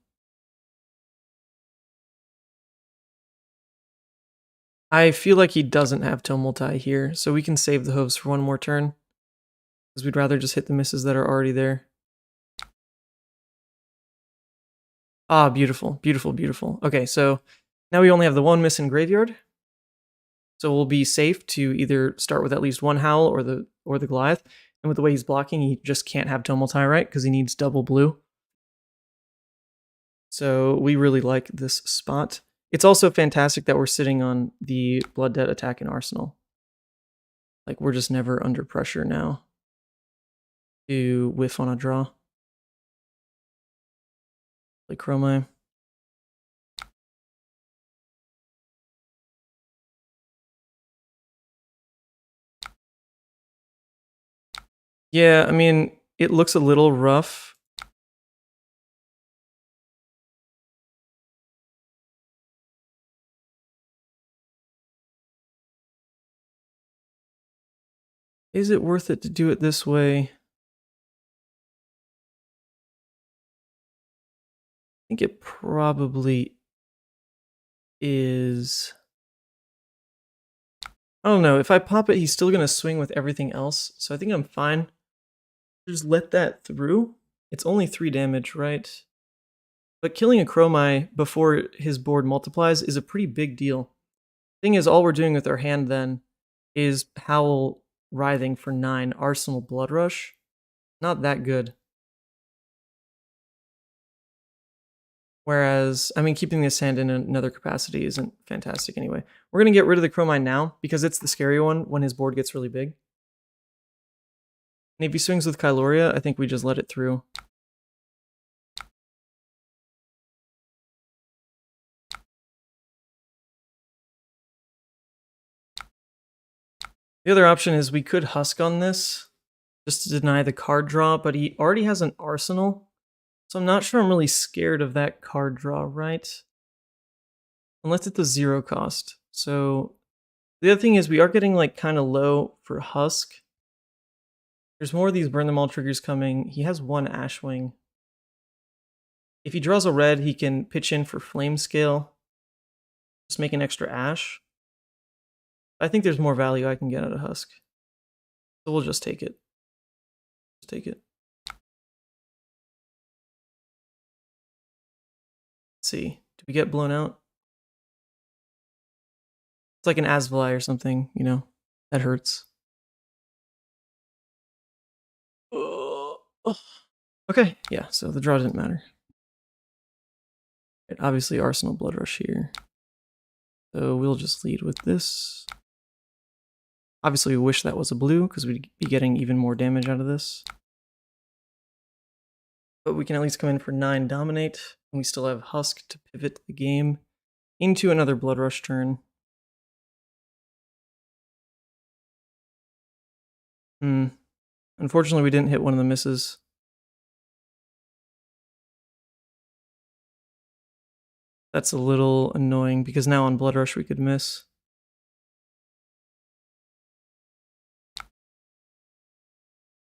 Speaker 1: I feel like he doesn't have Tomultai here, so we can save the hooves for one more turn, because we'd rather just hit the misses that are already there. Ah, beautiful, beautiful, beautiful. Okay, so now we only have the one miss in Graveyard, so we'll be safe to either start with at least one Howl or the Goliath. And with the way he's blocking, he just can't have Tomultai, right? Because he needs double blue. So we really like this spot. It's also fantastic that we're sitting on the Blood Debt attack in Arsenal. Like, we're just never under pressure now to whiff on a draw. Like Dromai. Yeah, I mean, it looks a little rough. Is it worth it to do it this way? I think it probably is. I don't know. If I pop it, he's still going to swing with everything else. So I think I'm fine. Just let that through. It's only 3 damage, right? But killing a Dromai before his board multiplies is a pretty big deal. Thing is, all we're doing with our hand then is Howl Writhing for 9, Arsenal Blood Rush. Not that good. Whereas, I mean, keeping this hand in another capacity isn't fantastic anyway. We're going to get rid of the Dromai now, because it's the scary one when his board gets really big. And if he swings with Kyloria, I think we just let it through. The other option is we could Husk on this, just to deny the card draw, but he already has an Arsenal, so I'm not sure I'm really scared of that card draw, right? Unless it's a 0 cost. So the other thing is we are getting like kind of low for Husk. There's more of these Burn Them All triggers coming. He has 1 Ashwing. If he draws a red, he can pitch in for Flame Scale. Just make an extra Ash. I think there's more value I can get out of Husk. So we'll just take it. Just take it. Let's see. Did we get blown out? It's like an Asvali or something, you know? That hurts. Okay, yeah, so the draw didn't matter. Right, obviously Arsenal Blood Rush here. So we'll just lead with this. Obviously we wish that was a blue, because we'd be getting even more damage out of this. But we can at least come in for 9 Dominate, and we still have Husk to pivot the game into another Blood Rush turn. Unfortunately, we didn't hit one of the misses. That's a little annoying, because now on Blood Rush we could miss.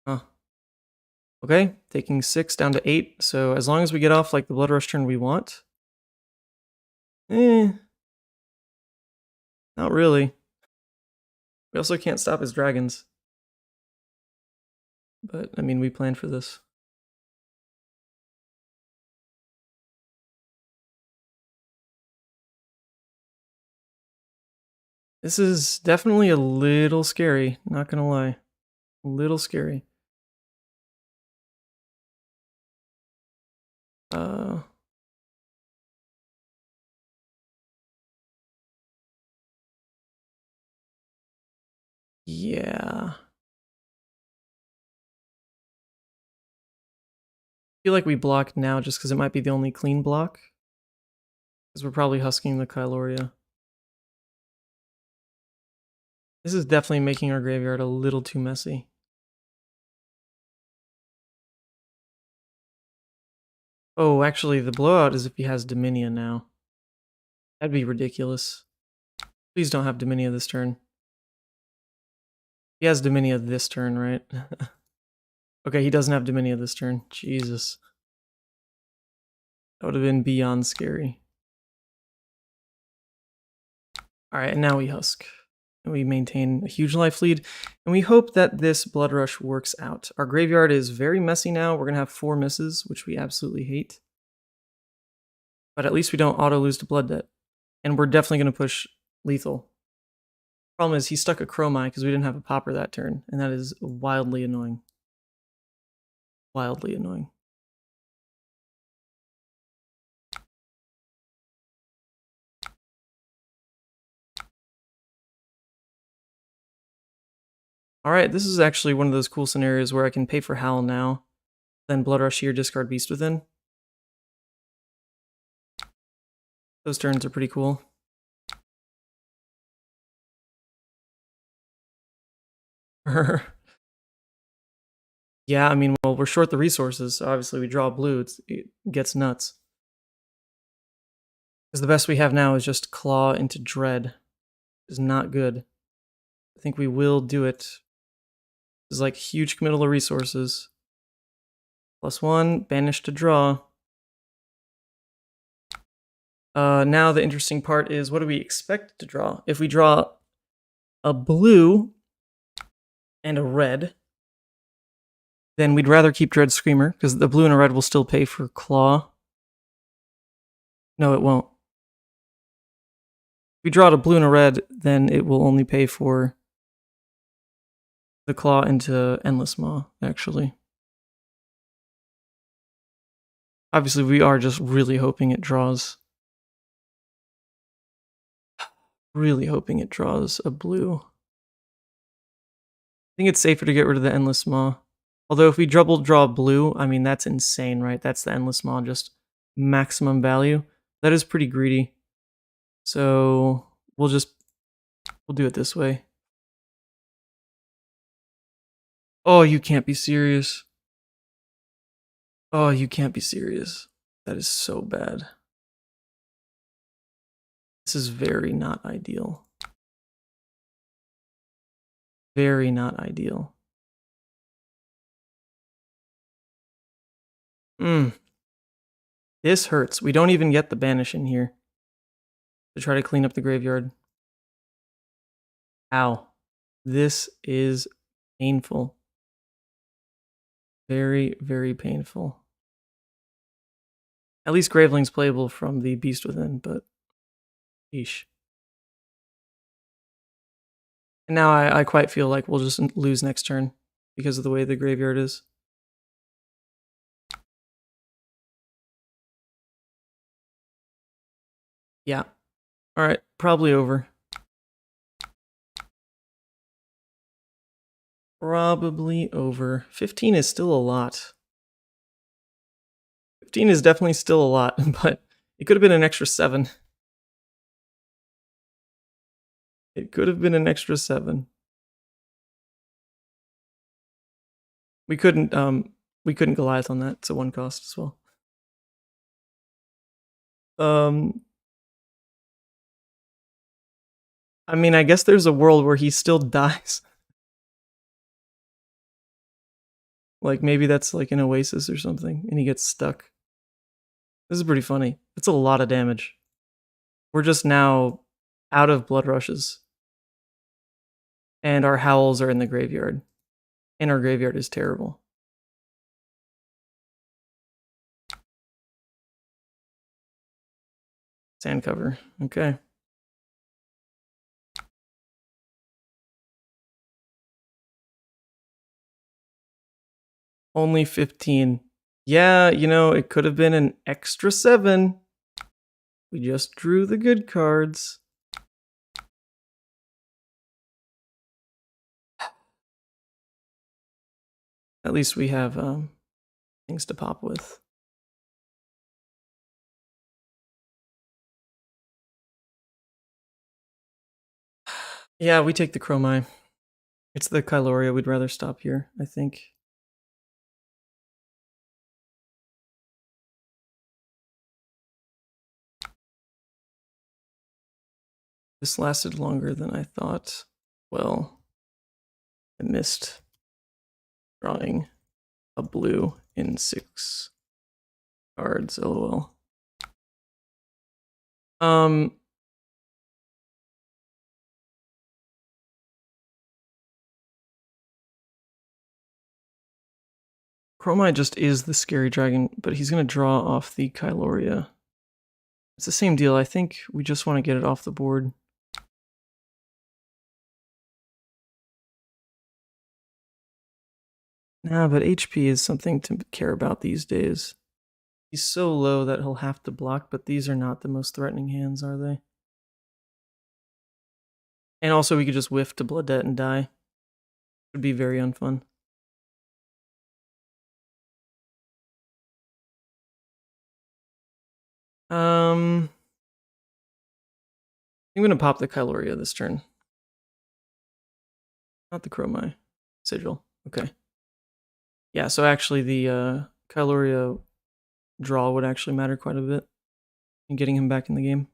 Speaker 1: Huh. Okay, taking 6 down to 8, so as long as we get off like the Blood Rush turn we want. Not really. We also can't stop his dragons. But, I mean, we planned for this. This is definitely a little scary, not gonna lie. A little scary. Yeah. I feel like we block now just because it might be the only clean block. Because we're probably husking the Kyloria. This is definitely making our graveyard a little too messy. Oh, actually, the blowout is if he has Dominia now. That'd be ridiculous. Please don't have Dominia this turn. He has Dominia this turn, right? Okay, he doesn't have Dominia this turn. Jesus. That would have been beyond scary. Alright, and now we husk. And we maintain a huge life lead. And we hope that this Blood Rush works out. Our graveyard is very messy now. We're going to have 4 misses, which we absolutely hate. But at least we don't auto-lose to Blood Debt. And we're definitely going to push lethal. Problem is, he stuck a Dromai because we didn't have a popper that turn. And that is wildly annoying. Wildly annoying. Alright, this is actually one of those cool scenarios where I can pay for Howl now, then Blood Rush here, discard Beast Within. Those turns are pretty cool. Yeah, I mean, well, we're short the resources, so obviously we draw blue, it gets nuts. Because the best we have now is just Claw into Dread. Is not good. I think we will do it. This is like huge committal of resources. +1, banish to draw. Now the interesting part is, what do we expect to draw? If we draw a blue and a red, then we'd rather keep Dread Screamer, because the blue and a red will still pay for Claw. No, it won't. If we draw a blue and a red, then it will only pay for the Claw into Endless Maw, actually. Obviously, we are just really hoping it draws. Really hoping it draws a blue. I think it's safer to get rid of the Endless Maw. Although if we double draw blue, I mean, that's insane, right? That's the Endless Maw, just maximum value. That is pretty greedy. So we'll do it this way. Oh, you can't be serious. Oh, you can't be serious. That is so bad. This is very not ideal. Very not ideal. This hurts. We don't even get the banish in here to try to clean up the graveyard. Ow. This is painful. Very, very painful. At least Graveling's playable from the Beast Within, but yeesh. And now I quite feel like we'll just lose next turn because of the way the graveyard is. Yeah. Alright, probably over. Probably over. 15 is still a lot. 15 is definitely still a lot, but it could have been an extra 7. It could have been an extra 7. We couldn't Goliath on that. It's a 1 cost as well. I mean, I guess there's a world where he still dies. Like maybe that's like an oasis or something, and he gets stuck. This is pretty funny. It's a lot of damage. We're just now out of blood rushes. And our howls are in the graveyard. And our graveyard is terrible. Sand cover. Okay. Only 15. Yeah, you know, it could have been an extra 7. We just drew the good cards. At least we have things to pop with. Yeah, we take the Dromai. It's the Kyloria. We'd rather stop here, I think. This lasted longer than I thought. Well, I missed drawing a blue in 6 cards, lol. Dromai just is the scary dragon, but he's gonna draw off the Kyloria. It's the same deal. I think we just want to get it off the board. Nah, but HP is something to care about these days. He's so low that he'll have to block, but these are not the most threatening hands, are they? And also we could just whiff to Blood Debt and die. Would be very unfun. I'm gonna pop the Kyloria this turn. Not the Chromai. Sigil. Okay. Yeah, so actually the Kyloria draw would actually matter quite a bit in getting him back in the game.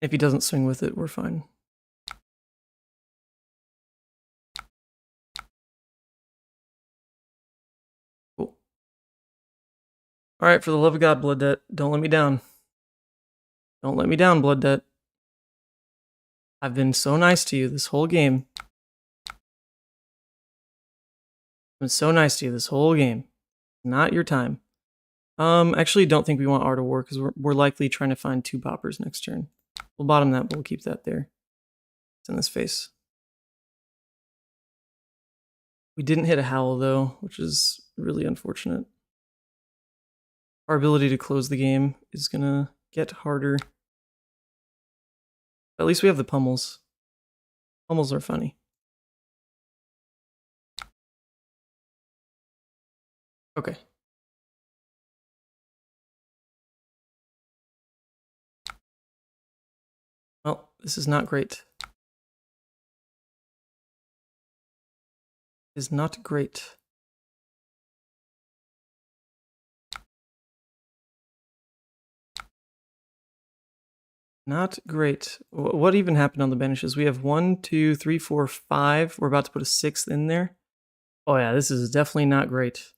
Speaker 1: If he doesn't swing with it, we're fine. Cool. Alright, for the love of God, Blood Debt, don't let me down. Don't let me down, Blood Debt. I've been so nice to you this whole game. I've been so nice to you this whole game. Not your time. Actually don't think we want Art of War because we're likely trying to find 2 poppers next turn. We'll bottom that, but we'll keep that there. It's in this face. We didn't hit a Howl though, which is really unfortunate. Our ability to close the game is gonna get harder. At least we have the pummels. Pummels are funny. Okay. Well, this is not great. It is not great. Not great. What even happened on the banishes? We have 1, 2, 3, 4, 5. We're about to put a 6th in there. Oh yeah, this is definitely not great.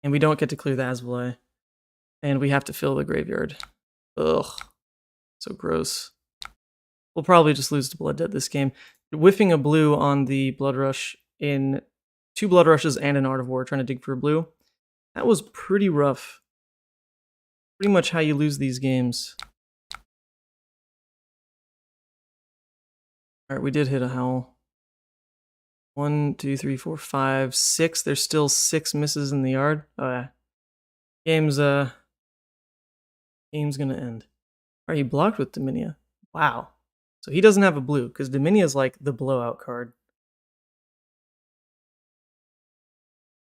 Speaker 1: And we don't get to clear the Azvali. And we have to fill the graveyard. Ugh. So gross. We'll probably just lose to Blood Debt this game. Whiffing a blue on the Blood Rush in 2 Blood Rushes and an Art of War, trying to dig for a blue. That was pretty rough. Pretty much how you lose these games. Alright, we did hit a Howl. 1, 2, 3, 4, 5, 6. There's still 6 misses in the yard. Oh yeah. Game's gonna end. Alright, he blocked with Dominia. Wow. So he doesn't have a blue, because Dominia's like the blowout card.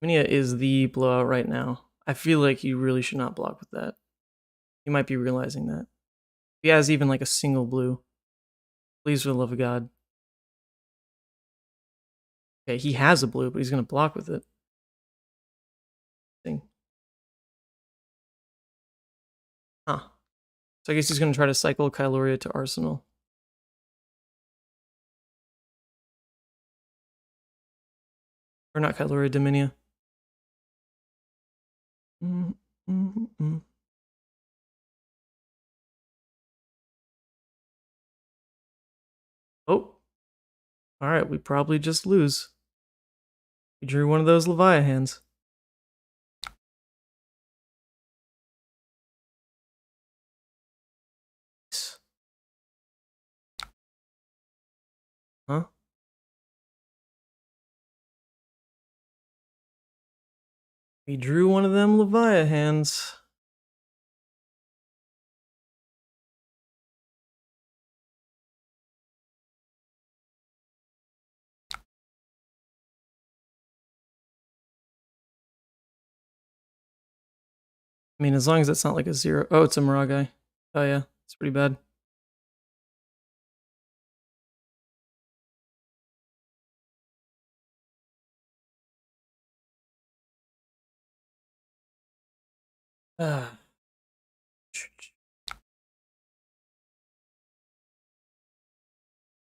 Speaker 1: Dominia is the blowout right now. I feel like you really should not block with that. You might be realizing that. If he has even like a single blue, please for the love of God. Okay, he has a blue, but he's gonna block with it. Thing. Huh. So I guess he's gonna try to cycle Kyloria to Arsenal. Or not Kyloria, Dominia. Oh. Alright, we probably just lose. We drew one of those Levia hands. Huh? We drew one of them Levia hands. I mean, as long as it's not like a 0. Oh, it's a Miragai. Oh yeah, it's pretty bad. Ah.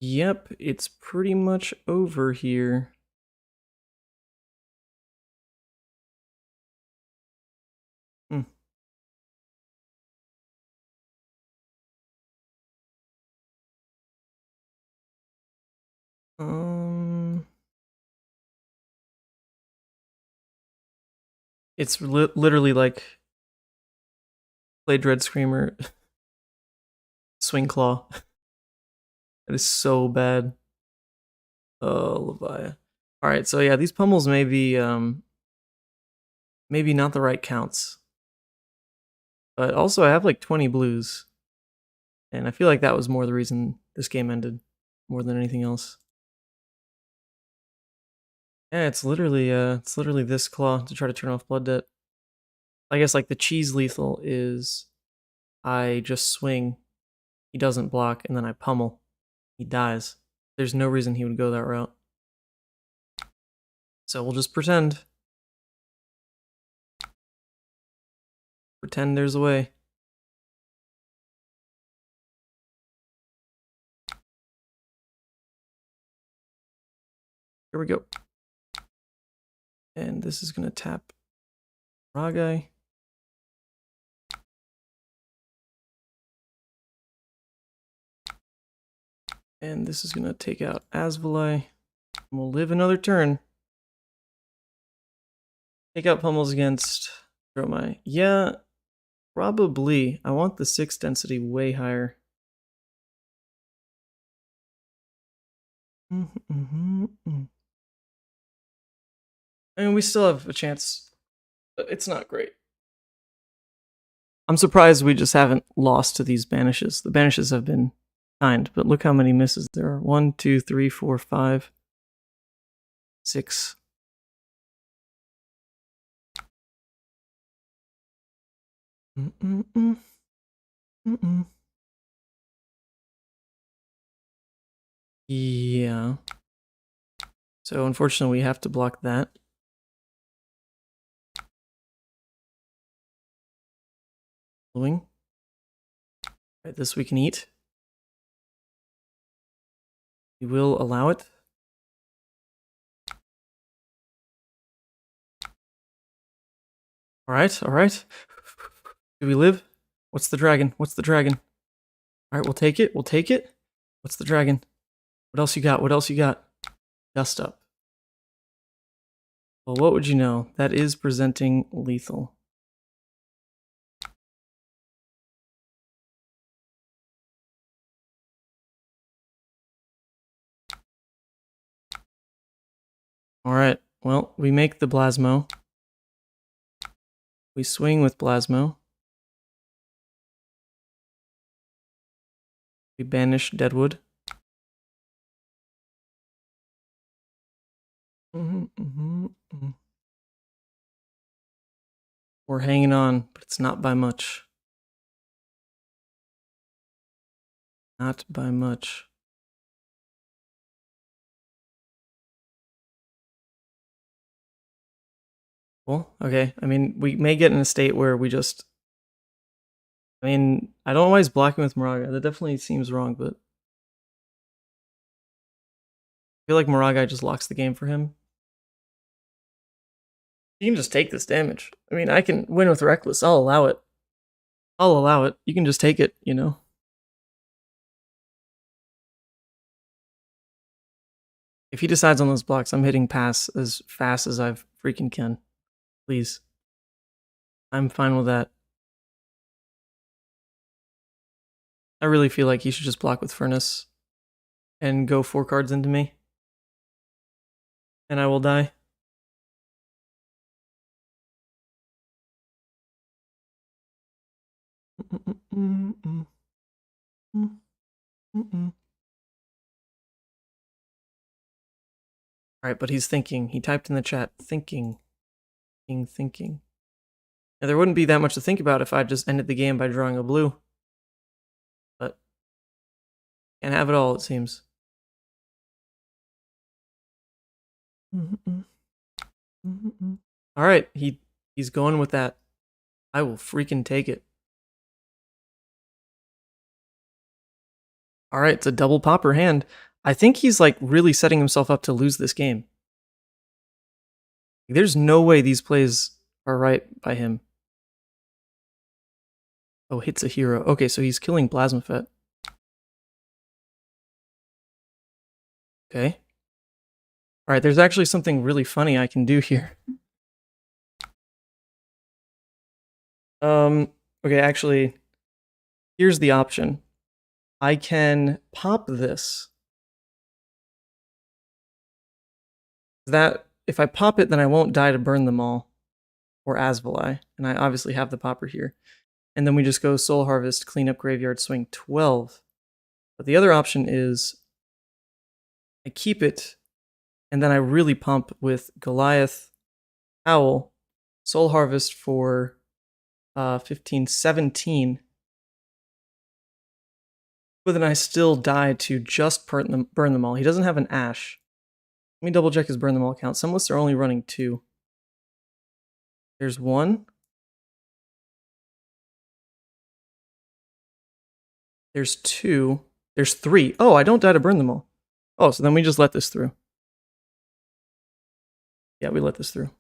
Speaker 1: Yep, it's pretty much over here. Hmm. It's literally like play Dread Screamer, Swing Claw. That is so bad. Oh, Levia. All right, so yeah, these pummels may be maybe not the right counts, but also I have like 20 blues, and I feel like that was more the reason this game ended, more than anything else. Yeah, it's literally this claw to try to turn off Blood Debt. I guess like the cheese lethal is I just swing, he doesn't block, and then I pummel, he dies. There's no reason he would go that route. So we'll just pretend. Pretend there's a way. Here we go. And this is gonna tap Ragai. And this is gonna take out Asvalai. We'll live another turn. Take out pummels against Dromai. Yeah, probably. I want the 6 density way higher. I mean, we still have a chance, but it's not great. I'm surprised we just haven't lost to these banishes. The banishes have been kind, but look how many misses there are. 1, 2, 3, 4, 5, 6. Yeah. So unfortunately, we have to block that. Right, this we can eat. We will allow it. All right, all right. Do we live? What's the dragon? What's the dragon? All right, we'll take it. We'll take it. What's the dragon? What else you got? What else you got? Dust up. Well, what would you know? That is presenting lethal. All right. Well, we make the Blasmo. We swing with Blasmo. We banish Deadwood. We're hanging on, but it's not by much. Not by much. Well, okay. I mean, we may get in a state where we just... I mean, I don't always block him with Moraga. That definitely seems wrong, but... I feel like Moraga just locks the game for him. You can just take this damage. I mean, I can win with Reckless. I'll allow it. I'll allow it. You can just take it, you know? If he decides on those blocks, I'm hitting pass as fast as I freaking can. Please. I'm fine with that. I really feel like he should just block with Furnace and go 4 cards into me. And I will die. Alright, but he's thinking. He typed in the chat, thinking. Thinking. Now, there wouldn't be that much to think about if I just ended the game by drawing a blue. But can't have it all, it seems. Alright, he's going with that. I will freaking take it. All right, it's a double popper hand. I think he's like really setting himself up to lose this game. There's no way these plays are right by him. Oh, hits a hero. Okay, so he's killing Plasmafet. Okay. All right, there's actually something really funny I can do here. Okay, actually, here's the option. I can pop this. That if I pop it, then I won't die to burn them all, or Asvali, and I obviously have the popper here. And then we just go Soul Harvest, clean up graveyard, swing 12. But the other option is I keep it, and then I really pump with Goliath, Owl, Soul Harvest for 15, 17. But then I still die to just burn them all. He doesn't have an Ash. Let me double check his burn them all count. Some lists are only running 2. There's 1. There's 2. There's 3. Oh, I don't die to burn them all. Oh, so then we just let this through. Yeah, we let this through.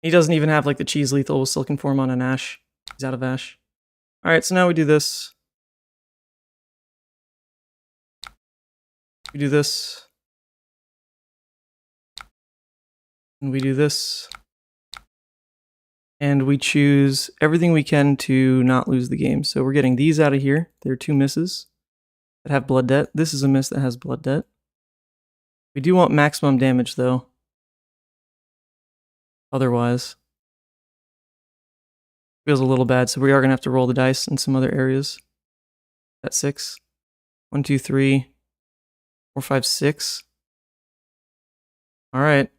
Speaker 1: He doesn't even have like the cheese lethal with Silken Form on an Ash. He's out of Ash. Alright, so now we do this. We do this. And we do this. And we choose everything we can to not lose the game. So we're getting these out of here. There are 2 misses that have Blood Debt. This is a miss that has Blood Debt. We do want maximum damage though. Otherwise, feels a little bad, so we are going to have to roll the dice in some other areas. At 6. 1, 2, 3, 4, 5, 6. Alright.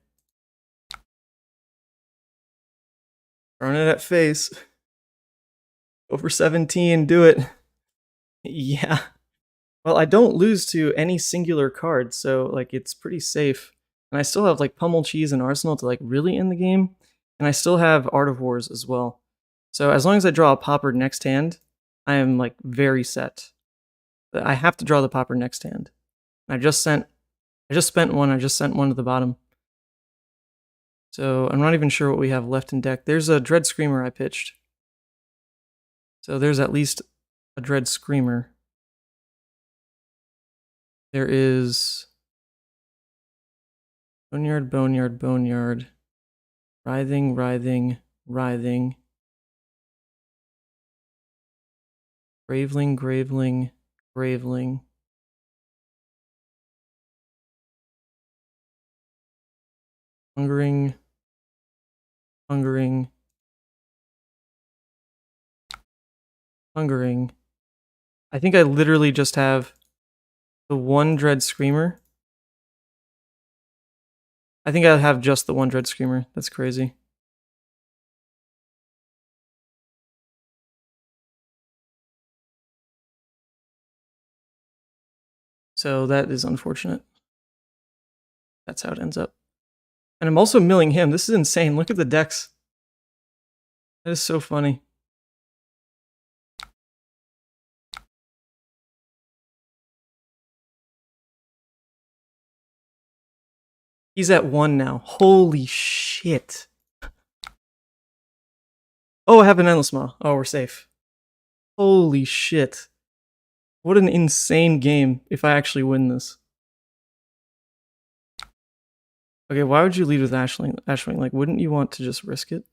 Speaker 1: Throwing it at face. Over 17, do it. Yeah. Well, I don't lose to any singular card, so like it's pretty safe. And I still have like Pummel Cheese and Arsenal to like really end the game. And I still have Art of Wars as well. So as long as I draw a popper next hand, I am like very set. I have to draw the popper next hand. I just spent one, I just sent one to the bottom. So I'm not even sure what we have left in deck. There's a Dread Screamer I pitched. So there's at least a Dread Screamer. There is Boneyard, Boneyard, Boneyard. Writhing, Writhing, Writhing. Graveling, Graveling, Graveling. Hungering, Hungering, Hungering. I think I literally just have the one Dread Screamer. I think I have just the one Dread Screamer. That's crazy. So that is unfortunate. That's how it ends up. And I'm also milling him. This is insane. Look at the decks. That is so funny. He's at 1 now. Holy shit. Oh, I have an Endless Maw. Oh, we're safe. Holy shit. What an insane game if I actually win this. Okay, why would you lead with Ashwing? Like, wouldn't you want to just risk it?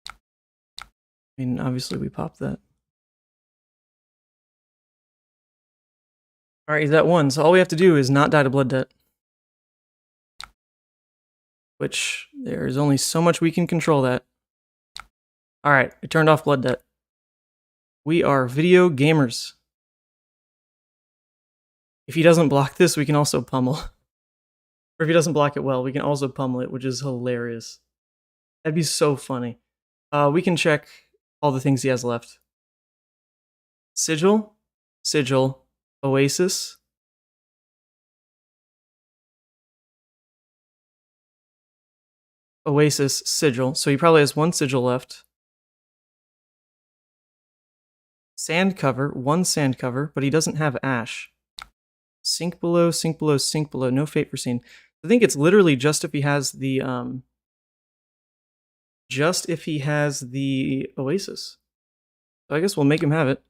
Speaker 1: I mean, obviously we popped that. Alright, he's at 1, so all we have to do is not die to Blood Debt. Which, there's only so much we can control that. Alright, I turned off Blood Debt. We are video gamers. If he doesn't block this, we can also pummel. Or if he doesn't block it well, we can also pummel it, which is hilarious. That'd be so funny. We can check all the things he has left. Sigil, Sigil, Oasis. Oasis, Sigil. So he probably has 1 Sigil left. Sand cover, 1 sand cover, but he doesn't have Ash. Sink below, sink below, sink below. No Fate Foreseen. I think it's literally just if he has the Oasis. So I guess we'll make him have it.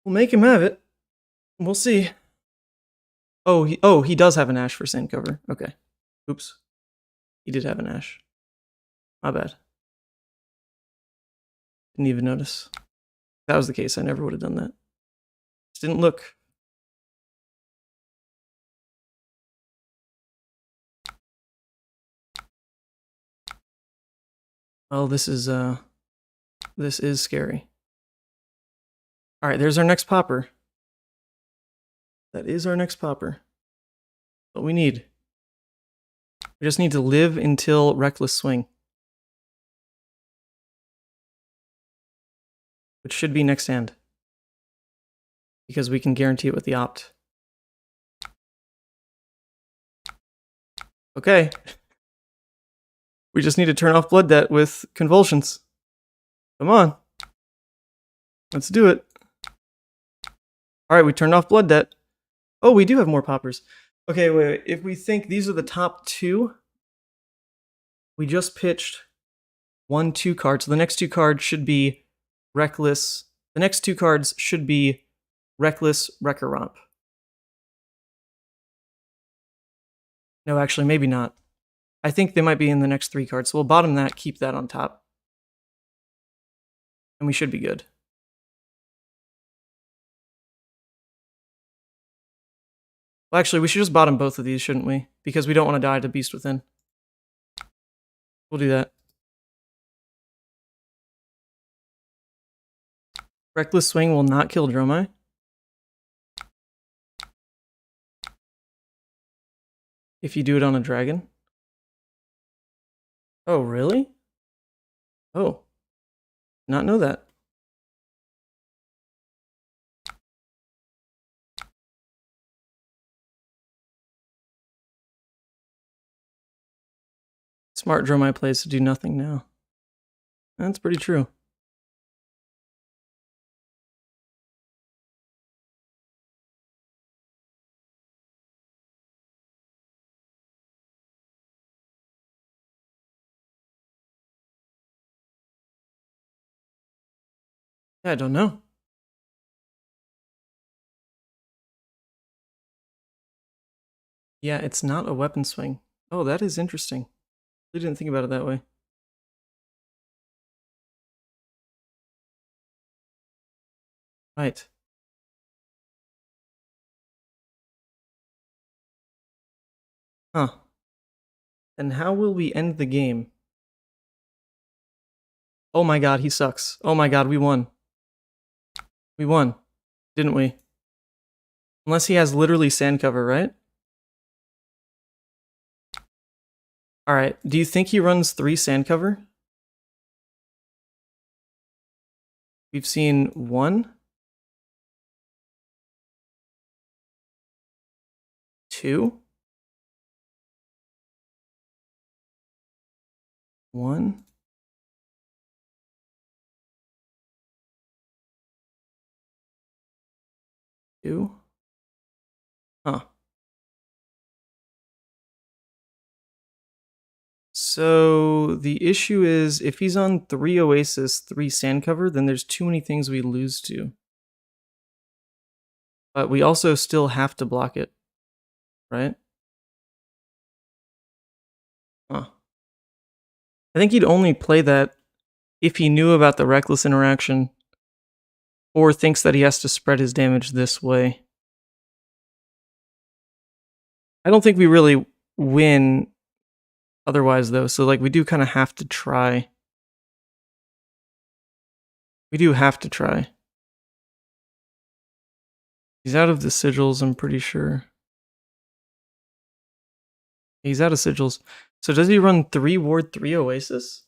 Speaker 1: We'll make him have it. We'll see. Oh, he does have an Ash for sand cover. Okay. Oops. He did have an Ash. My bad. Didn't even notice. If that was the case, I never would have done that. Just didn't look. Oh, this is scary. All right, there's our next popper. That is our next popper. What we need. We just need to live until Reckless Swing. Which should be next hand. Because we can guarantee it with the opt. Okay. We just need to turn off Blood Debt with Convulsions. Come on. Let's do it. Alright, we turned off Blood Debt. Oh, we do have more poppers. Okay, wait. If we think these are the top 2, we just pitched 1, 2 cards. So the next 2 cards should be Reckless. The next 2 cards should be Reckless, Wrecker Romp. No, actually, maybe not. I think they might be in the next 3 cards. So we'll bottom that, keep that on top. And we should be good. Well, actually, we should just bottom both of these, shouldn't we? Because we don't want to die to Beast Within. We'll do that. Reckless Swing will not kill Dromai. If you do it on a dragon. Oh, really? Oh. Not know that. Smart Dromai plays to do nothing now. That's pretty true. Yeah, I don't know. Yeah, it's not a weapon swing. Oh, that is interesting. I didn't think about it that way. Right. Huh. Then how will we end the game? Oh my god, he sucks. Oh my god, we won. We won. Didn't we? Unless he has literally sand cover, right? Alright, do you think he runs 3 sand cover? We've seen 1. 2. 1. 2. Huh. So the issue is if he's on 3 Oasis, 3 sand cover, then there's too many things we lose to. But we also still have to block it, right? Huh. I think he'd only play that if he knew about the Reckless interaction or thinks that he has to spread his damage this way. I don't think we really win otherwise, though, so like we do kind of have to try. We do have to try. He's out of the sigils, I'm pretty sure. He's out of sigils. So does he run 3 Ward, 3 Oasis?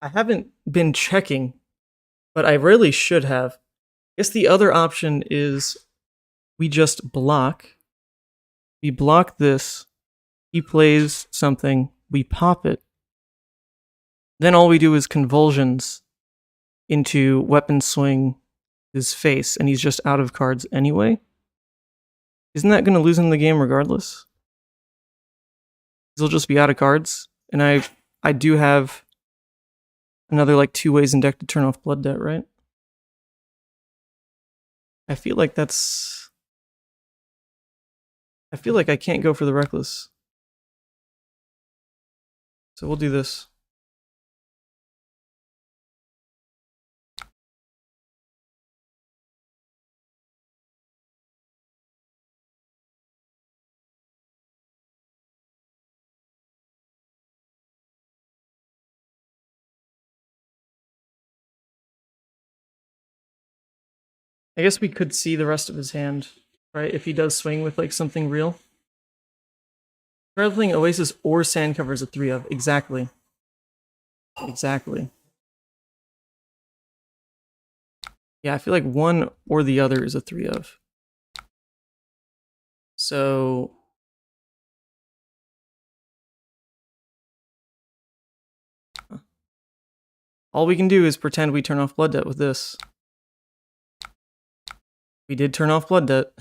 Speaker 1: I haven't been checking, but I really should have. guess the other option is we just block. We block this. He plays something. We pop it. Then all we do is convulsions into weapon swing his face, and he's just out of cards anyway. Isn't that going to lose him the game regardless? He'll just be out of cards, and I do have another like 2 ways in deck to turn off Blood Debt, right? I feel like that's... I feel like I can't go for the Reckless. So we'll do this. I guess we could see the rest of his hand, right? If he does swing with like something real. Traveling Oasis or Sand Cover is a 3 of. Exactly. Exactly. Yeah, I feel like one or the other is a 3 of. So all we can do is pretend we turn off Blood Debt with this. We did turn off Blood Debt.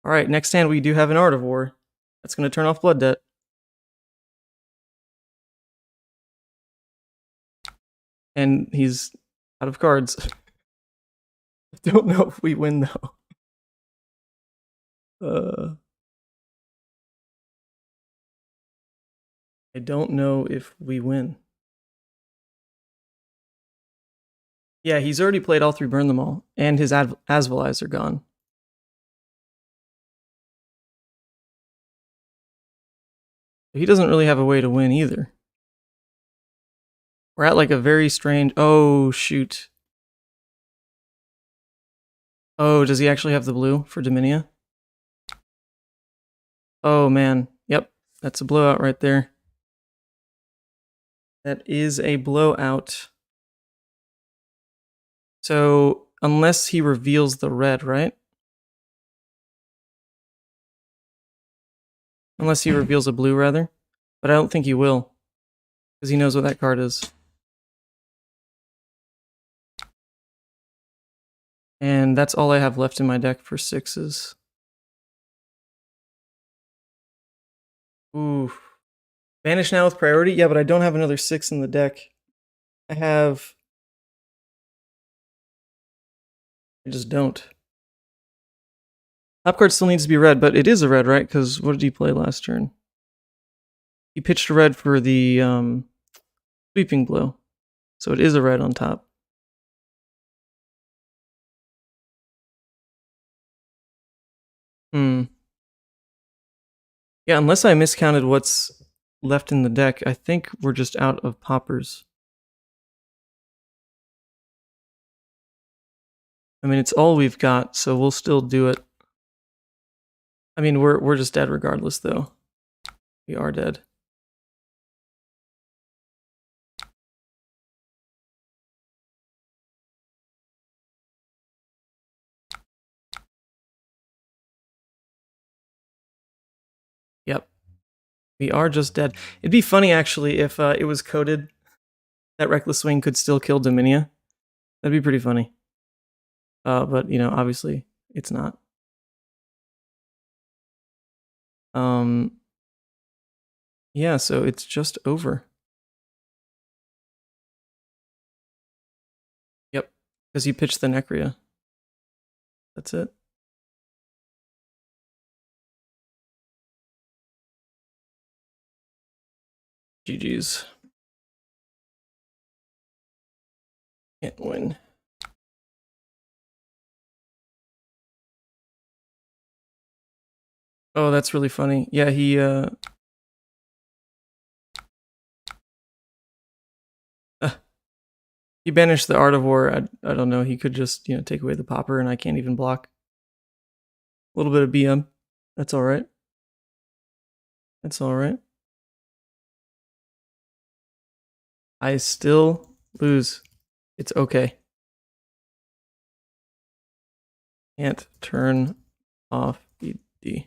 Speaker 1: Alright, next hand we do have an Art of War. That's going to turn off Blood Debt. And he's out of cards. I don't know if we win though. I don't know if we win. Yeah, he's already played all 3 Burn Them All, and his Asval Eyes are gone. He doesn't really have a way to win either. We're at like a very strange... Oh, shoot. Oh, does he actually have the blue for Dominia? Oh, man. Yep, that's a blowout right there. That is a blowout. So, unless he reveals the red, right? Unless he reveals a blue, rather. But I don't think he will. Because he knows what that card is. And that's all I have left in my deck for 6s. Ooh. Vanish now with priority? Yeah, but I don't have another 6 in the deck. I just don't. Top card still needs to be red, but it is a red, right? Because what did he play last turn? He pitched a red for the Sweeping Blow. So it is a red on top. Yeah, unless I miscounted what's left in the deck, I think we're just out of poppers. I mean, it's all we've got, so we'll still do it. I mean, we're just dead regardless, though. We are dead. Yep. We are just dead. It'd be funny, actually, if it was coded that Reckless Swing could still kill Dominia. That'd be pretty funny. But, you know, obviously, it's not. Yeah, so it's just over. Yep, because he pitched the Necria. That's it. GG's. Can't win. Oh, that's really funny. Yeah, he banished the Art of War. I don't know. He could just, you know, take away the popper and I can't even block. A little bit of BM. That's all right. That's all right. I still lose. It's okay. Can't turn off BD.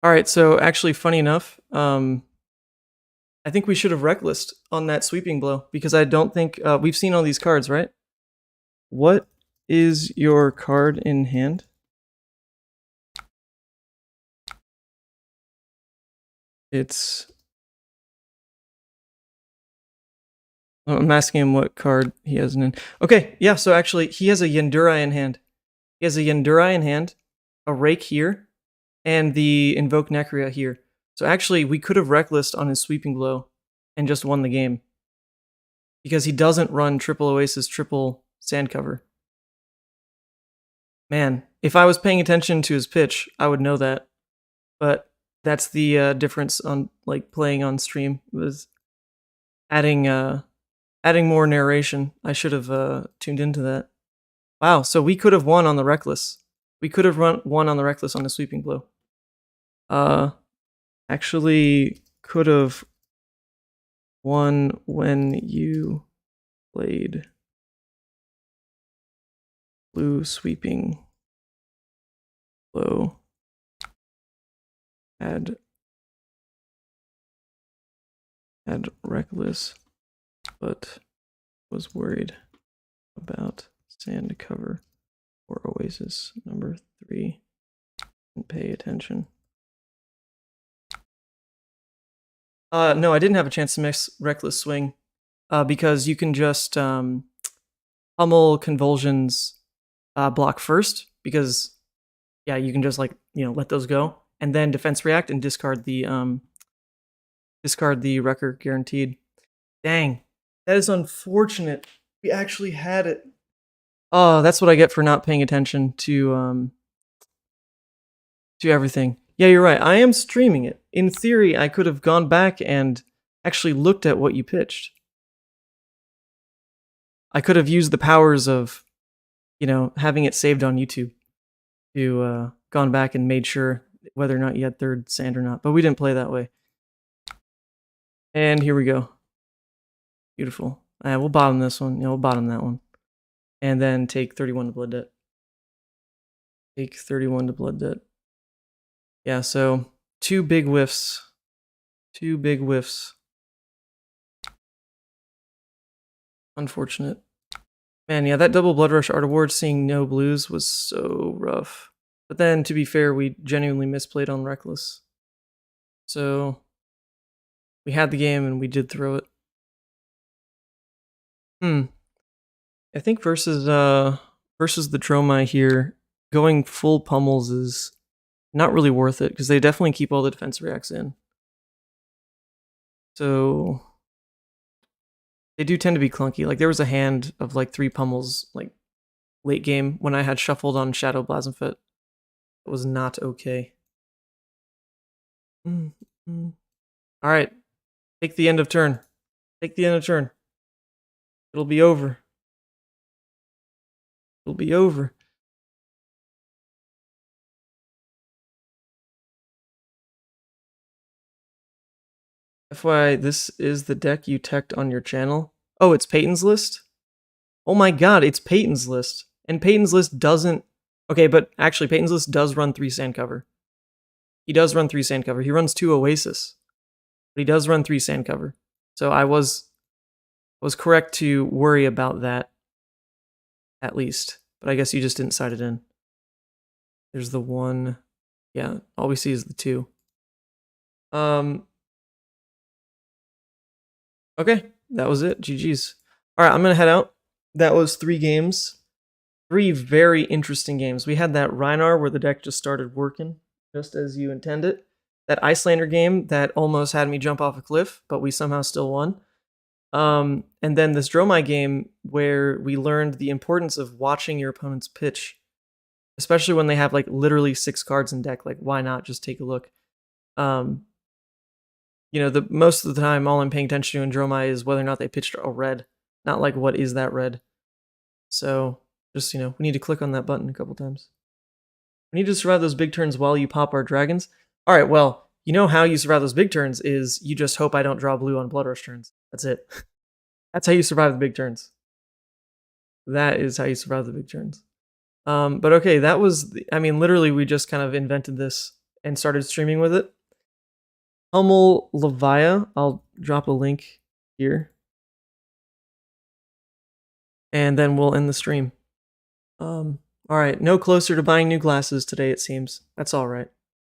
Speaker 1: All right, so actually, funny enough, I think we should have reckless on that sweeping blow because I don't think we've seen all these cards, right? What is your card in hand? It's. I'm asking him what card he has in hand. Okay, yeah, so actually, he has a Yanduri in hand. He has a Yanduri in hand, a Rake here, and the Invoke Necria here. So actually, we could have reckless on his sweeping blow and just won the game. Because he doesn't run triple Oasis, triple Sand Cover. Man, if I was paying attention to his pitch, I would know that. But that's the difference on like playing on stream was adding more narration. I should have tuned into that. Wow, so we could have won on the reckless. We could have won on the reckless on the sweeping blow. Actually could have won when you played blue sweeping blow. Had reckless, but was worried about sand cover or Oasis number 3 and pay attention. No, I didn't have a chance to mix reckless swing because you can just pummel convulsions block first because yeah, you can just like let those go and then defense react and discard the wrecker guaranteed. Dang, that is unfortunate. We actually had it. Oh, that's what I get for not paying attention to everything. Yeah, you're right. I am streaming it. In theory, I could have gone back and actually looked at what you pitched. I could have used the powers of, having it saved on YouTube to gone back and made sure whether or not you had third sand or not. But we didn't play that way. And here we go. Beautiful. We'll bottom this one. We'll bottom that one. And then take 31 to blood debt. Take 31 to blood debt. Yeah, so 2 big whiffs. 2 big whiffs. Unfortunate. Man, yeah, that double Blood Rush Art Award seeing no blues was so rough. But then, to be fair, we genuinely misplayed on Reckless. So, we had the game and we did throw it. I think versus the Dromai here, going full pummels is not really worth it because they definitely keep all the defense reacts in. So they do tend to be clunky. Like there was a hand of like 3 pummels like late game when I had shuffled on Shadow Blasmfit. It was not okay. All right, take the end of turn. Take the end of turn. It'll be over. It'll be over. FYI, this is the deck you teched on your channel. Oh, it's Peyton's list? Oh my god, it's Peyton's list. And Peyton's list doesn't... Okay, but actually, Peyton's list does run 3 sand cover. He does run 3 sand cover. He runs 2 Oasis. But he does run 3 sand cover. So I was correct to worry about that, at least. But I guess you just didn't sight it in. There's the 1. Yeah, all we see is the 2. Okay, that was it. GG's. All right, I'm going to head out. That was 3 games. 3 very interesting games. We had that Rhinar where the deck just started working, just as you intended. That Iyslander game that almost had me jump off a cliff, but we somehow still won. And then this Dromai game where we learned the importance of watching your opponent's pitch, especially when they have like literally 6 cards in deck. Like, why not just take a look? The most of the time, all I'm paying attention to in Dromai is whether or not they pitched a red, not like what is that red. So just we need to click on that button a couple times. We need to survive those big turns while you pop our dragons. All right, well, you know how you survive those big turns is you just hope I don't draw blue on Blood Rush turns. That's it. That's how you survive the big turns. That is how you survive the big turns. But okay, that was, I mean, literally we just kind of invented this and started streaming with it. Hummel Levia, I'll drop a link here. And then we'll end the stream. All right, no closer to buying new glasses today, it seems. That's all right.